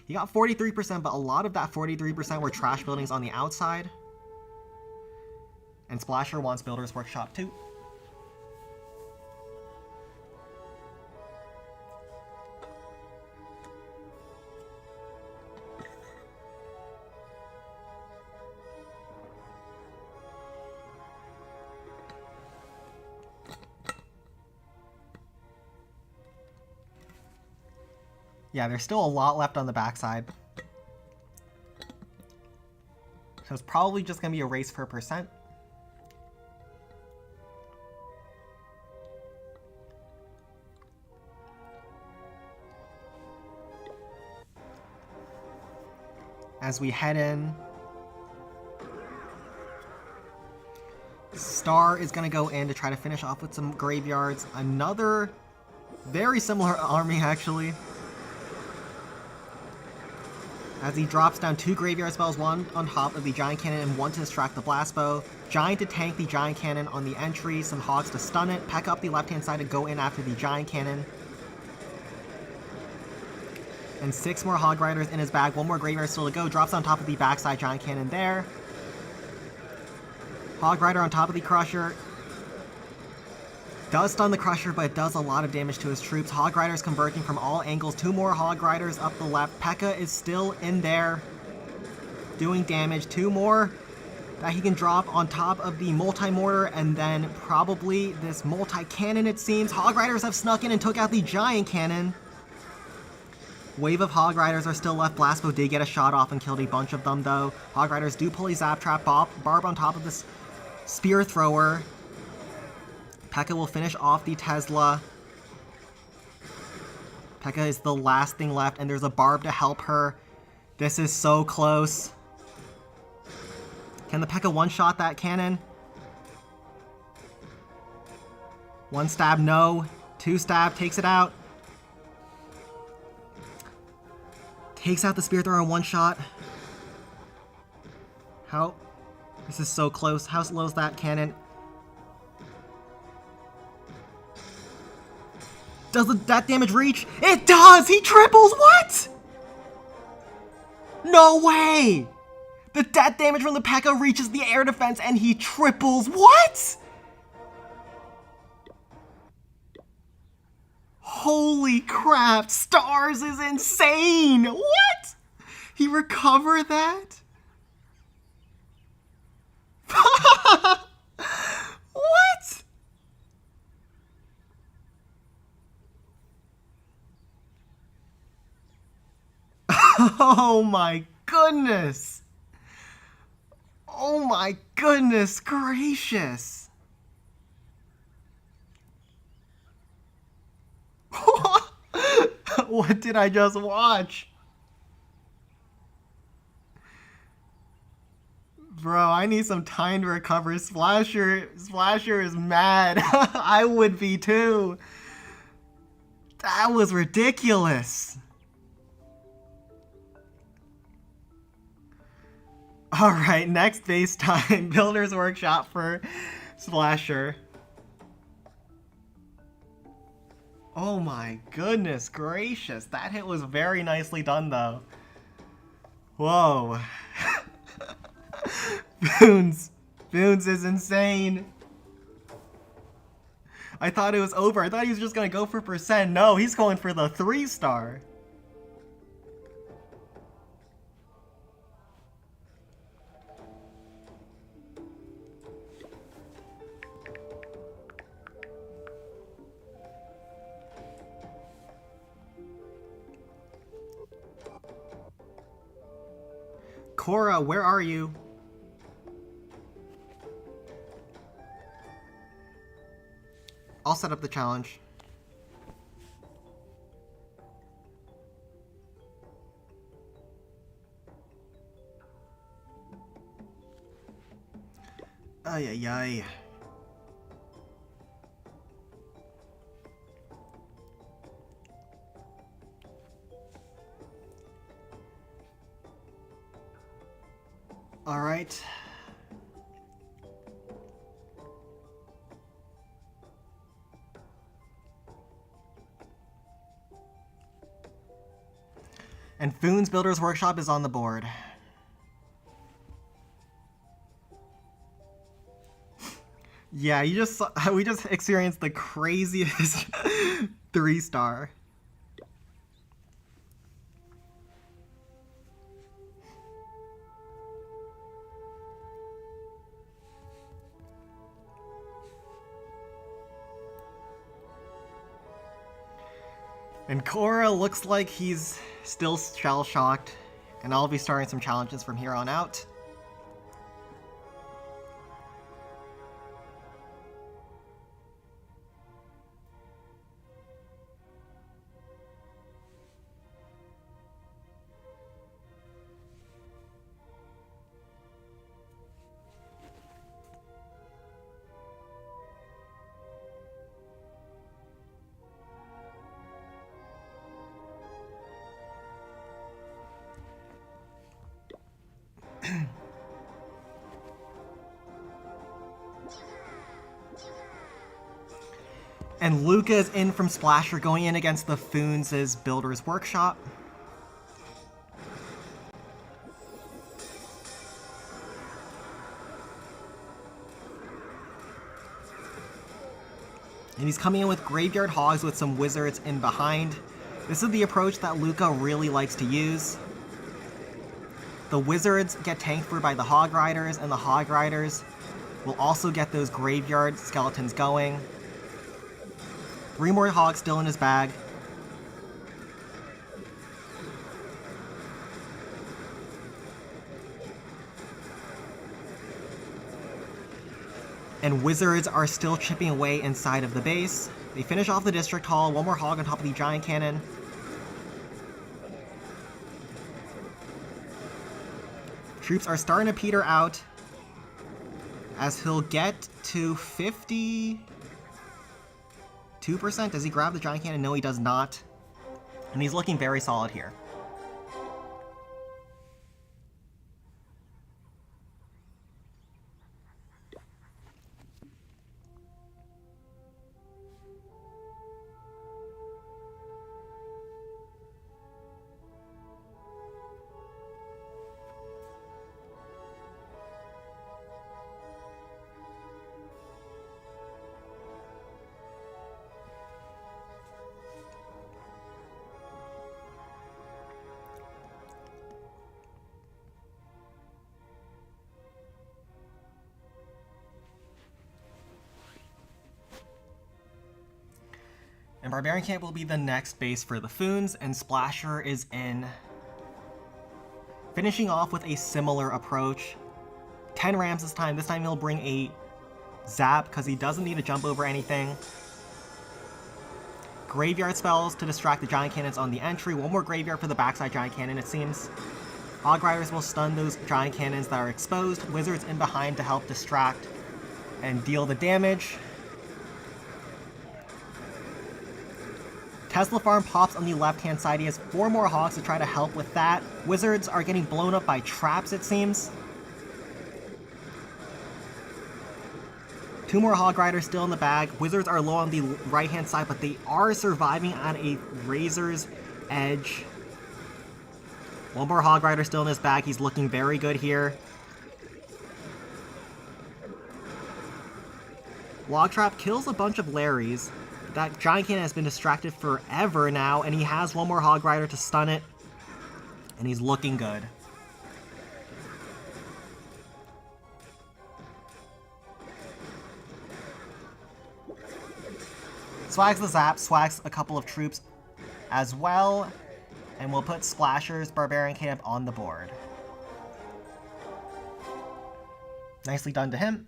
He got 43%, but a lot of that 43% were trash buildings on the outside. And Splasher wants Builder's Workshop too. Yeah, there's still a lot left on the backside. So it's probably just going to be a race for percent. As we head in, Star is going to go in to try to finish off with some graveyards. Another very similar army, actually. As he drops down 2 graveyard spells, 1 on top of the giant cannon and 1 to distract the blast bow. Giant to tank the giant cannon on the entry, some hogs to stun it, Peck up the left-hand side to go in after the giant cannon. And 6 more hog riders in his bag, 1 more graveyard still to go, drops on top of the backside giant cannon there. Hog rider on top of the crusher. Does stun the crusher, but it does a lot of damage to his troops. Hog riders converging from all angles. 2 more hog riders up the left. P.E.K.K.A is still in there doing damage. 2 more that he can drop on top of the multi-mortar, and then probably this multi-cannon, it seems. Hog riders have snuck in and took out the giant cannon. Wave of hog riders are still left. Blastbow did get a shot off and killed a bunch of them, though. Hog riders do pull a zap trap. Barb on top of this spear thrower. P.E.K.K.A will finish off the Tesla. P.E.K.K.A is the last thing left, and there's a Barb to help her. This is so close. Can the P.E.K.K.A one-shot that cannon? 1 stab, no. 2 stab, takes it out. Takes out the spear thrower in 1 shot. How? This is so close. How low is that cannon? Does that damage reach? It does! He triples! What? No way! The death damage from the P.E.K.K.A reaches the air defense and he triples. What? Holy crap! Stars is insane! What? He recovered that? What? Oh my goodness! Oh my goodness gracious! What did I just watch? Bro, I need some time to recover. Splasher is mad. I would be too. That was ridiculous. Alright, next base time. Builder's Workshop for Splasher. Oh my goodness gracious. That hit was very nicely done though. Whoa. Boons is insane. I thought it was over. I thought he was just gonna go for percent. No, he's going for the 3-star. Cora, where are you? I'll set up the challenge. Ay, ay, ay. Alright. And Fons Builder's Workshop is on the board. Yeah, we just experienced the craziest 3-star. And Cora looks like he's still shell-shocked, and I'll be starting some challenges from here on out. And Luca is in from Splasher, going in against the Fons' Builder's Workshop. And he's coming in with Graveyard Hogs with some Wizards in behind. This is the approach that Luca really likes to use. The Wizards get tanked for by the Hog Riders, and the Hog Riders will also get those Graveyard Skeletons going. 3 more Hogs still in his bag. And Wizards are still chipping away inside of the base. They finish off the District Hall, 1 more Hog on top of the Giant Cannon. Troops are starting to peter out as he'll get to 52%. Does he grab the Giant Cannon? No, he does not. And he's looking very solid here. And Barbarian Camp will be the next base for the Fons, and Splasher is in. Finishing off with a similar approach. 10 Rams this time. This time he'll bring a Zap, because he doesn't need to jump over anything. Graveyard spells to distract the Giant Cannons on the entry. 1 more Graveyard for the backside Giant Cannon, it seems. Hog Riders will stun those Giant Cannons that are exposed. Wizards in behind to help distract and deal the damage. Tesla Farm pops on the left-hand side. He has 4 more Hogs to try to help with that. Wizards are getting blown up by traps, it seems. 2 more Hog Riders still in the bag. Wizards are low on the right-hand side, but they are surviving on a Razor's Edge. 1 more Hog Rider still in his bag. He's looking very good here. Log Trap kills a bunch of Larrys. That Giant Cannon has been distracted forever now, and he has 1 more Hog Rider to stun it. And he's looking good. Swags the Zap, swags a couple of troops as well, and we'll put Splasher's Barbarian Camp on the board. Nicely done to him.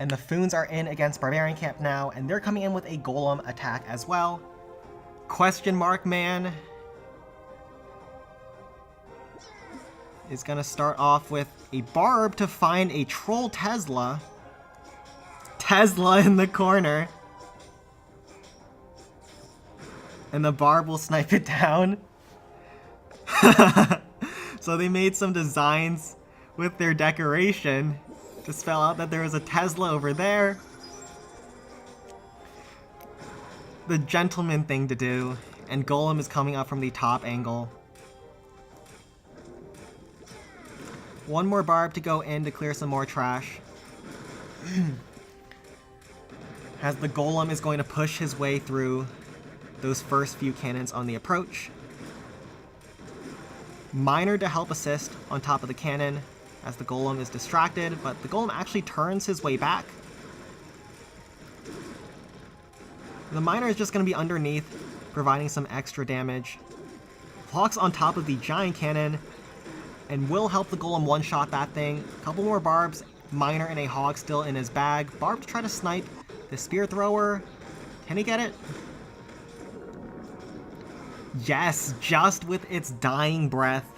And the Fons are in against Barbarian Camp now, and they're coming in with a Golem attack as well. Question mark, man. is going to start off with a barb to find a troll Tesla. Tesla in the corner. And the barb will snipe it down. So they made some designs with their decoration to spell out that there was a Tesla over there. The gentleman thing to do. And Golem is coming up from the top angle. One more barb to go in to clear some more trash. As the Golem is going to push his way through those first few cannons on the approach. Miner to help assist on top of the cannon as the Golem is distracted, but the Golem actually turns his way back. The Miner is just going to be underneath, providing some extra damage. Hawk's on top of the giant cannon, and will help the Golem one-shot that thing. A couple more barbs, Miner and a Hog still in his bag. Barb to try to snipe the spear thrower. Can he get it? Yes, just with its dying breath.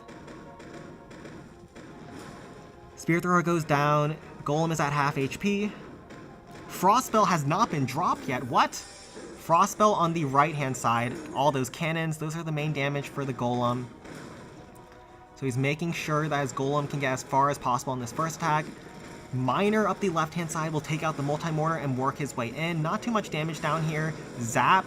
Spear thrower goes down. Golem is at half HP. Frostspell has not been dropped yet. What? Frostspell on the right-hand side. All those cannons, those are the main damage for the Golem. So he's making sure that his Golem can get as far as possible on this first attack. Miner up the left-hand side will take out the multi-mortar and work his way in. Not too much damage down here. Zap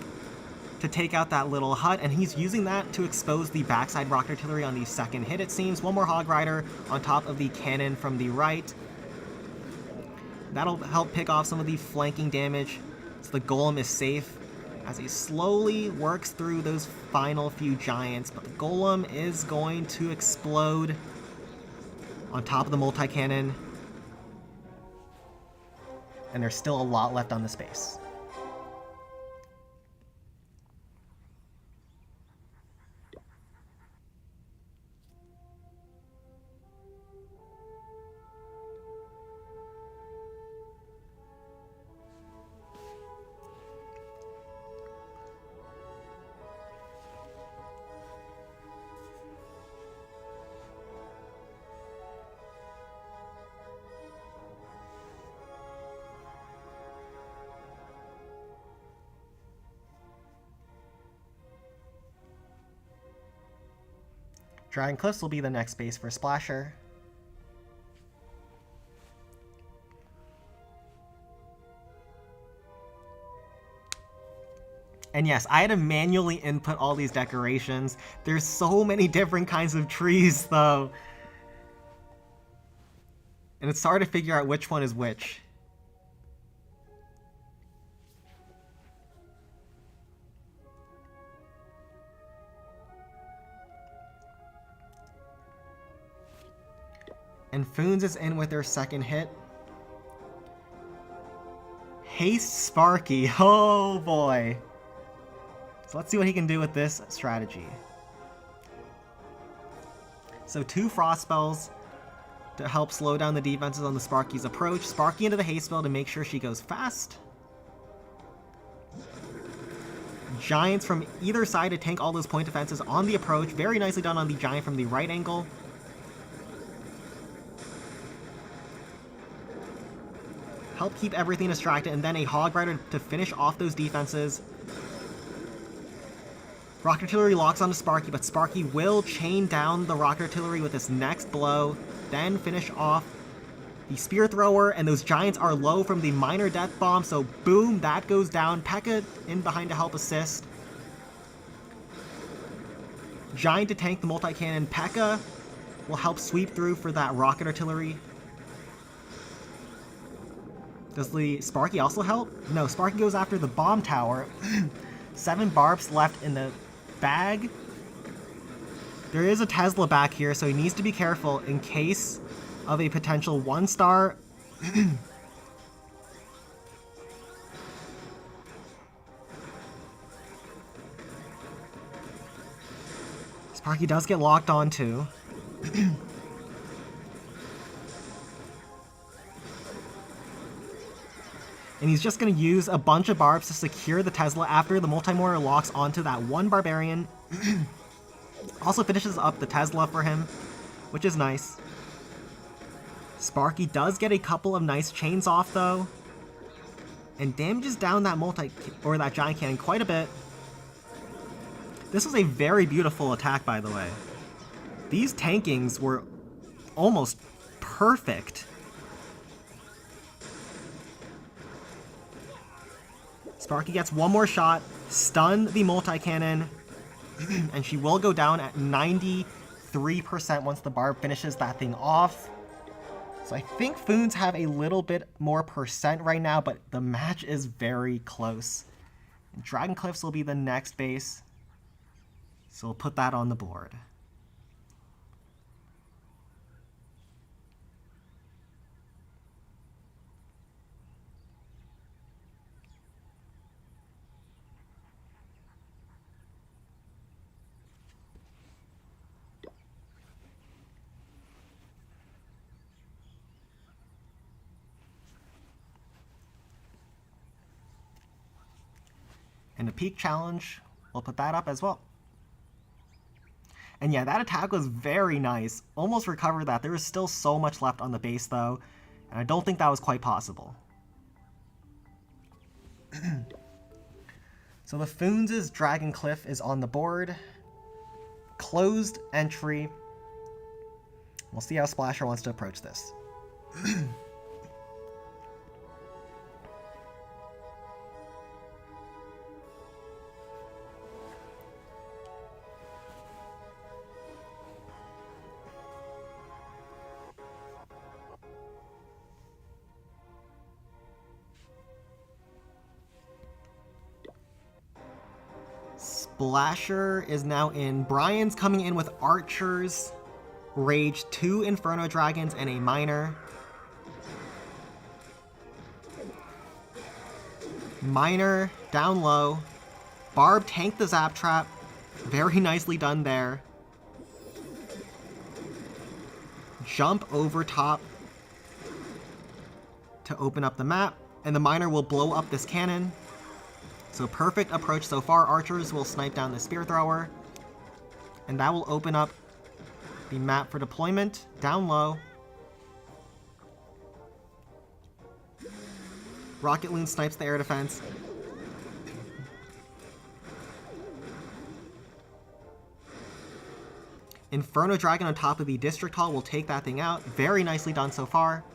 to take out that little hut, and he's using that to expose the backside rocket artillery on the second hit, it seems. One more Hog Rider on top of the cannon from the right. That'll help pick off some of the flanking damage, so the Golem is safe as he slowly works through those final few giants, but the Golem is going to explode on top of the multi-cannon, and there's still a lot left on the space. Dragon Cliffs will be the next base for Splasher. And yes, I had to manually input all these decorations. There's so many different kinds of trees, though. And it's hard to figure out which one is which. And Fons is in with their second hit. Haste Sparky. Oh boy. So let's see what he can do with this strategy. So 2 frost spells to help slow down the defenses on the Sparky's approach. Sparky into the haste spell to make sure she goes fast. Giants from either side to tank all those point defenses on the approach. Very nicely done on the giant from the right angle. Help keep everything distracted, and then a Hog Rider to finish off those defenses. Rocket Artillery locks onto Sparky, but Sparky will chain down the Rocket Artillery with this next blow, then finish off the Spear Thrower, and those Giants are low from the Minor Death Bomb, so boom, that goes down. P.E.K.K.A. in behind to help assist. Giant to tank the multi-cannon. P.E.K.K.A. will help sweep through for that Rocket Artillery. Does the Sparky also help? No, Sparky goes after the bomb tower. 7 barbs left in the bag. There is a Tesla back here, so he needs to be careful in case of a potential 1-star. Sparky does get locked on too. And he's just going to use a bunch of barbs to secure the Tesla after the multi-mortar locks onto that one Barbarian. Also finishes up the Tesla for him. which is nice. Sparky does get a couple of nice chains off though, and damages down that that giant cannon quite a bit. This was a very beautiful attack, by the way. These tankings were almost perfect. Sparky gets one more shot, stun the multi-cannon, and she will go down at 93% once the Barb finishes that thing off. So I think Fons have a little bit more percent right now, but the match is very close. And Dragon Cliffs will be the next base, so we'll put that on the board. And the peak challenge, we'll put that up as well. And yeah, that attack was very nice. Almost recovered that. There was still so much left on the base though, and I don't think that was quite possible. So the Fons' Dragon Cliff is on the board. Closed entry. We'll see how Splasher wants to approach this. Splasher is now in. Brian's coming in with archers, rage, 2 Inferno Dragons, and a miner. Miner down low. Barb tanked the Zap Trap. Very nicely done there. Jump over top to open up the map, and the miner will blow up this cannon. So perfect approach so far. Archers will snipe down the spear thrower, and that will open up the map for deployment down low. Rocket Loon snipes the air defense. Inferno Dragon on top of the District Hall will take that thing out. Very nicely done so far.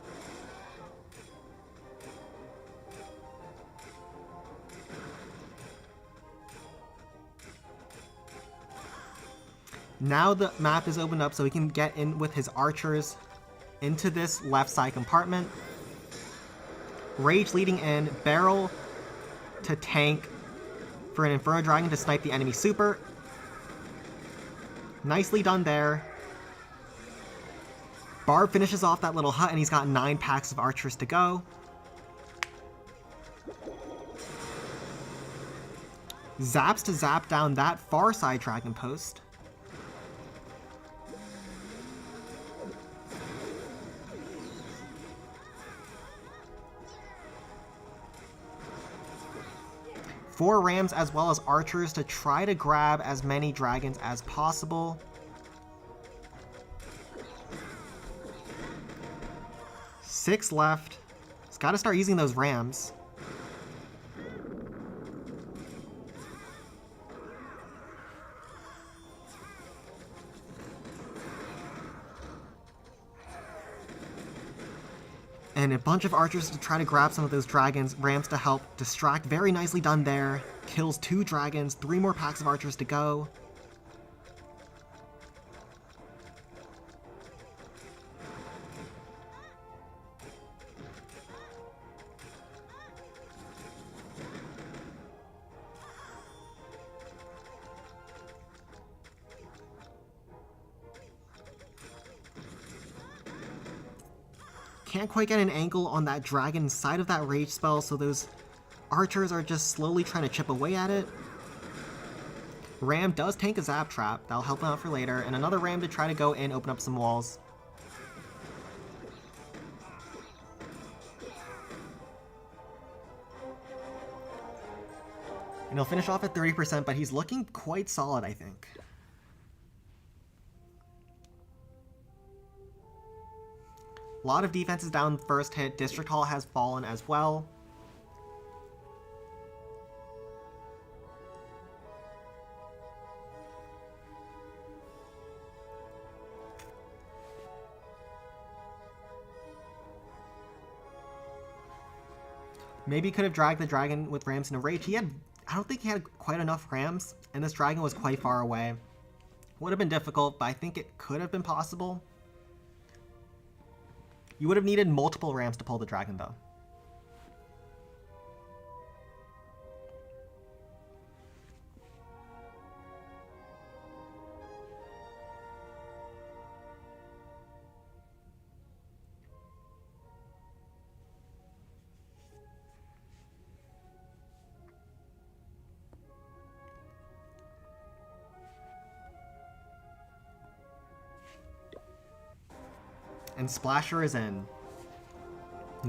Now the map is opened up so he can get in with his archers into this left side compartment. Rage leading in, barrel to tank for an Inferno Dragon to snipe the enemy super. Nicely done there. Barb finishes off that little hut and he's got 9 packs of archers to go. Zaps to zap down that far side dragon post. Four rams as well as archers to try to grab as many dragons as possible. Six left. He's got to start using those rams. And a bunch of archers to try to grab some of those dragons. Rams to help distract. Very nicely done there. Kills 2 dragons. 3 more packs of archers to go. Can't quite get an angle on that dragon side of that rage spell, so those archers are just slowly trying to chip away at it. Ram does tank a Zap Trap. That'll help him out for later. And another Ram to try to go in, open up some walls. And he'll finish off at 30%, but he's looking quite solid, I think. A lot of defenses down first hit. District Hall has fallen as well. Maybe could have dragged the dragon with rams in a rage. I don't think he had quite enough rams, and this dragon was quite far away. Would have been difficult, but I think it could have been possible. You would have needed multiple rams to pull the dragon, though. And Splasher is in.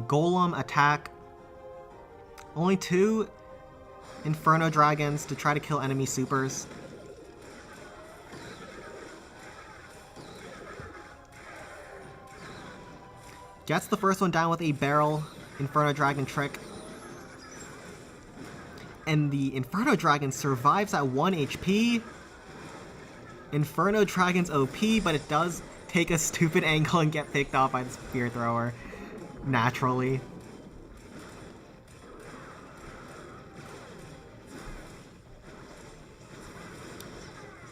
Golem attack. Only 2 Inferno Dragons to try to kill enemy supers. Gets the first one down with a barrel Inferno Dragon trick. And the Inferno Dragon survives at 1 HP. Inferno Dragon's OP, but it does take a stupid angle and get picked off by the spear thrower naturally.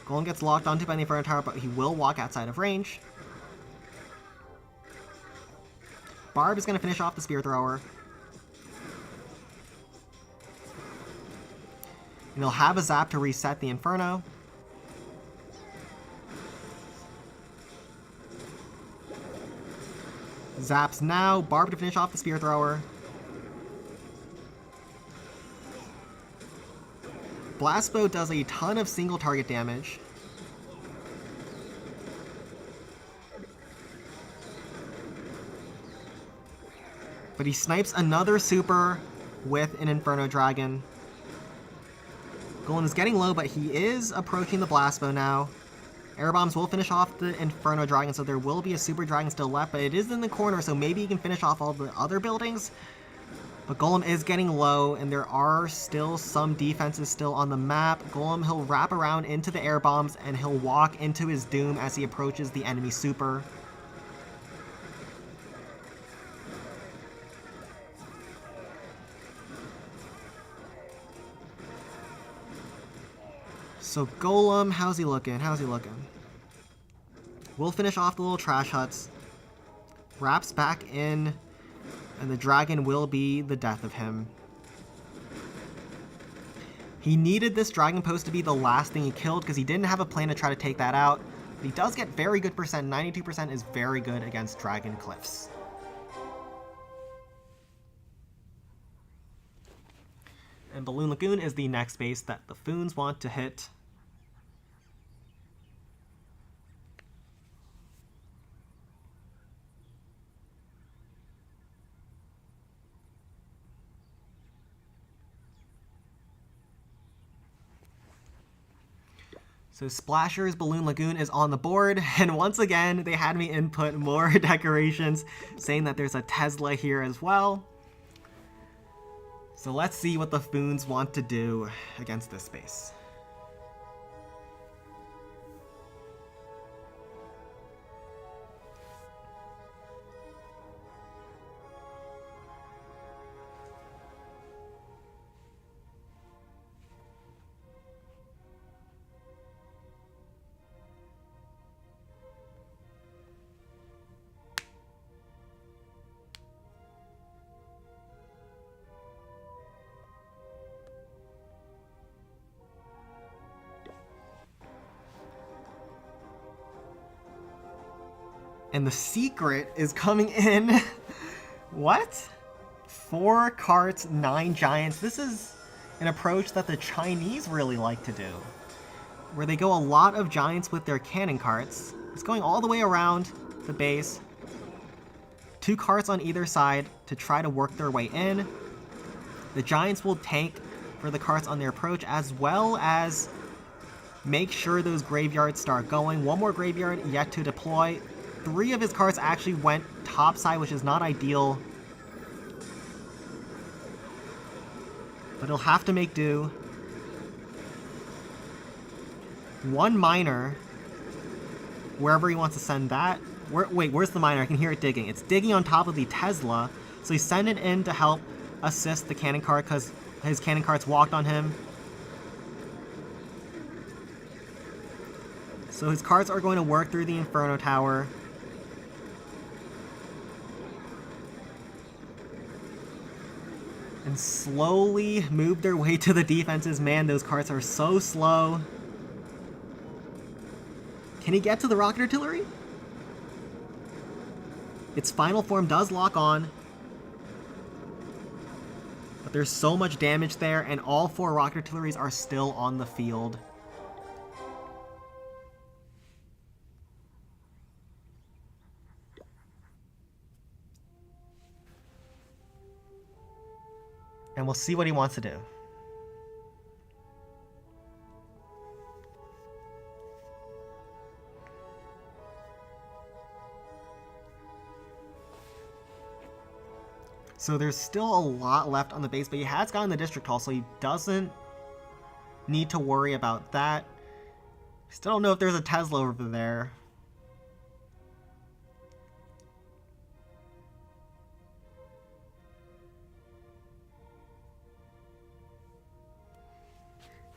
Golem gets locked onto by the Inferno Tower, but he will walk outside of range. Barb is going to finish off the spear thrower. And he'll have a zap to reset the Inferno. Zaps now. Barb to finish off the spear thrower. Blastbow does a ton of single target damage. But he snipes another super with an Inferno Dragon. Golem is getting low, but he is approaching the Blastbow now. Air Bombs will finish off the Inferno Dragon, so there will be a Super Dragon still left, but it is in the corner, so maybe he can finish off all the other buildings. But Golem is getting low, and there are still some defenses still on the map. Golem, he'll wrap around into the Air Bombs, and he'll walk into his doom as he approaches the enemy Super. So Golem, how's he looking? We'll finish off the little trash huts. Wraps back in, and the dragon will be the death of him. He needed this dragon post to be the last thing he killed because he didn't have a plan to try to take that out. But he does get very good percent. 92% is very good against dragon cliffs. And Balloon Lagoon is the next base that the Fons want to hit. So Splasher's Balloon Lagoon is on the board, and once again, they had me input more decorations, saying that there's a Tesla here as well. So let's see what the Fons want to do against this space. And the secret is coming in. What? 4 carts, 9 giants. This is an approach that the Chinese really like to do, where they go a lot of giants with their cannon carts. It's going all the way around the base. 2 carts on either side to try to work their way in. The giants will tank for the carts on their approach, as well as make sure those graveyards start going. 1 more graveyard yet to deploy. 3 of his cards actually went topside, which is not ideal. But he'll have to make do. 1 miner. Wherever he wants to send that. Wait, where's the miner? I can hear it digging. It's digging on top of the Tesla. So he's sending it in to help assist the cannon cart because his cannon cart's walked on him. So his cards are going to work through the Inferno Tower. And slowly move their way to the defenses. Man, those cards are so slow. Can he get to the rocket artillery? Its final form does lock on. But there's so much damage there, and all 4 rocket artilleries are still on the field. And we'll see what he wants to do. So there's still a lot left on the base, but he has gotten the district hall, so he doesn't need to worry about that. Still don't know if there's a Tesla over there.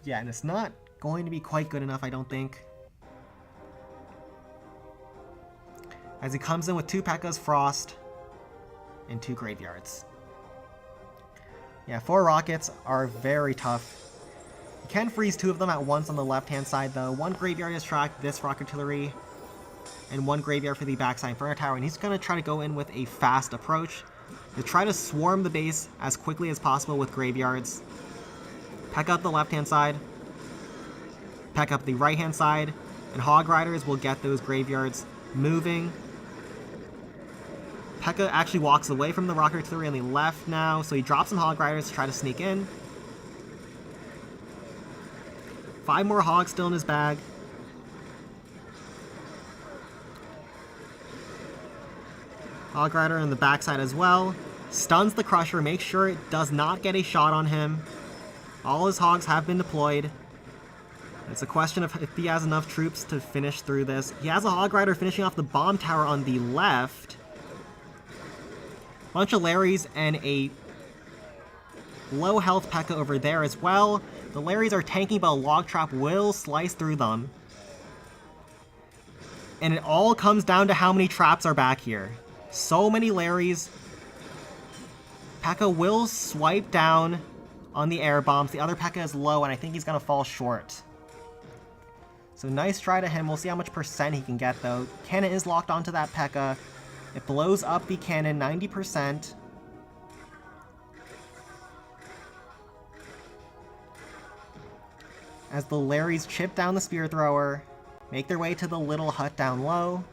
Yeah, and it's not going to be quite good enough, I don't think. As he comes in with 2 P.E.K.K.A.s, Frost, and 2 Graveyards. Yeah, 4 rockets are very tough. You can freeze 2 of them at once on the left-hand side, though. 1 Graveyard is tracked, this Rocket Artillery, and 1 Graveyard for the backside Inferno Tower, and he's going to try to go in with a fast approach. He'll try to swarm the base as quickly as possible with Graveyards. Peck up the left-hand side, peck up the right-hand side, and Hog Riders will get those Graveyards moving. P.E.K.K.A. actually walks away from the Rocket Artillery on the left now, so he drops some Hog Riders to try to sneak in. 5 more Hogs still in his bag. Hog Rider on the backside as well. Stuns the Crusher, makes sure it does not get a shot on him. All his Hogs have been deployed. It's a question of if he has enough troops to finish through this. He has a Hog Rider finishing off the bomb tower on the left. Bunch of Larrys and a low health P.E.K.K.A. over there as well. The Larrys are tanking, but a log trap will slice through them. And it all comes down to how many traps are back here. So many Larrys. P.E.K.K.A. will swipe down on the air bombs. The other P.E.K.K.A. is low, and I think he's going to fall short. So nice try to him. We'll see how much percent he can get, though. Cannon is locked onto that P.E.K.K.A. It blows up the cannon 90%. As the Larrys chip down the spear thrower, make their way to the little hut down low.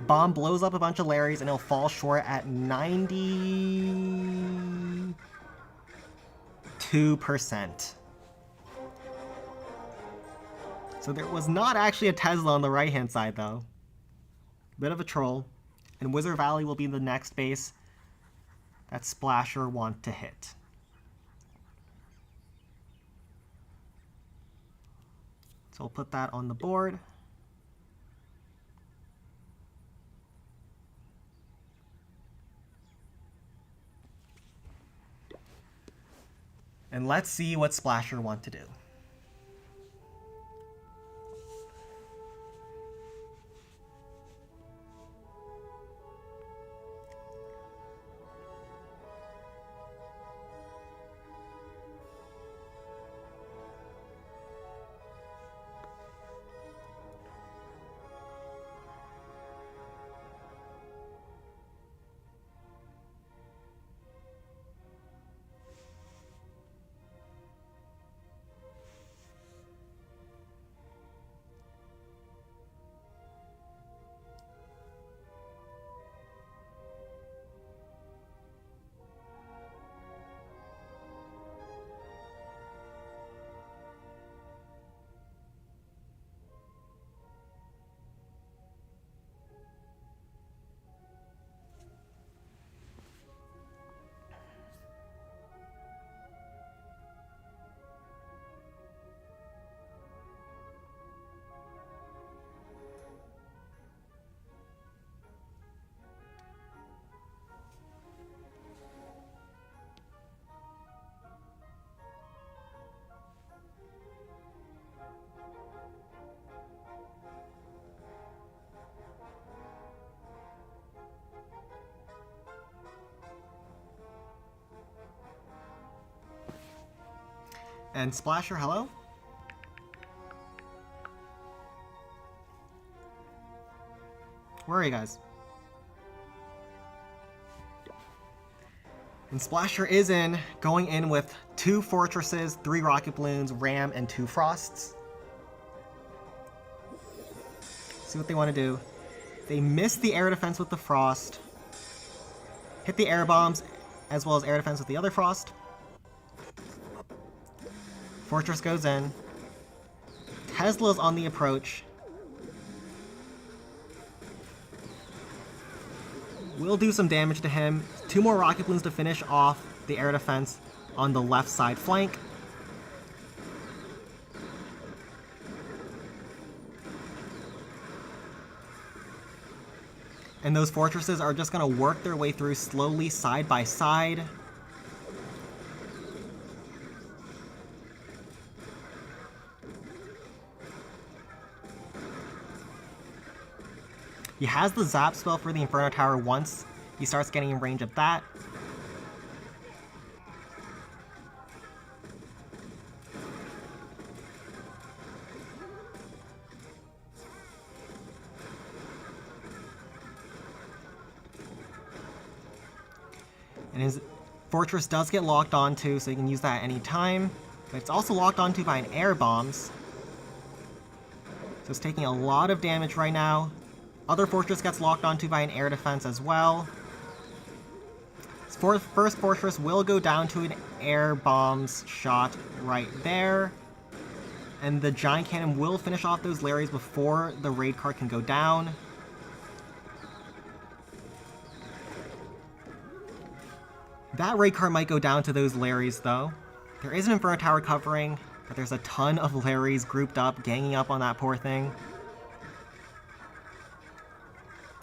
Bomb blows up a bunch of Larrys and it'll fall short at 92%. So there was not actually a Tesla on the right-hand side, though. Bit of a troll. And Wizard Valley will be the next base that Splasher want to hit. So we'll put that on the board. And let's see what Splasher want to do. And Splasher, hello? Where are you guys? And Splasher is in, going in with 2 Fortresses, 3 Rocket Balloons, Ram, and 2 Frosts. See what they want to do. They miss the air defense with the Frost. Hit the air bombs, as well as air defense with the other Frost. Fortress goes in. Tesla's on the approach. Will do some damage to him. 2 more Rocket Balloons to finish off the air defense on the left side flank. And those fortresses are just going to work their way through slowly side by side. He has the Zap spell for the Inferno Tower once he starts getting in range of that. And his fortress does get locked onto, so you can use that at any time. But it's also locked onto by an air bombs. So it's taking a lot of damage right now. Other fortress gets locked onto by an air defense as well. His first fortress will go down to an air bombs shot right there. And the giant cannon will finish off those Larrys before the raid card can go down. That raid card might go down to those Larrys though. There is an Inferno Tower covering, but there's a ton of Larrys grouped up, ganging up on that poor thing.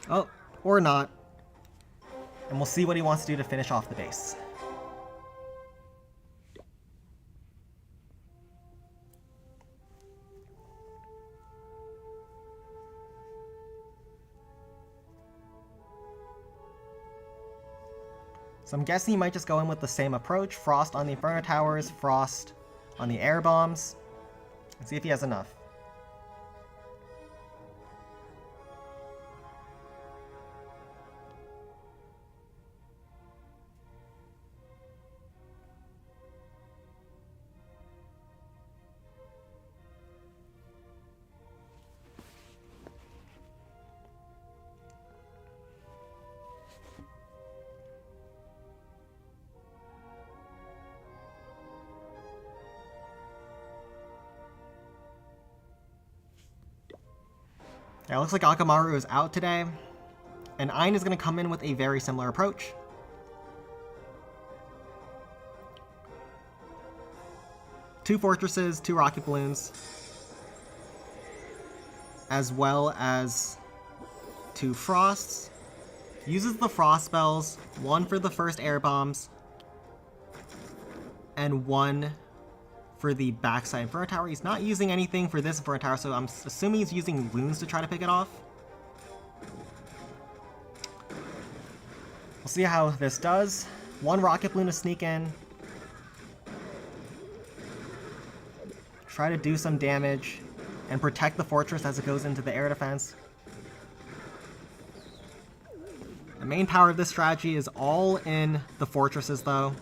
Oh, or not. And we'll see what he wants to do to finish off the base. So I'm guessing he might just go in with the same approach. Frost on the Inferno Towers, Frost on the air bombs. Let's see if he has enough. Yeah, it looks like Akamaru is out today, and Ein is going to come in with a very similar approach. Two fortresses, 2 rocket balloons, as well as 2 frosts. Uses the frost spells, 1 for the first air bombs, and 1 for the backside Inferno Tower. He's not using anything for this Inferno Tower, so I'm assuming he's using loons to try to pick it off. We'll see how this does. 1 rocket balloon to sneak in. Try to do some damage and protect the fortress as it goes into the air defense. The main power of this strategy is all in the fortresses though.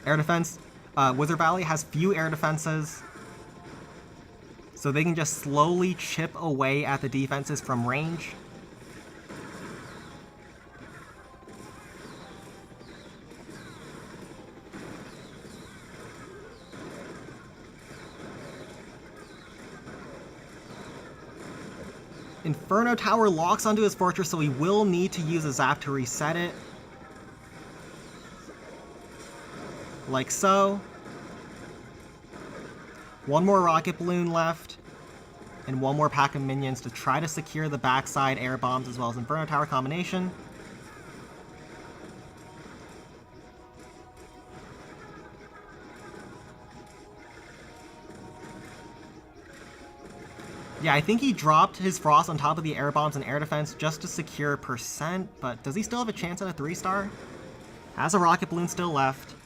Air defense. Wizard Valley has few air defenses, so they can just slowly chip away at the defenses from range. Inferno Tower locks onto his fortress, so he will need to use a zap to reset it. Like so. 1 more rocket balloon left, and 1 more pack of minions to try to secure the backside air bombs as well as Inferno Tower combination. Yeah, I think he dropped his frost on top of the air bombs and air defense just to secure percent, but does he still have a chance at a 3-star? Has a rocket balloon still left.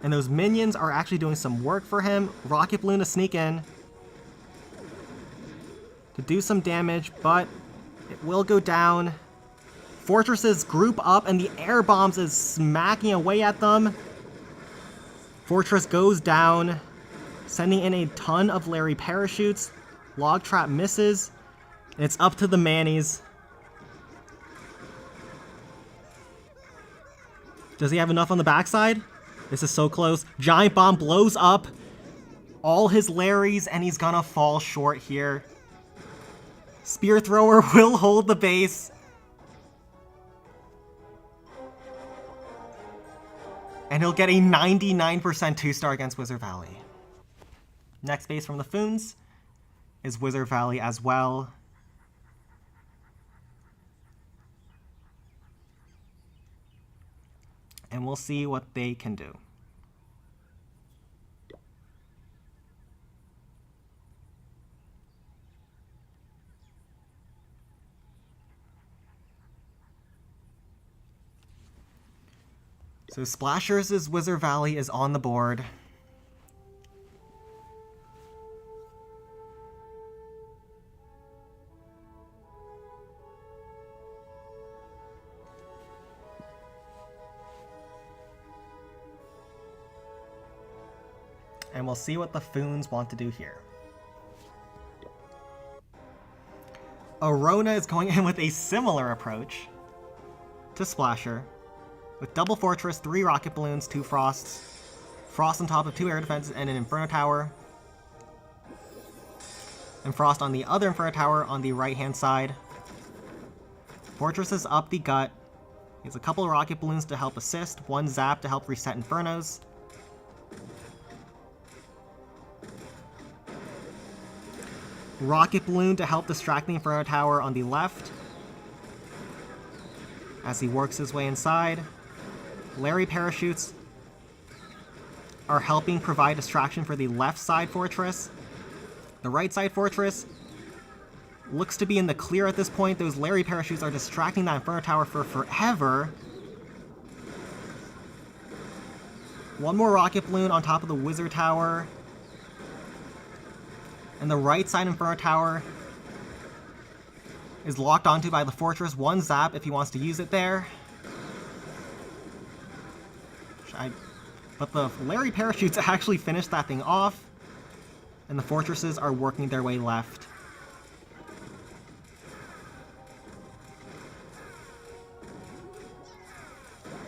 And those minions are actually doing some work for him. Rocket Balloon to sneak in. To do some damage, but it will go down. Fortresses group up and the air bombs is smacking away at them. Fortress goes down, sending in a ton of Larry parachutes. Log trap misses. And it's up to the Mannies. Does he have enough on the backside? This is so close. Giant bomb blows up all his Larrys and he's gonna fall short here. Spear thrower will hold the base. And he'll get a 99% 2-star against Wizard Valley. Next base from the Fons is Wizard Valley as well. And we'll see what they can do. So Splashers' Wizard Valley is on the board. And we'll see what the Fons want to do here. Arona is going in with a similar approach to Splasher. With double Fortress, 3 Rocket Balloons, 2 Frosts. Frost on top of 2 air defenses and an Inferno Tower. And Frost on the other Inferno Tower on the right-hand side. Fortress is up the gut. He has a couple of Rocket Balloons to help assist, 1 Zap to help reset Infernos. Rocket Balloon to help distract the Inferno Tower on the left as he works his way inside. Larry Parachutes are helping provide distraction for the left side fortress. The right side fortress looks to be in the clear at this point. Those Larry Parachutes are distracting that Inferno Tower for forever. 1 more Rocket Balloon on top of the Wizard Tower. And the right side Inferno Tower is locked onto by the Fortress. 1 Zap if he wants to use it there. But the Larry Parachutes actually finished that thing off. And the Fortresses are working their way left.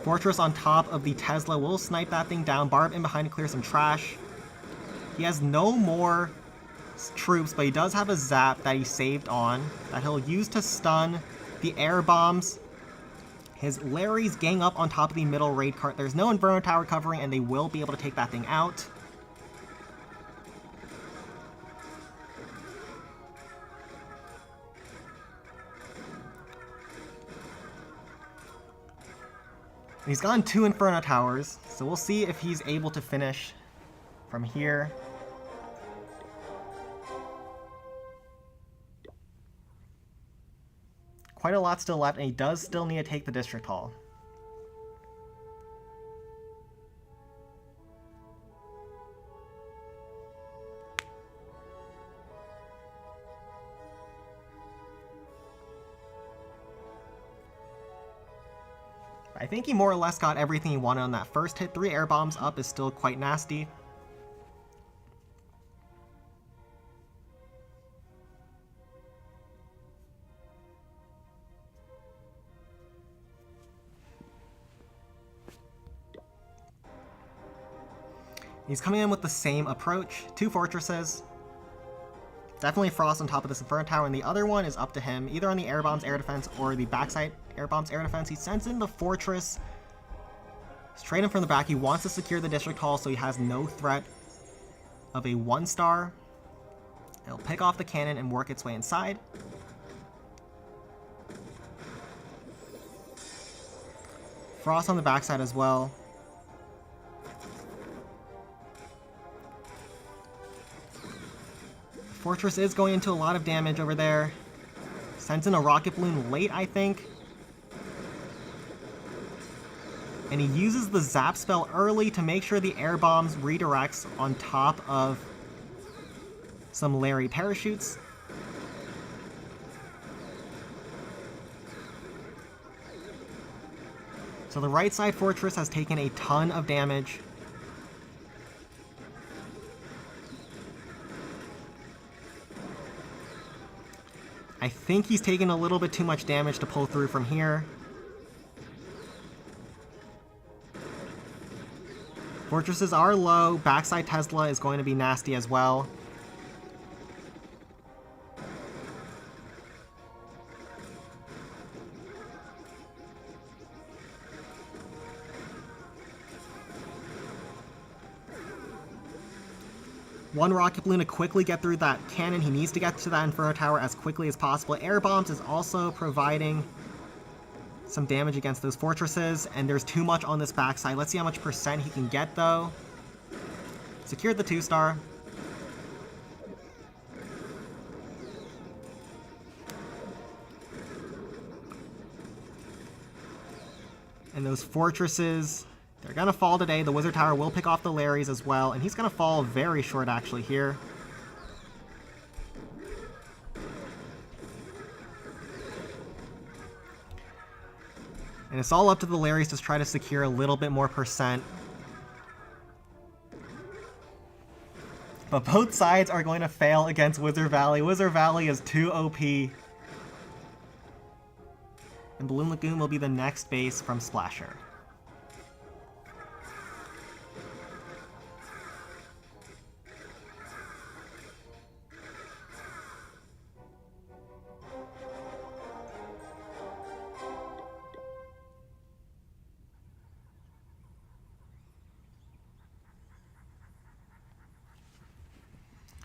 Fortress on top of the Tesla will snipe that thing down. Barb in behind to clear some trash. He has no more troops, but he does have a Zap that he saved on that he'll use to stun the air bombs. His Larrys gang up on top of the middle raid cart. There's no Inferno Tower covering, and they will be able to take that thing out. He's gotten 2 Inferno Towers, so we'll see if he's able to finish from here. Quite a lot still left, and he does still need to take the District Hall. I think he more or less got everything he wanted on that first hit. 3 air bombs up is still quite nasty. He's coming in with the same approach. 2 fortresses. Definitely Frost on top of this Inferno Tower, and the other one is up to him, either on the air bombs air defense or the backside air bombs air defense. He sends in the fortress straight in from the back. He wants to secure the District Hall so he has no threat of a 1-star. It'll pick off the cannon and work its way inside. Frost on the backside as well. Fortress is going into a lot of damage over there. Sends in a Rocket Balloon late, I think. And he uses the zap spell early to make sure the air bombs redirects on top of some Larry parachutes. So the right side fortress has taken a ton of damage. I think he's taken a little bit too much damage to pull through from here. Fortresses are low. Backside Tesla is going to be nasty as well. One rocket balloon to quickly get through that cannon. He needs to get to that Inferno Tower as quickly as possible. Air bombs is also providing some damage against those fortresses, and there's too much on this backside. Let's see how much percent he can get, though. Secured the 2-star. And those fortresses, they're going to fall today. The Wizard Tower will pick off the Larrys as well, and he's going to fall very short, actually, here. And it's all up to the Larrys to try to secure a little bit more percent. But both sides are going to fail against Wizard Valley. Wizard Valley is too OP. And Balloon Lagoon will be the next base from Splasher.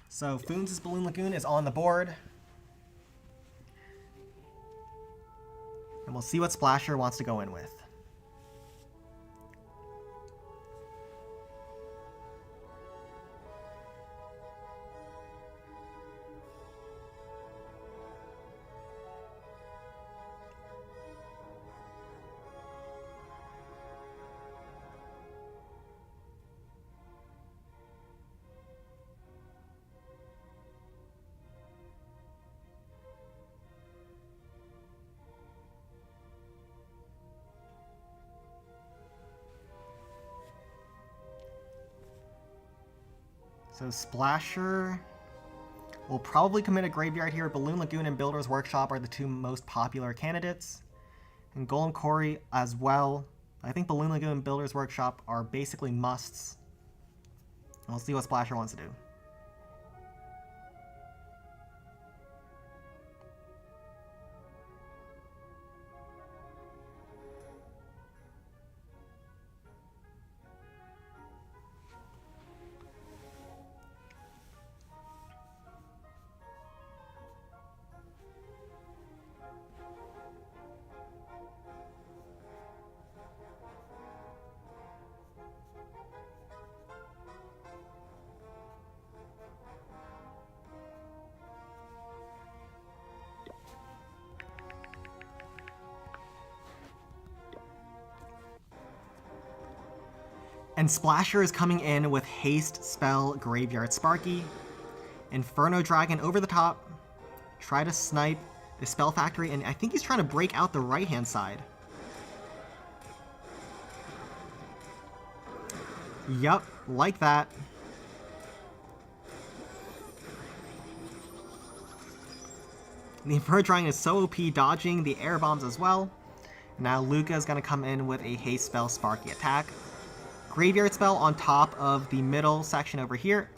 So Fons' Balloon Lagoon is on the board. And we'll see what Splasher wants to go in with. So Splasher will probably commit a graveyard here. Balloon Lagoon and Builder's Workshop are the two most popular candidates. And Golem Quarry as well. I think Balloon Lagoon and Builder's Workshop are basically musts. We'll see what Splasher wants to do. And Splasher is coming in with Haste Spell Graveyard Sparky. Inferno Dragon over the top. Try to snipe the Spell Factory, and I think he's trying to break out the right-hand side. Yup, like that. The Inferno Dragon is so OP, dodging the air bombs as well. Now Luca is going to come in with a Haste Spell Sparky attack. Graveyard Spell on top of the middle section over here.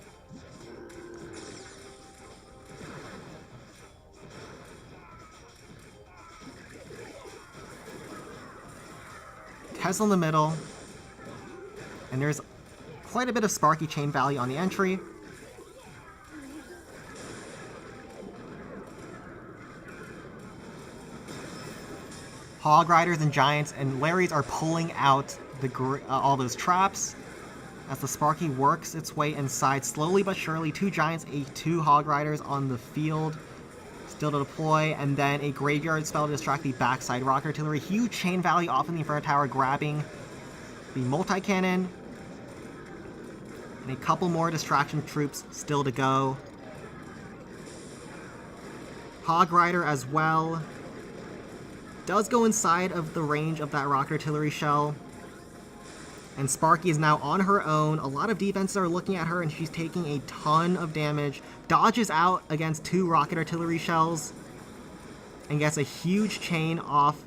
Tesla in the middle. And there's quite a bit of Sparky chain value on the entry. Hog Riders and Giants and Larrys are pulling out all those traps as the Sparky works its way inside slowly but surely. 2 Giants, 2 Hog Riders on the field still to deploy, and then a Graveyard Spell to distract the backside Rocket Artillery. Huge chain value off in the Inferno Tower, grabbing the multi-cannon. And a couple more distraction troops still to go. Hog Rider as well. Does go inside of the range of that rocket artillery shell. And Sparky is now on her own. A lot of defenses are looking at her and she's taking a ton of damage. Dodges out against 2 rocket artillery shells. And gets a huge chain off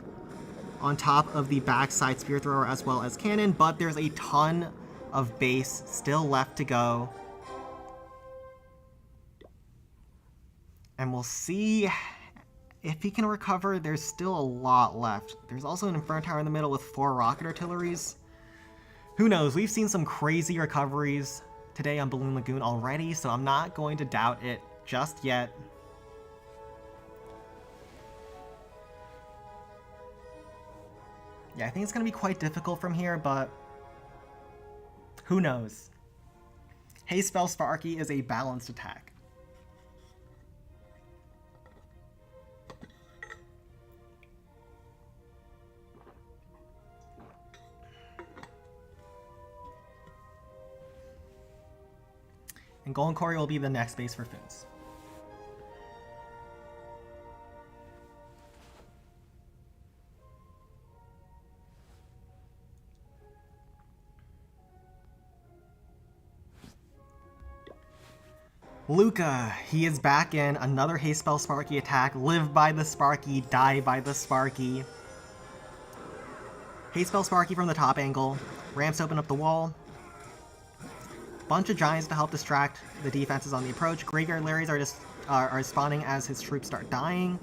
on top of the backside spear thrower as well as cannon. But there's a ton of base still left to go. And we'll see if he can recover. There's still a lot left. There's also an Inferno Tower in the middle with 4 rocket artilleries. Who knows? We've seen some crazy recoveries today on Balloon Lagoon already, so I'm not going to doubt it just yet. Yeah, I think it's going to be quite difficult from here, but who knows? Haste Spell Sparky is a balanced attack. And Golem Quarry will be the next base for Fons. Luca, he is back in. Another Haste Spell Sparky attack. Live by the Sparky, die by the Sparky. Haste Spell Sparky from the top angle. Ramps open up the wall. Bunch of giants to help distract the defenses on the approach. Graveyard Larrys are spawning as his troops start dying.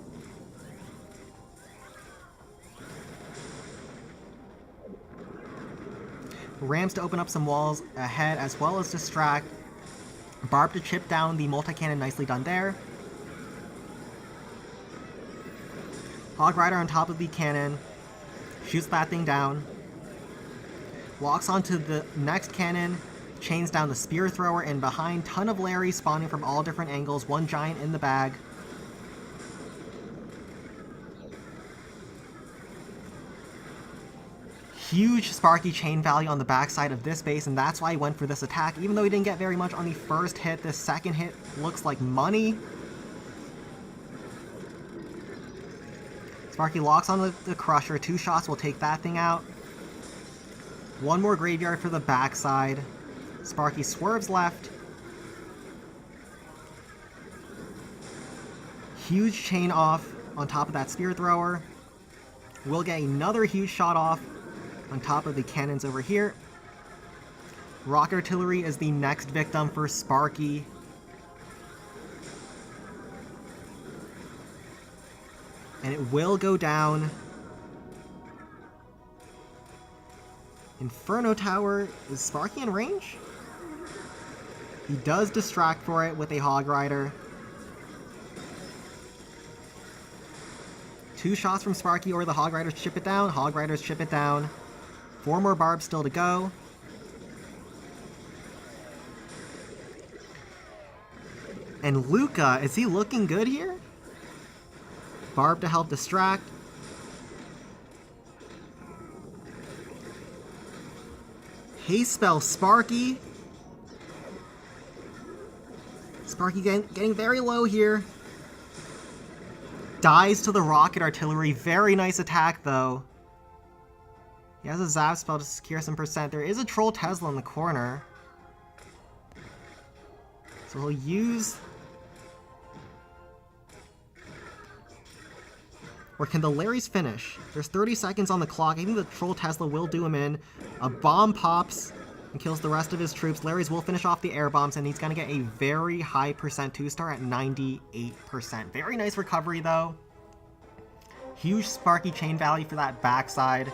Rams to open up some walls ahead as well as distract. Barb to chip down the multi-cannon, nicely done there. Hog Rider on top of the cannon. Shoots that thing down. Walks onto the next cannon. Chains down the spear thrower and behind. Ton of Larrys spawning from all different angles. 1 giant in the bag. Huge Sparky chain value on the backside of this base, and that's why he went for this attack. Even though he didn't get very much on the first hit, this second hit looks like money. Sparky locks on the Crusher. 2 shots will take that thing out. 1 more graveyard for the backside. Sparky swerves left. Huge chain off on top of that spear thrower. We'll get another huge shot off on top of the cannons over here. Rocket artillery is the next victim for Sparky. And it will go down. Inferno Tower. Is Sparky in range? He does distract for it with a Hog Rider. 2 shots from Sparky or the Hog Riders chip it down. Hog Riders chip it down. 4 more barbs still to go. And Luca, is he looking good here? Barb to help distract. Haste Spell Sparky. Sparky getting very low here. Dies to the rocket artillery. Very nice attack, though. He has a Zap spell to secure some percent. There is a Troll Tesla in the corner. So he'll use... Or can the Larrys finish? There's 30 seconds on the clock. I think the Troll Tesla will do him in. A bomb pops and kills the rest of his troops. Larrys will finish off the air bombs, and he's going to get a very high percent 2-star at 98%. Very nice recovery, though. Huge Sparky chain value for that backside.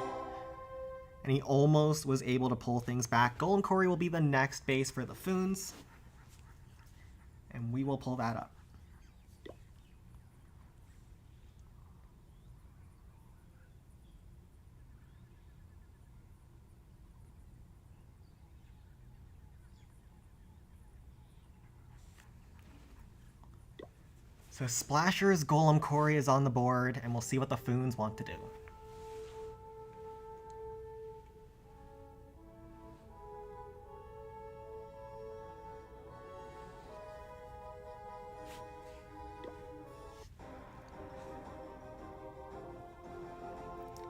And he almost was able to pull things back. Golem Quarry will be the next base for the Fons. And we will pull that up. So Splasher's Golem Quarry is on the board, and we'll see what the Fons want to do.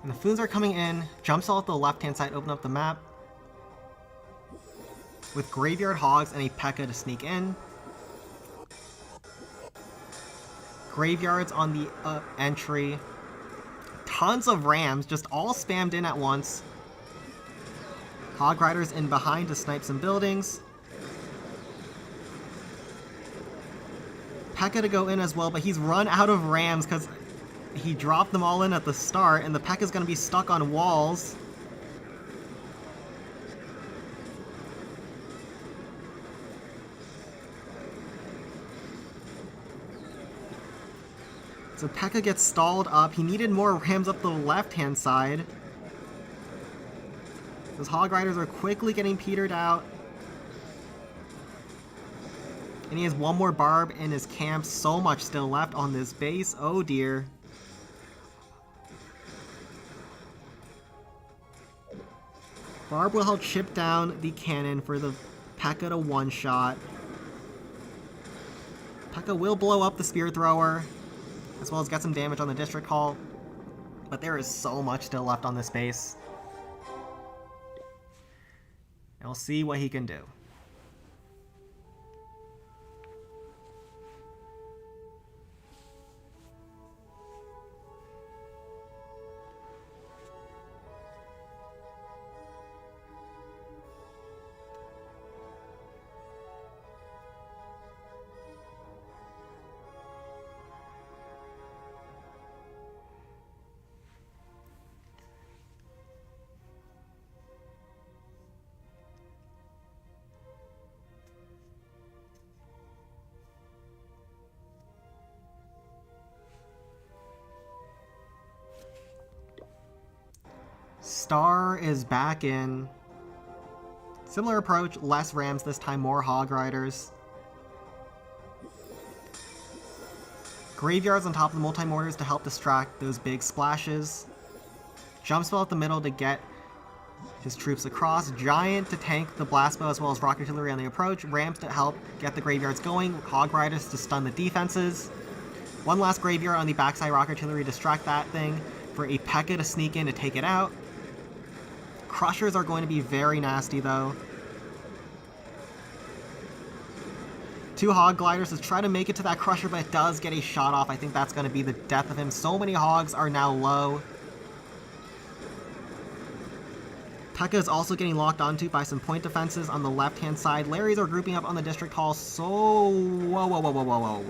And the Fons are coming in. Jump cell at the left-hand side, open up the map. With Graveyard Hogs and a P.E.K.K.A to sneak in. Graveyards on the entry. Tons of Rams just all spammed in at once. Hog Riders in behind to snipe some buildings. P.E.K.K.A to go in as well, but he's run out of Rams because he dropped them all in at the start, and the P.E.K.K.A is going to be stuck on walls. So P.E.K.K.A gets stalled up. He needed more Rams up the left-hand side. Those Hog Riders are quickly getting petered out. And he has one more Barb in his camp. So much still left on this base. Oh dear. Barb will help chip down the cannon for the P.E.K.K.A to one-shot. P.E.K.K.A will blow up the Spear Thrower, as well as get some damage on the District Hall. But there is so much still left on this base. And we'll see what he can do. Star is back in. Similar approach, less Rams this time, more Hog Riders. Graveyards on top of the multi-mortars to help distract those big splashes. Jump spell at the middle to get his troops across. Giant to tank the blast bow as well as rock artillery on the approach. Rams to help get the graveyards going. Hog Riders to stun the defenses. One last graveyard on the backside, rock artillery distract that thing for a P.E.K.K.A to sneak in to take it out. Crushers are going to be very nasty though. Two Hog Gliders to try to make it to that Crusher, but it does get a shot off. I think that's going to be the death of him. So many Hogs are now low. P.E.K.K.A is also getting locked onto by some point defenses on the left-hand side. Larrys are grouping up on the District Hall. So... Whoa.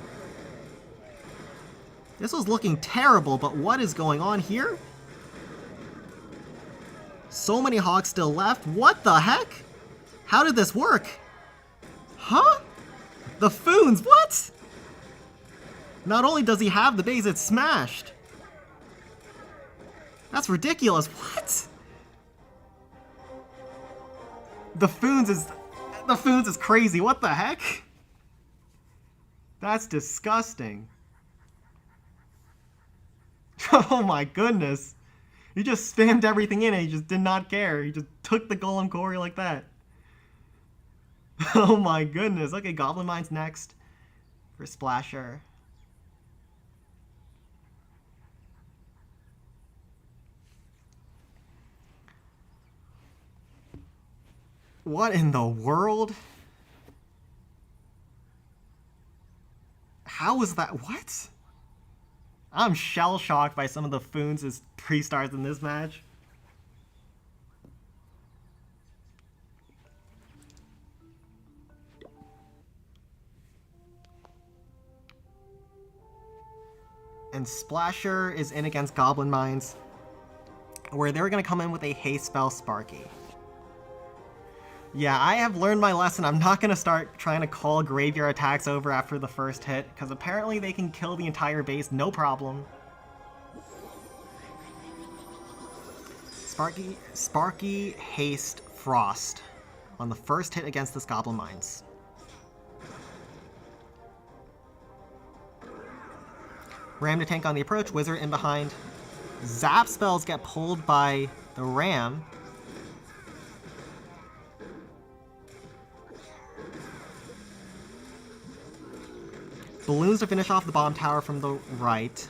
This was looking terrible, but what is going on here? So many Hogs still left. What the heck? How did this work? Huh? The Fons, what? Not only does he have the base, it's smashed. That's ridiculous. What? The Fons is crazy. What the heck? That's disgusting. Oh my goodness. He just spammed everything in and he just did not care. He just took the Golem Quarry like that. Oh my goodness. Okay, Goblin Mines next for Splasher. What in the world? How was that? What? I'm shell-shocked by some of the Fons' pre-stars in this match. And Splasher is in against Goblin Mines, where they're going to come in with a haste spell Sparky. Yeah, I have learned my lesson. I'm not going to start trying to call graveyard attacks over after the first hit, because apparently they can kill the entire base, no problem. Sparky Haste Frost on the first hit against this Goblin Mines. Ram to tank on the approach, Wizard in behind. Zap spells get pulled by the Ram. Balloons to finish off the bomb tower from the right.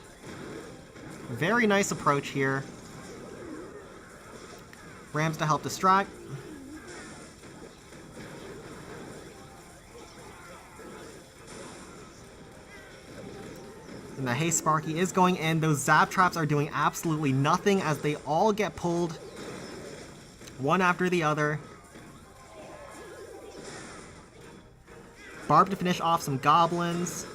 Very nice approach here. Rams to help distract. And the Haste Sparky is going in. Those Zap Traps are doing absolutely nothing as they all get pulled one after the other. Barb to finish off some goblins.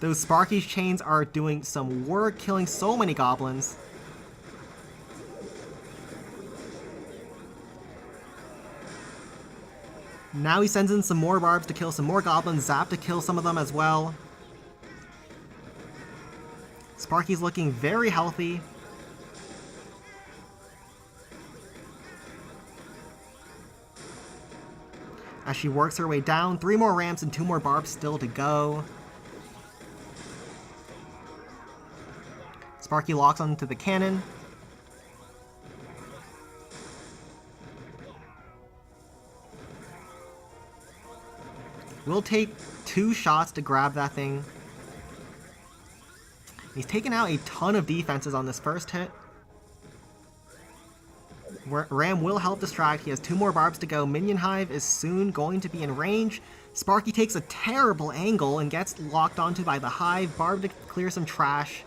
Those Sparky's chains are doing some work, killing so many goblins. Now he sends in some more barbs to kill some more goblins, Zap to kill some of them as well. Sparky's looking very healthy. As she works her way down, 3 more ramps and 2 more barbs still to go. Sparky locks onto the cannon. We'll take 2 shots to grab that thing. He's taken out a ton of defenses on this first hit. Ram will help distract. He has 2 more barbs to go. Minion Hive is soon going to be in range. Sparky takes a terrible angle and gets locked onto by the Hive. Barb to clear some trash.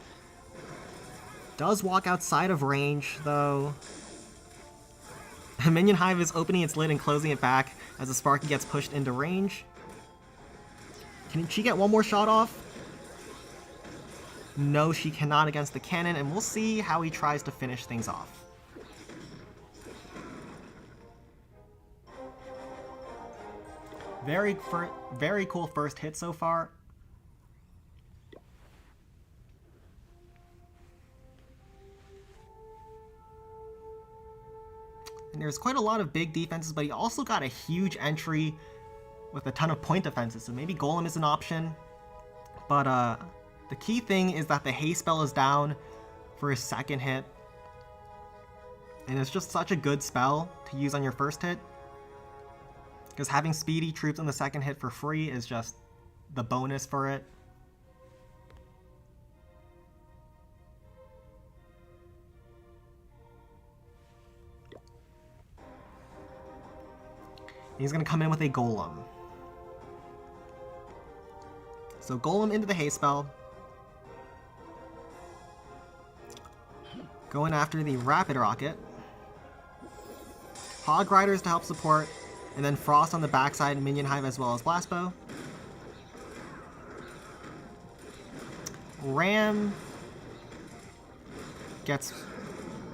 Does walk outside of range, though. Minion Hive is opening its lid and closing it back as the Sparky gets pushed into range. Can she get one more shot off? No, she cannot against the cannon, and we'll see how he tries to finish things off. Very cool first hit so far. And there's quite a lot of big defenses, but he also got a huge entry with a ton of point defenses, so maybe Golem is an option. But the key thing is that the haste spell is down for his second hit. And it's just such a good spell to use on your first hit, because having speedy troops on the second hit for free is just the bonus for it. He's going to come in with a Golem. So Golem into the haste spell. Going after the Rapid Rocket. Hog Riders to help support. And then Frost on the backside, Minion Hive as well as Blast Bow. Ram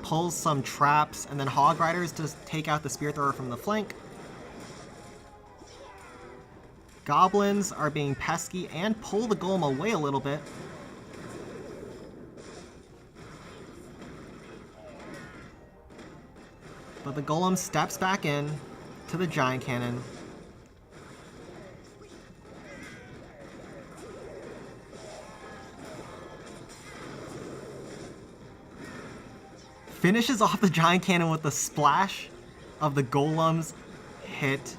pulls some traps, and then Hog Riders to take out the Spear Thrower from the flank. Goblins are being pesky and pull the Golem away a little bit. But the Golem steps back in to the Giant Cannon. Finishes off the Giant Cannon with the splash of the Golem's hit.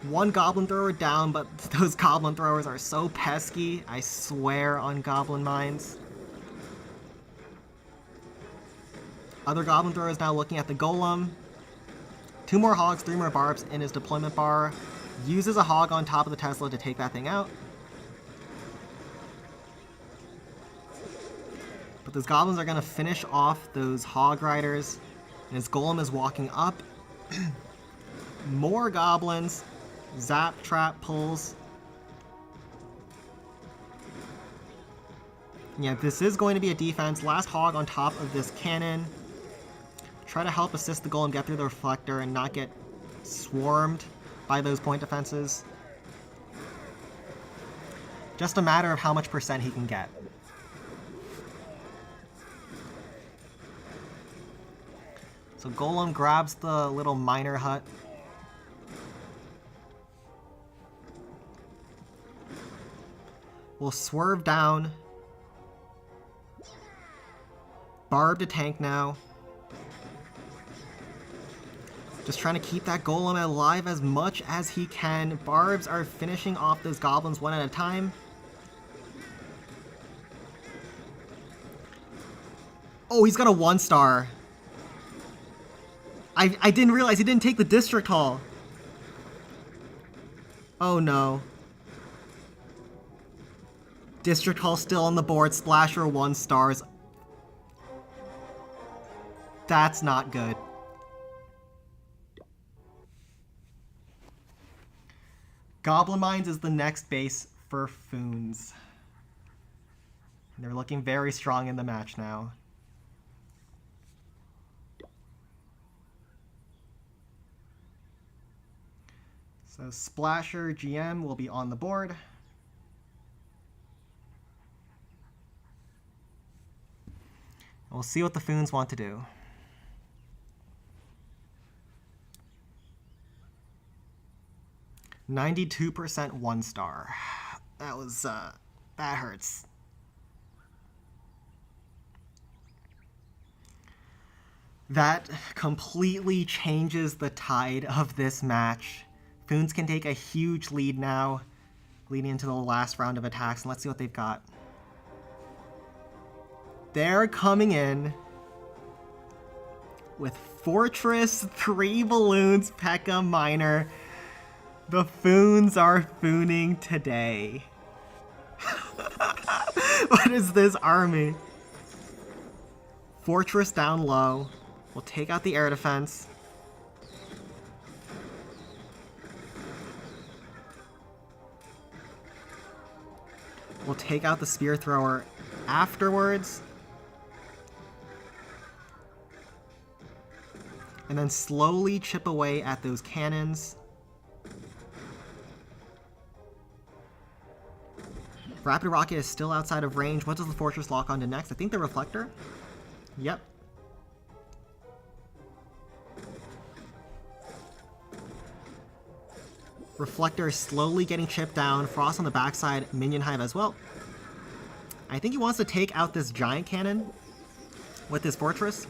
One Goblin Thrower down, but those Goblin Throwers are so pesky, I swear on Goblin Mines. Other Goblin Throwers now looking at the Golem. 2 more Hogs, 3 more Barbs in his deployment bar. Uses a Hog on top of the Tesla to take that thing out. But those Goblins are going to finish off those Hog Riders. And his Golem is walking up. More Goblins. Zap Trap pulls. Yeah, this is going to be a defense. Last Hog on top of this cannon. Try to help assist the Golem get through the Reflector and not get swarmed by those point defenses. Just a matter of how much percent he can get. So Golem grabs the little miner hut. We'll swerve down. Barb to tank now. Just trying to keep that Golem alive as much as he can. Barbs are finishing off those Goblins one at a time. Oh, he's got a 1-star. I didn't realize he didn't take the district hall. Oh no. District hall still on the board. Splasher 1 stars. That's not good. Goblin Mines is the next base for Fons. They're looking very strong in the match now. So Splasher GM will be on the board. We'll see what the Fons want to do. %92% 1 star. That was, that hurts. That completely changes the tide of this match. Fons can take a huge lead now, leading into the last round of attacks, and let's see what they've got. They're coming in with Fortress, 3 balloons, P.E.K.K.A. Miner. The Fons are fooning today. What is this army? Fortress down low. We'll take out the air defense. We'll take out the spear thrower afterwards. And then slowly chip away at those cannons. Rapid Rocket is still outside of range. What does the Fortress lock onto next? I think the Reflector? Yep. Reflector is slowly getting chipped down. Frost on the backside. Minion Hive as well. I think he wants to take out this giant cannon with his Fortress.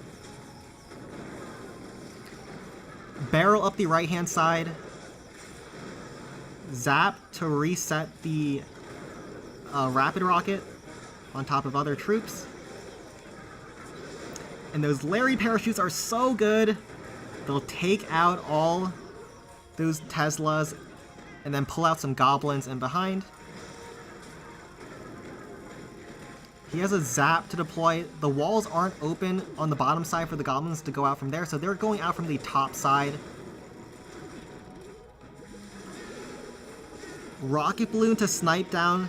Barrel up the right-hand side. Zap to reset the Rapid Rocket on top of other troops. And those Larry parachutes are so good. They'll take out all those Teslas and then pull out some goblins in behind. He has a zap to deploy. The walls aren't open on the bottom side for the goblins to go out from there, so they're going out from the top side. Rocket Balloon to snipe down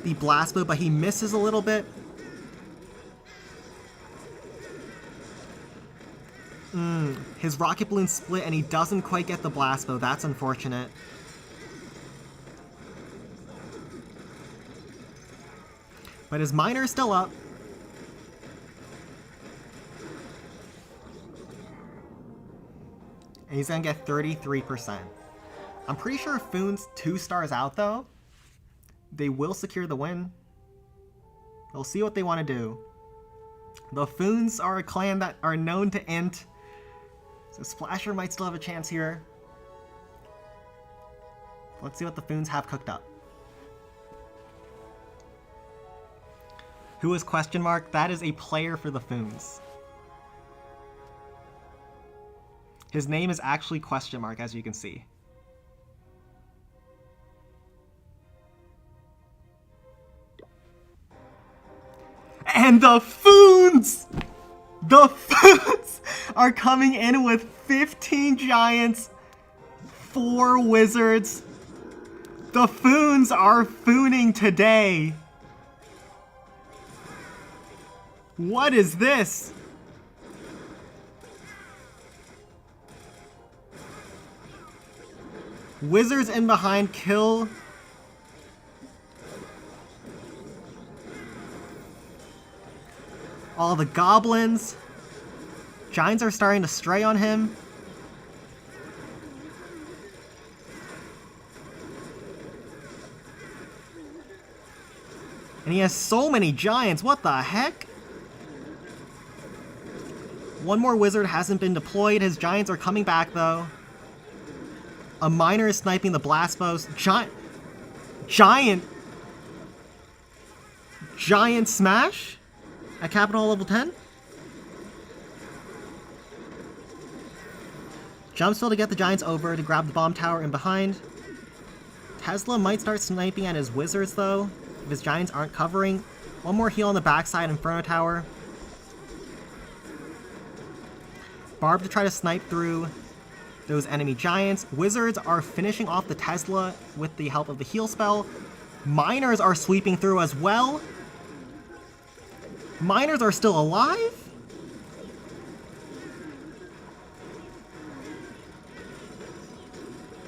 the blast bow, but he misses a little bit. His Rocket Balloon split and he doesn't quite get the blast bow. That's unfortunate. But his miner is still up. And he's gonna get 33%. I'm pretty sure if Fons 2 stars out though, they will secure the win. They'll see what they want to do. The Fons are a clan that are known to int, so Splasher might still have a chance here. Let's see what the Fons have cooked up. Who is question mark? That is a player for the Fons. His name is actually question mark, as you can see. And the Fons are coming in with 15 giants, 4 wizards. The Fons are fooning today. What is this? Wizards in behind kill all the goblins. Giants are starting to stray on him. And he has so many giants. What the heck? One more wizard hasn't been deployed. His giants are coming back, though. A miner is sniping the blast bows. Giant smash at Capital level 10? Jump still to get the Giants over to grab the bomb tower in behind. Tesla might start sniping at his wizards though, if his Giants aren't covering. One more heal on the backside, Inferno Tower. Barb to try to snipe through those enemy Giants. Wizards are finishing off the Tesla with the help of the heal spell. Miners are sweeping through as well. Miners are still alive?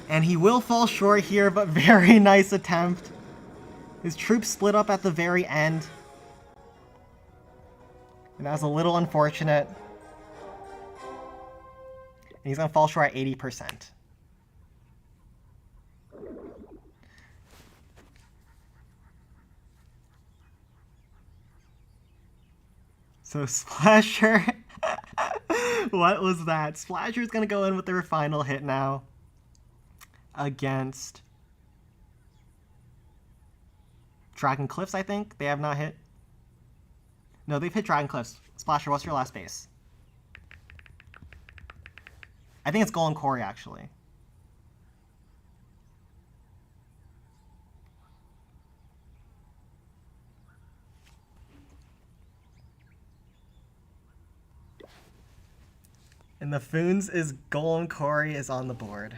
And he will fall short here, but very nice attempt. His troops split up at the very end. And that was a little unfortunate. And he's going to fall short at 80%. So Splasher, what was that? Splasher's going to go in with their final hit now against Dragon Cliffs, I think. They have not hit. No, they've hit Dragon Cliffs. Splasher, what's your last base? I think it's Golem Quarry, actually. And the Fons is Golem Quarry is on the board.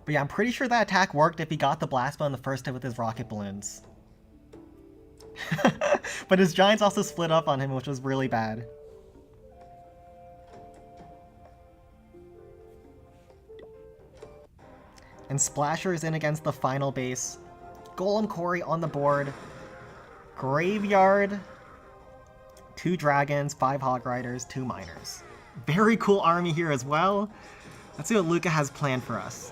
But yeah, I'm pretty sure that attack worked if he got the blast ball on the first hit with his rocket balloons. But his Giants also split up on him, which was really bad. And Splasher is in against the final base. Golem Quarry on the board. Graveyard. 2 dragons, 5 hog riders, 2 miners. Very cool army here as well. Let's see what Luca has planned for us.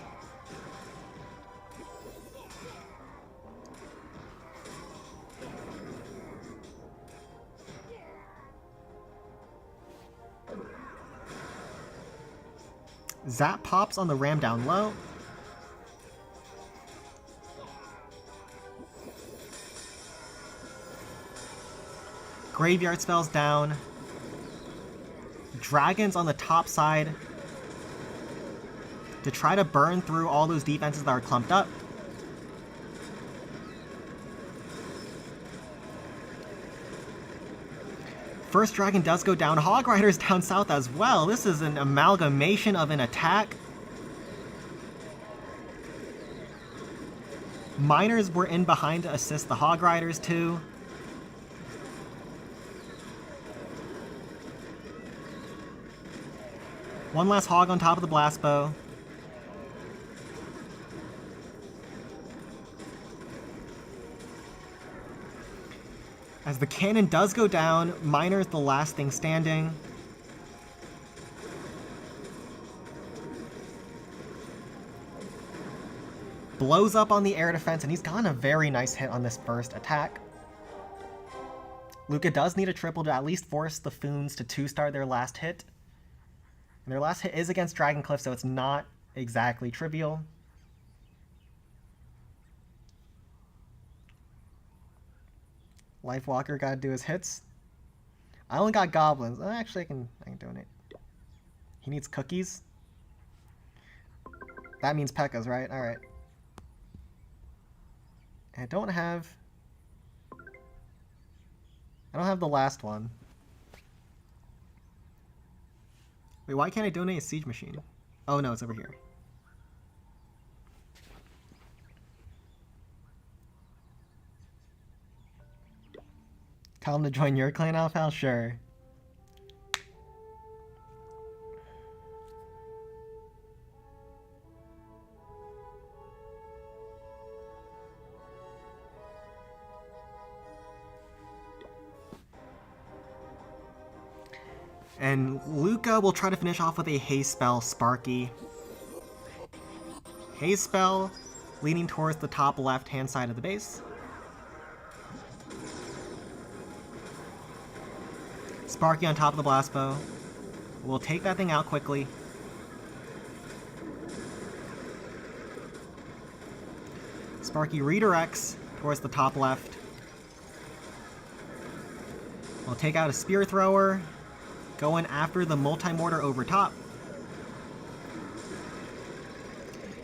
Zap pops on the ram down low. Graveyard spells down. Dragons on the top side to try to burn through all those defenses that are clumped up. First dragon does go down. Hog Rider's down south as well. This is an amalgamation of an attack. Miners were in behind to assist the Hog Riders too. One last hog on top of the blast bow. As the cannon does go down, Miner's the last thing standing. Blows up on the air defense, and he's gotten a very nice hit on this first attack. Luca does need a triple to at least force the Fons to 2-star their last hit. And their last hit is against Dragon Cliff, so it's not exactly trivial. Lifewalker gotta do his hits. I only got goblins. Actually, I can donate. He needs cookies. That means P.E.K.K.A.s, right? Alright. I don't have the last one. Wait, why can't I donate a siege machine? Oh no, it's over here. Tell him to join your clan, Alphal? Sure. And Luca will try to finish off with a haste spell, Sparky. Haste spell, leaning towards the top left-hand side of the base. Sparky on top of the blast bow. We'll take that thing out quickly. Sparky redirects towards the top left. We'll take out a spear thrower, going after the multi-mortar over top.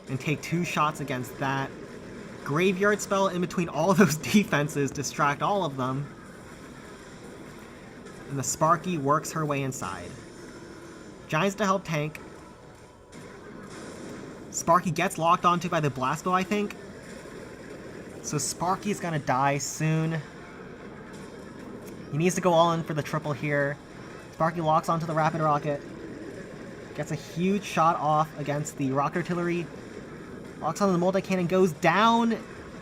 And take 2 shots against that. Graveyard spell in between all of those defenses, distract all of them. And the Sparky works her way inside. Giants to help tank. Sparky gets locked onto by the blast bow, I think. So Sparky's gonna die soon. He needs to go all in for the triple here. Sparky locks onto the rapid rocket. Gets a huge shot off against the rocket artillery. Locks onto the multi-cannon, goes down.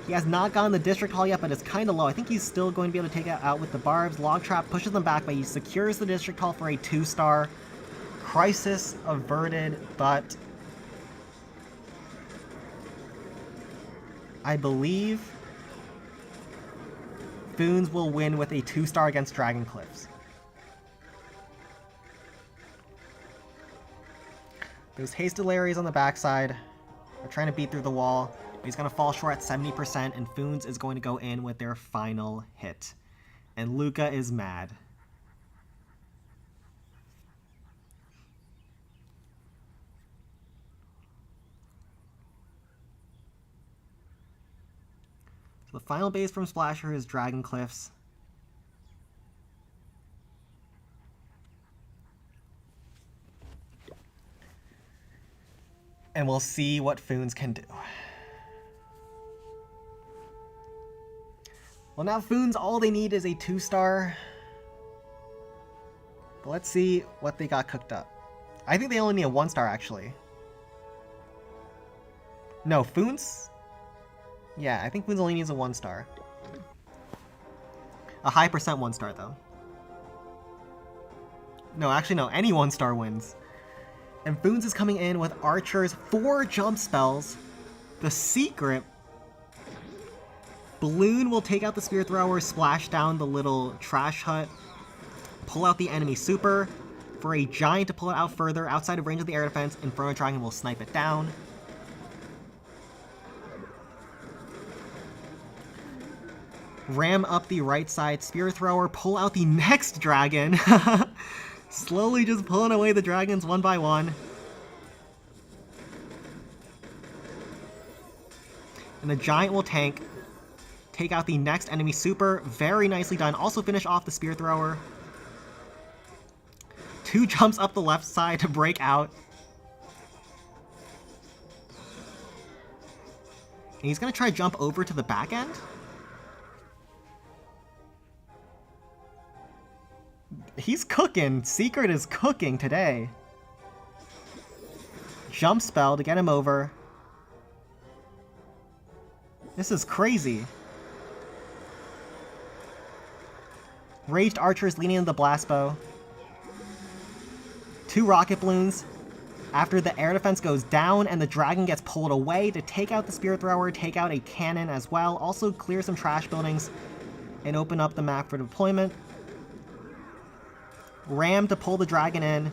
He has not gotten the district hall yet, but it's kind of low. I think he's still going to be able to take it out with the barbs. Log trap pushes them back, but he secures the district hall for a 2-star. Crisis averted, but I believe Fons will win with a 2-star against Dragon Cliffs. Those hasted Larrys on the backside are trying to beat through the wall. He's going to fall short at 70%, and Fons is going to go in with their final hit. And Luca is mad. So the final base from Splasher is Dragon Cliffs. And we'll see what Fons can do. Well, now Fons, all they need is a 2-star. But let's see what they got cooked up. I think they only need a 1-star, actually. No, Fons? Yeah, I think Fons only needs a 1-star. A high percent 1-star, though. No, actually, no. Any 1-star wins. And Fons is coming in with Archer's 4 jump spells. The Secret. Balloon will take out the Spear Thrower, splash down the little trash hut, pull out the enemy super. For a Giant to pull it out further, outside of range of the air defense, Inferno Dragon will snipe it down. Ram up the right side, Spear Thrower, pull out the next dragon. Slowly just pulling away the dragons one by one. And the Giant will tank. Take out the next enemy super. Very nicely done. Also finish off the Spear Thrower. 2 jumps up the left side to break out. And he's going to try to jump over to the back end. He's cooking. Secret is cooking today. Jump spell to get him over. This is crazy. Raged Archers leaning into the blast bow. 2 rocket balloons. After the air defense goes down and the dragon gets pulled away to take out the Spear Thrower, take out a cannon as well. Also clear some trash buildings and open up the map for deployment. Ram to pull the dragon in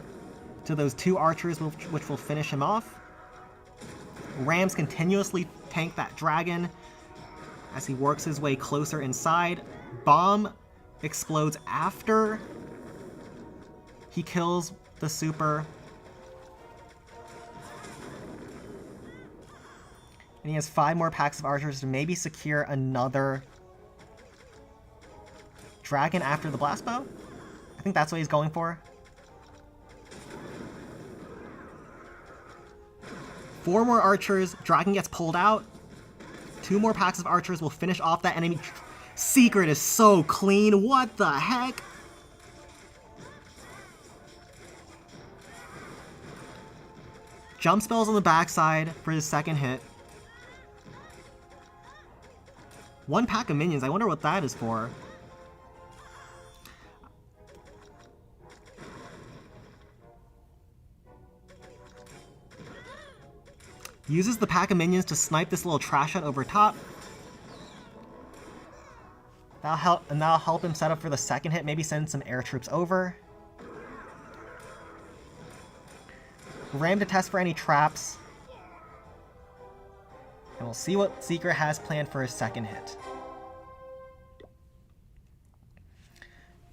to those 2 archers, which will finish him off. Rams continuously tank that dragon as he works his way closer inside. Bomb explodes after he kills the super. And he has 5 more packs of archers to maybe secure another dragon after the blast bow. I think that's what he's going for. 4 more archers. Dragon gets pulled out. 2 more packs of archers will finish off that enemy. Secret is so clean. What the heck? Jump spells on the backside for his second hit. 1 pack of minions. I wonder what that is for. Uses the pack of minions to snipe this little trash hut over top. That'll help him set up for the second hit. Maybe send some air troops over. Ram to test for any traps. And we'll see what Secret has planned for his second hit.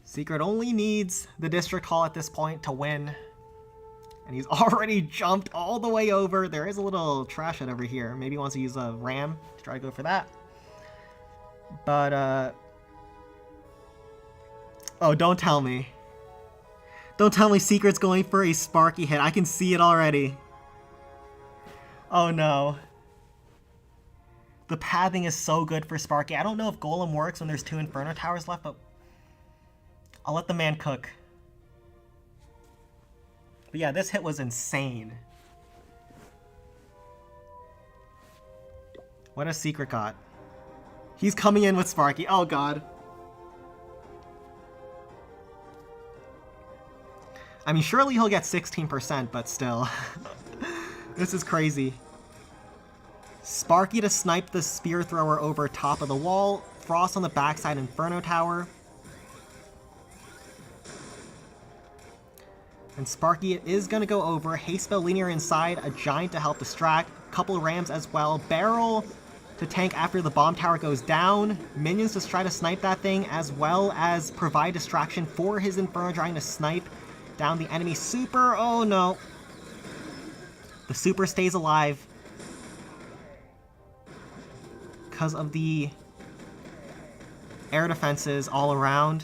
Secret only needs the District Hall at this point to win. And he's already jumped all the way over. There is a little trash hut over here. Maybe he wants to use a ram to try to go for that. But, oh, don't tell me. Don't tell me Secret's going for a Sparky hit. I can see it already. Oh, no. The pathing is so good for Sparky. I don't know if Golem works when there's 2 Inferno Towers left, but I'll let the man cook. But yeah, this hit was insane. What has Secret got? He's coming in with Sparky. Oh, God. I mean, surely he'll get 16%, but still. This is crazy. Sparky to snipe the spear thrower over top of the wall. Frost on the backside Inferno Tower. And Sparky is going to go over. Haste Spell linear inside. A Giant to help distract. Couple Rams as well. Barrel to tank after the bomb tower goes down. Minions to try to snipe that thing, as well as provide distraction for his Inferno Giant to snipe down the enemy super. Oh no. The super stays alive because of the air defenses all around.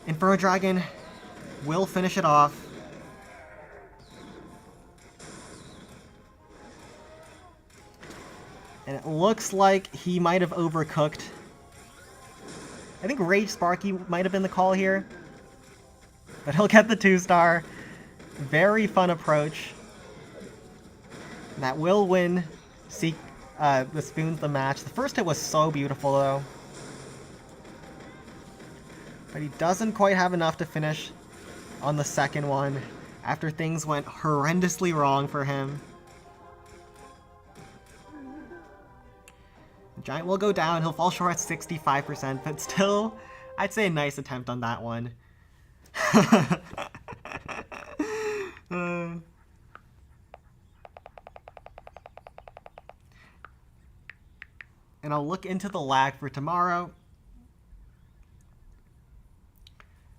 Inferno Dragon will finish it off. And it looks like he might have overcooked. I think Rage Sparky might have been the call here. But he'll get the 2-star. Very fun approach. And that will win the Spoons the match. The first hit was so beautiful though. But he doesn't quite have enough to finish on the second one after things went horrendously wrong for him. The Giant will go down. He'll fall short at 65%, but still, I'd say a nice attempt on that one. And I'll look into the lag for tomorrow.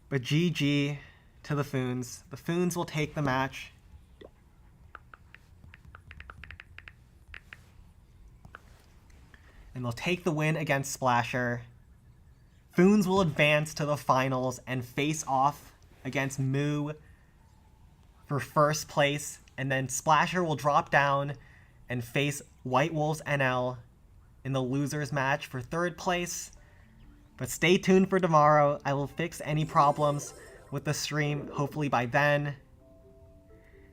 But GG to the Fons. The Fons will take the match. And they'll take the win against Splasher. Fons will advance to the finals and face off against Moo for first place. And then Splasher will drop down and face White Wolves NL in the losers match for third place. But stay tuned for tomorrow. I will fix any problems with the stream, hopefully by then.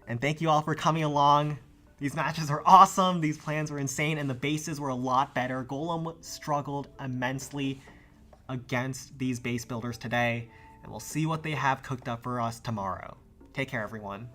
And thank you all for coming along. These matches were awesome, these plans were insane, and the bases were a lot better. Golem struggled immensely against these base builders today, and we'll see what they have cooked up for us tomorrow. Take care, everyone.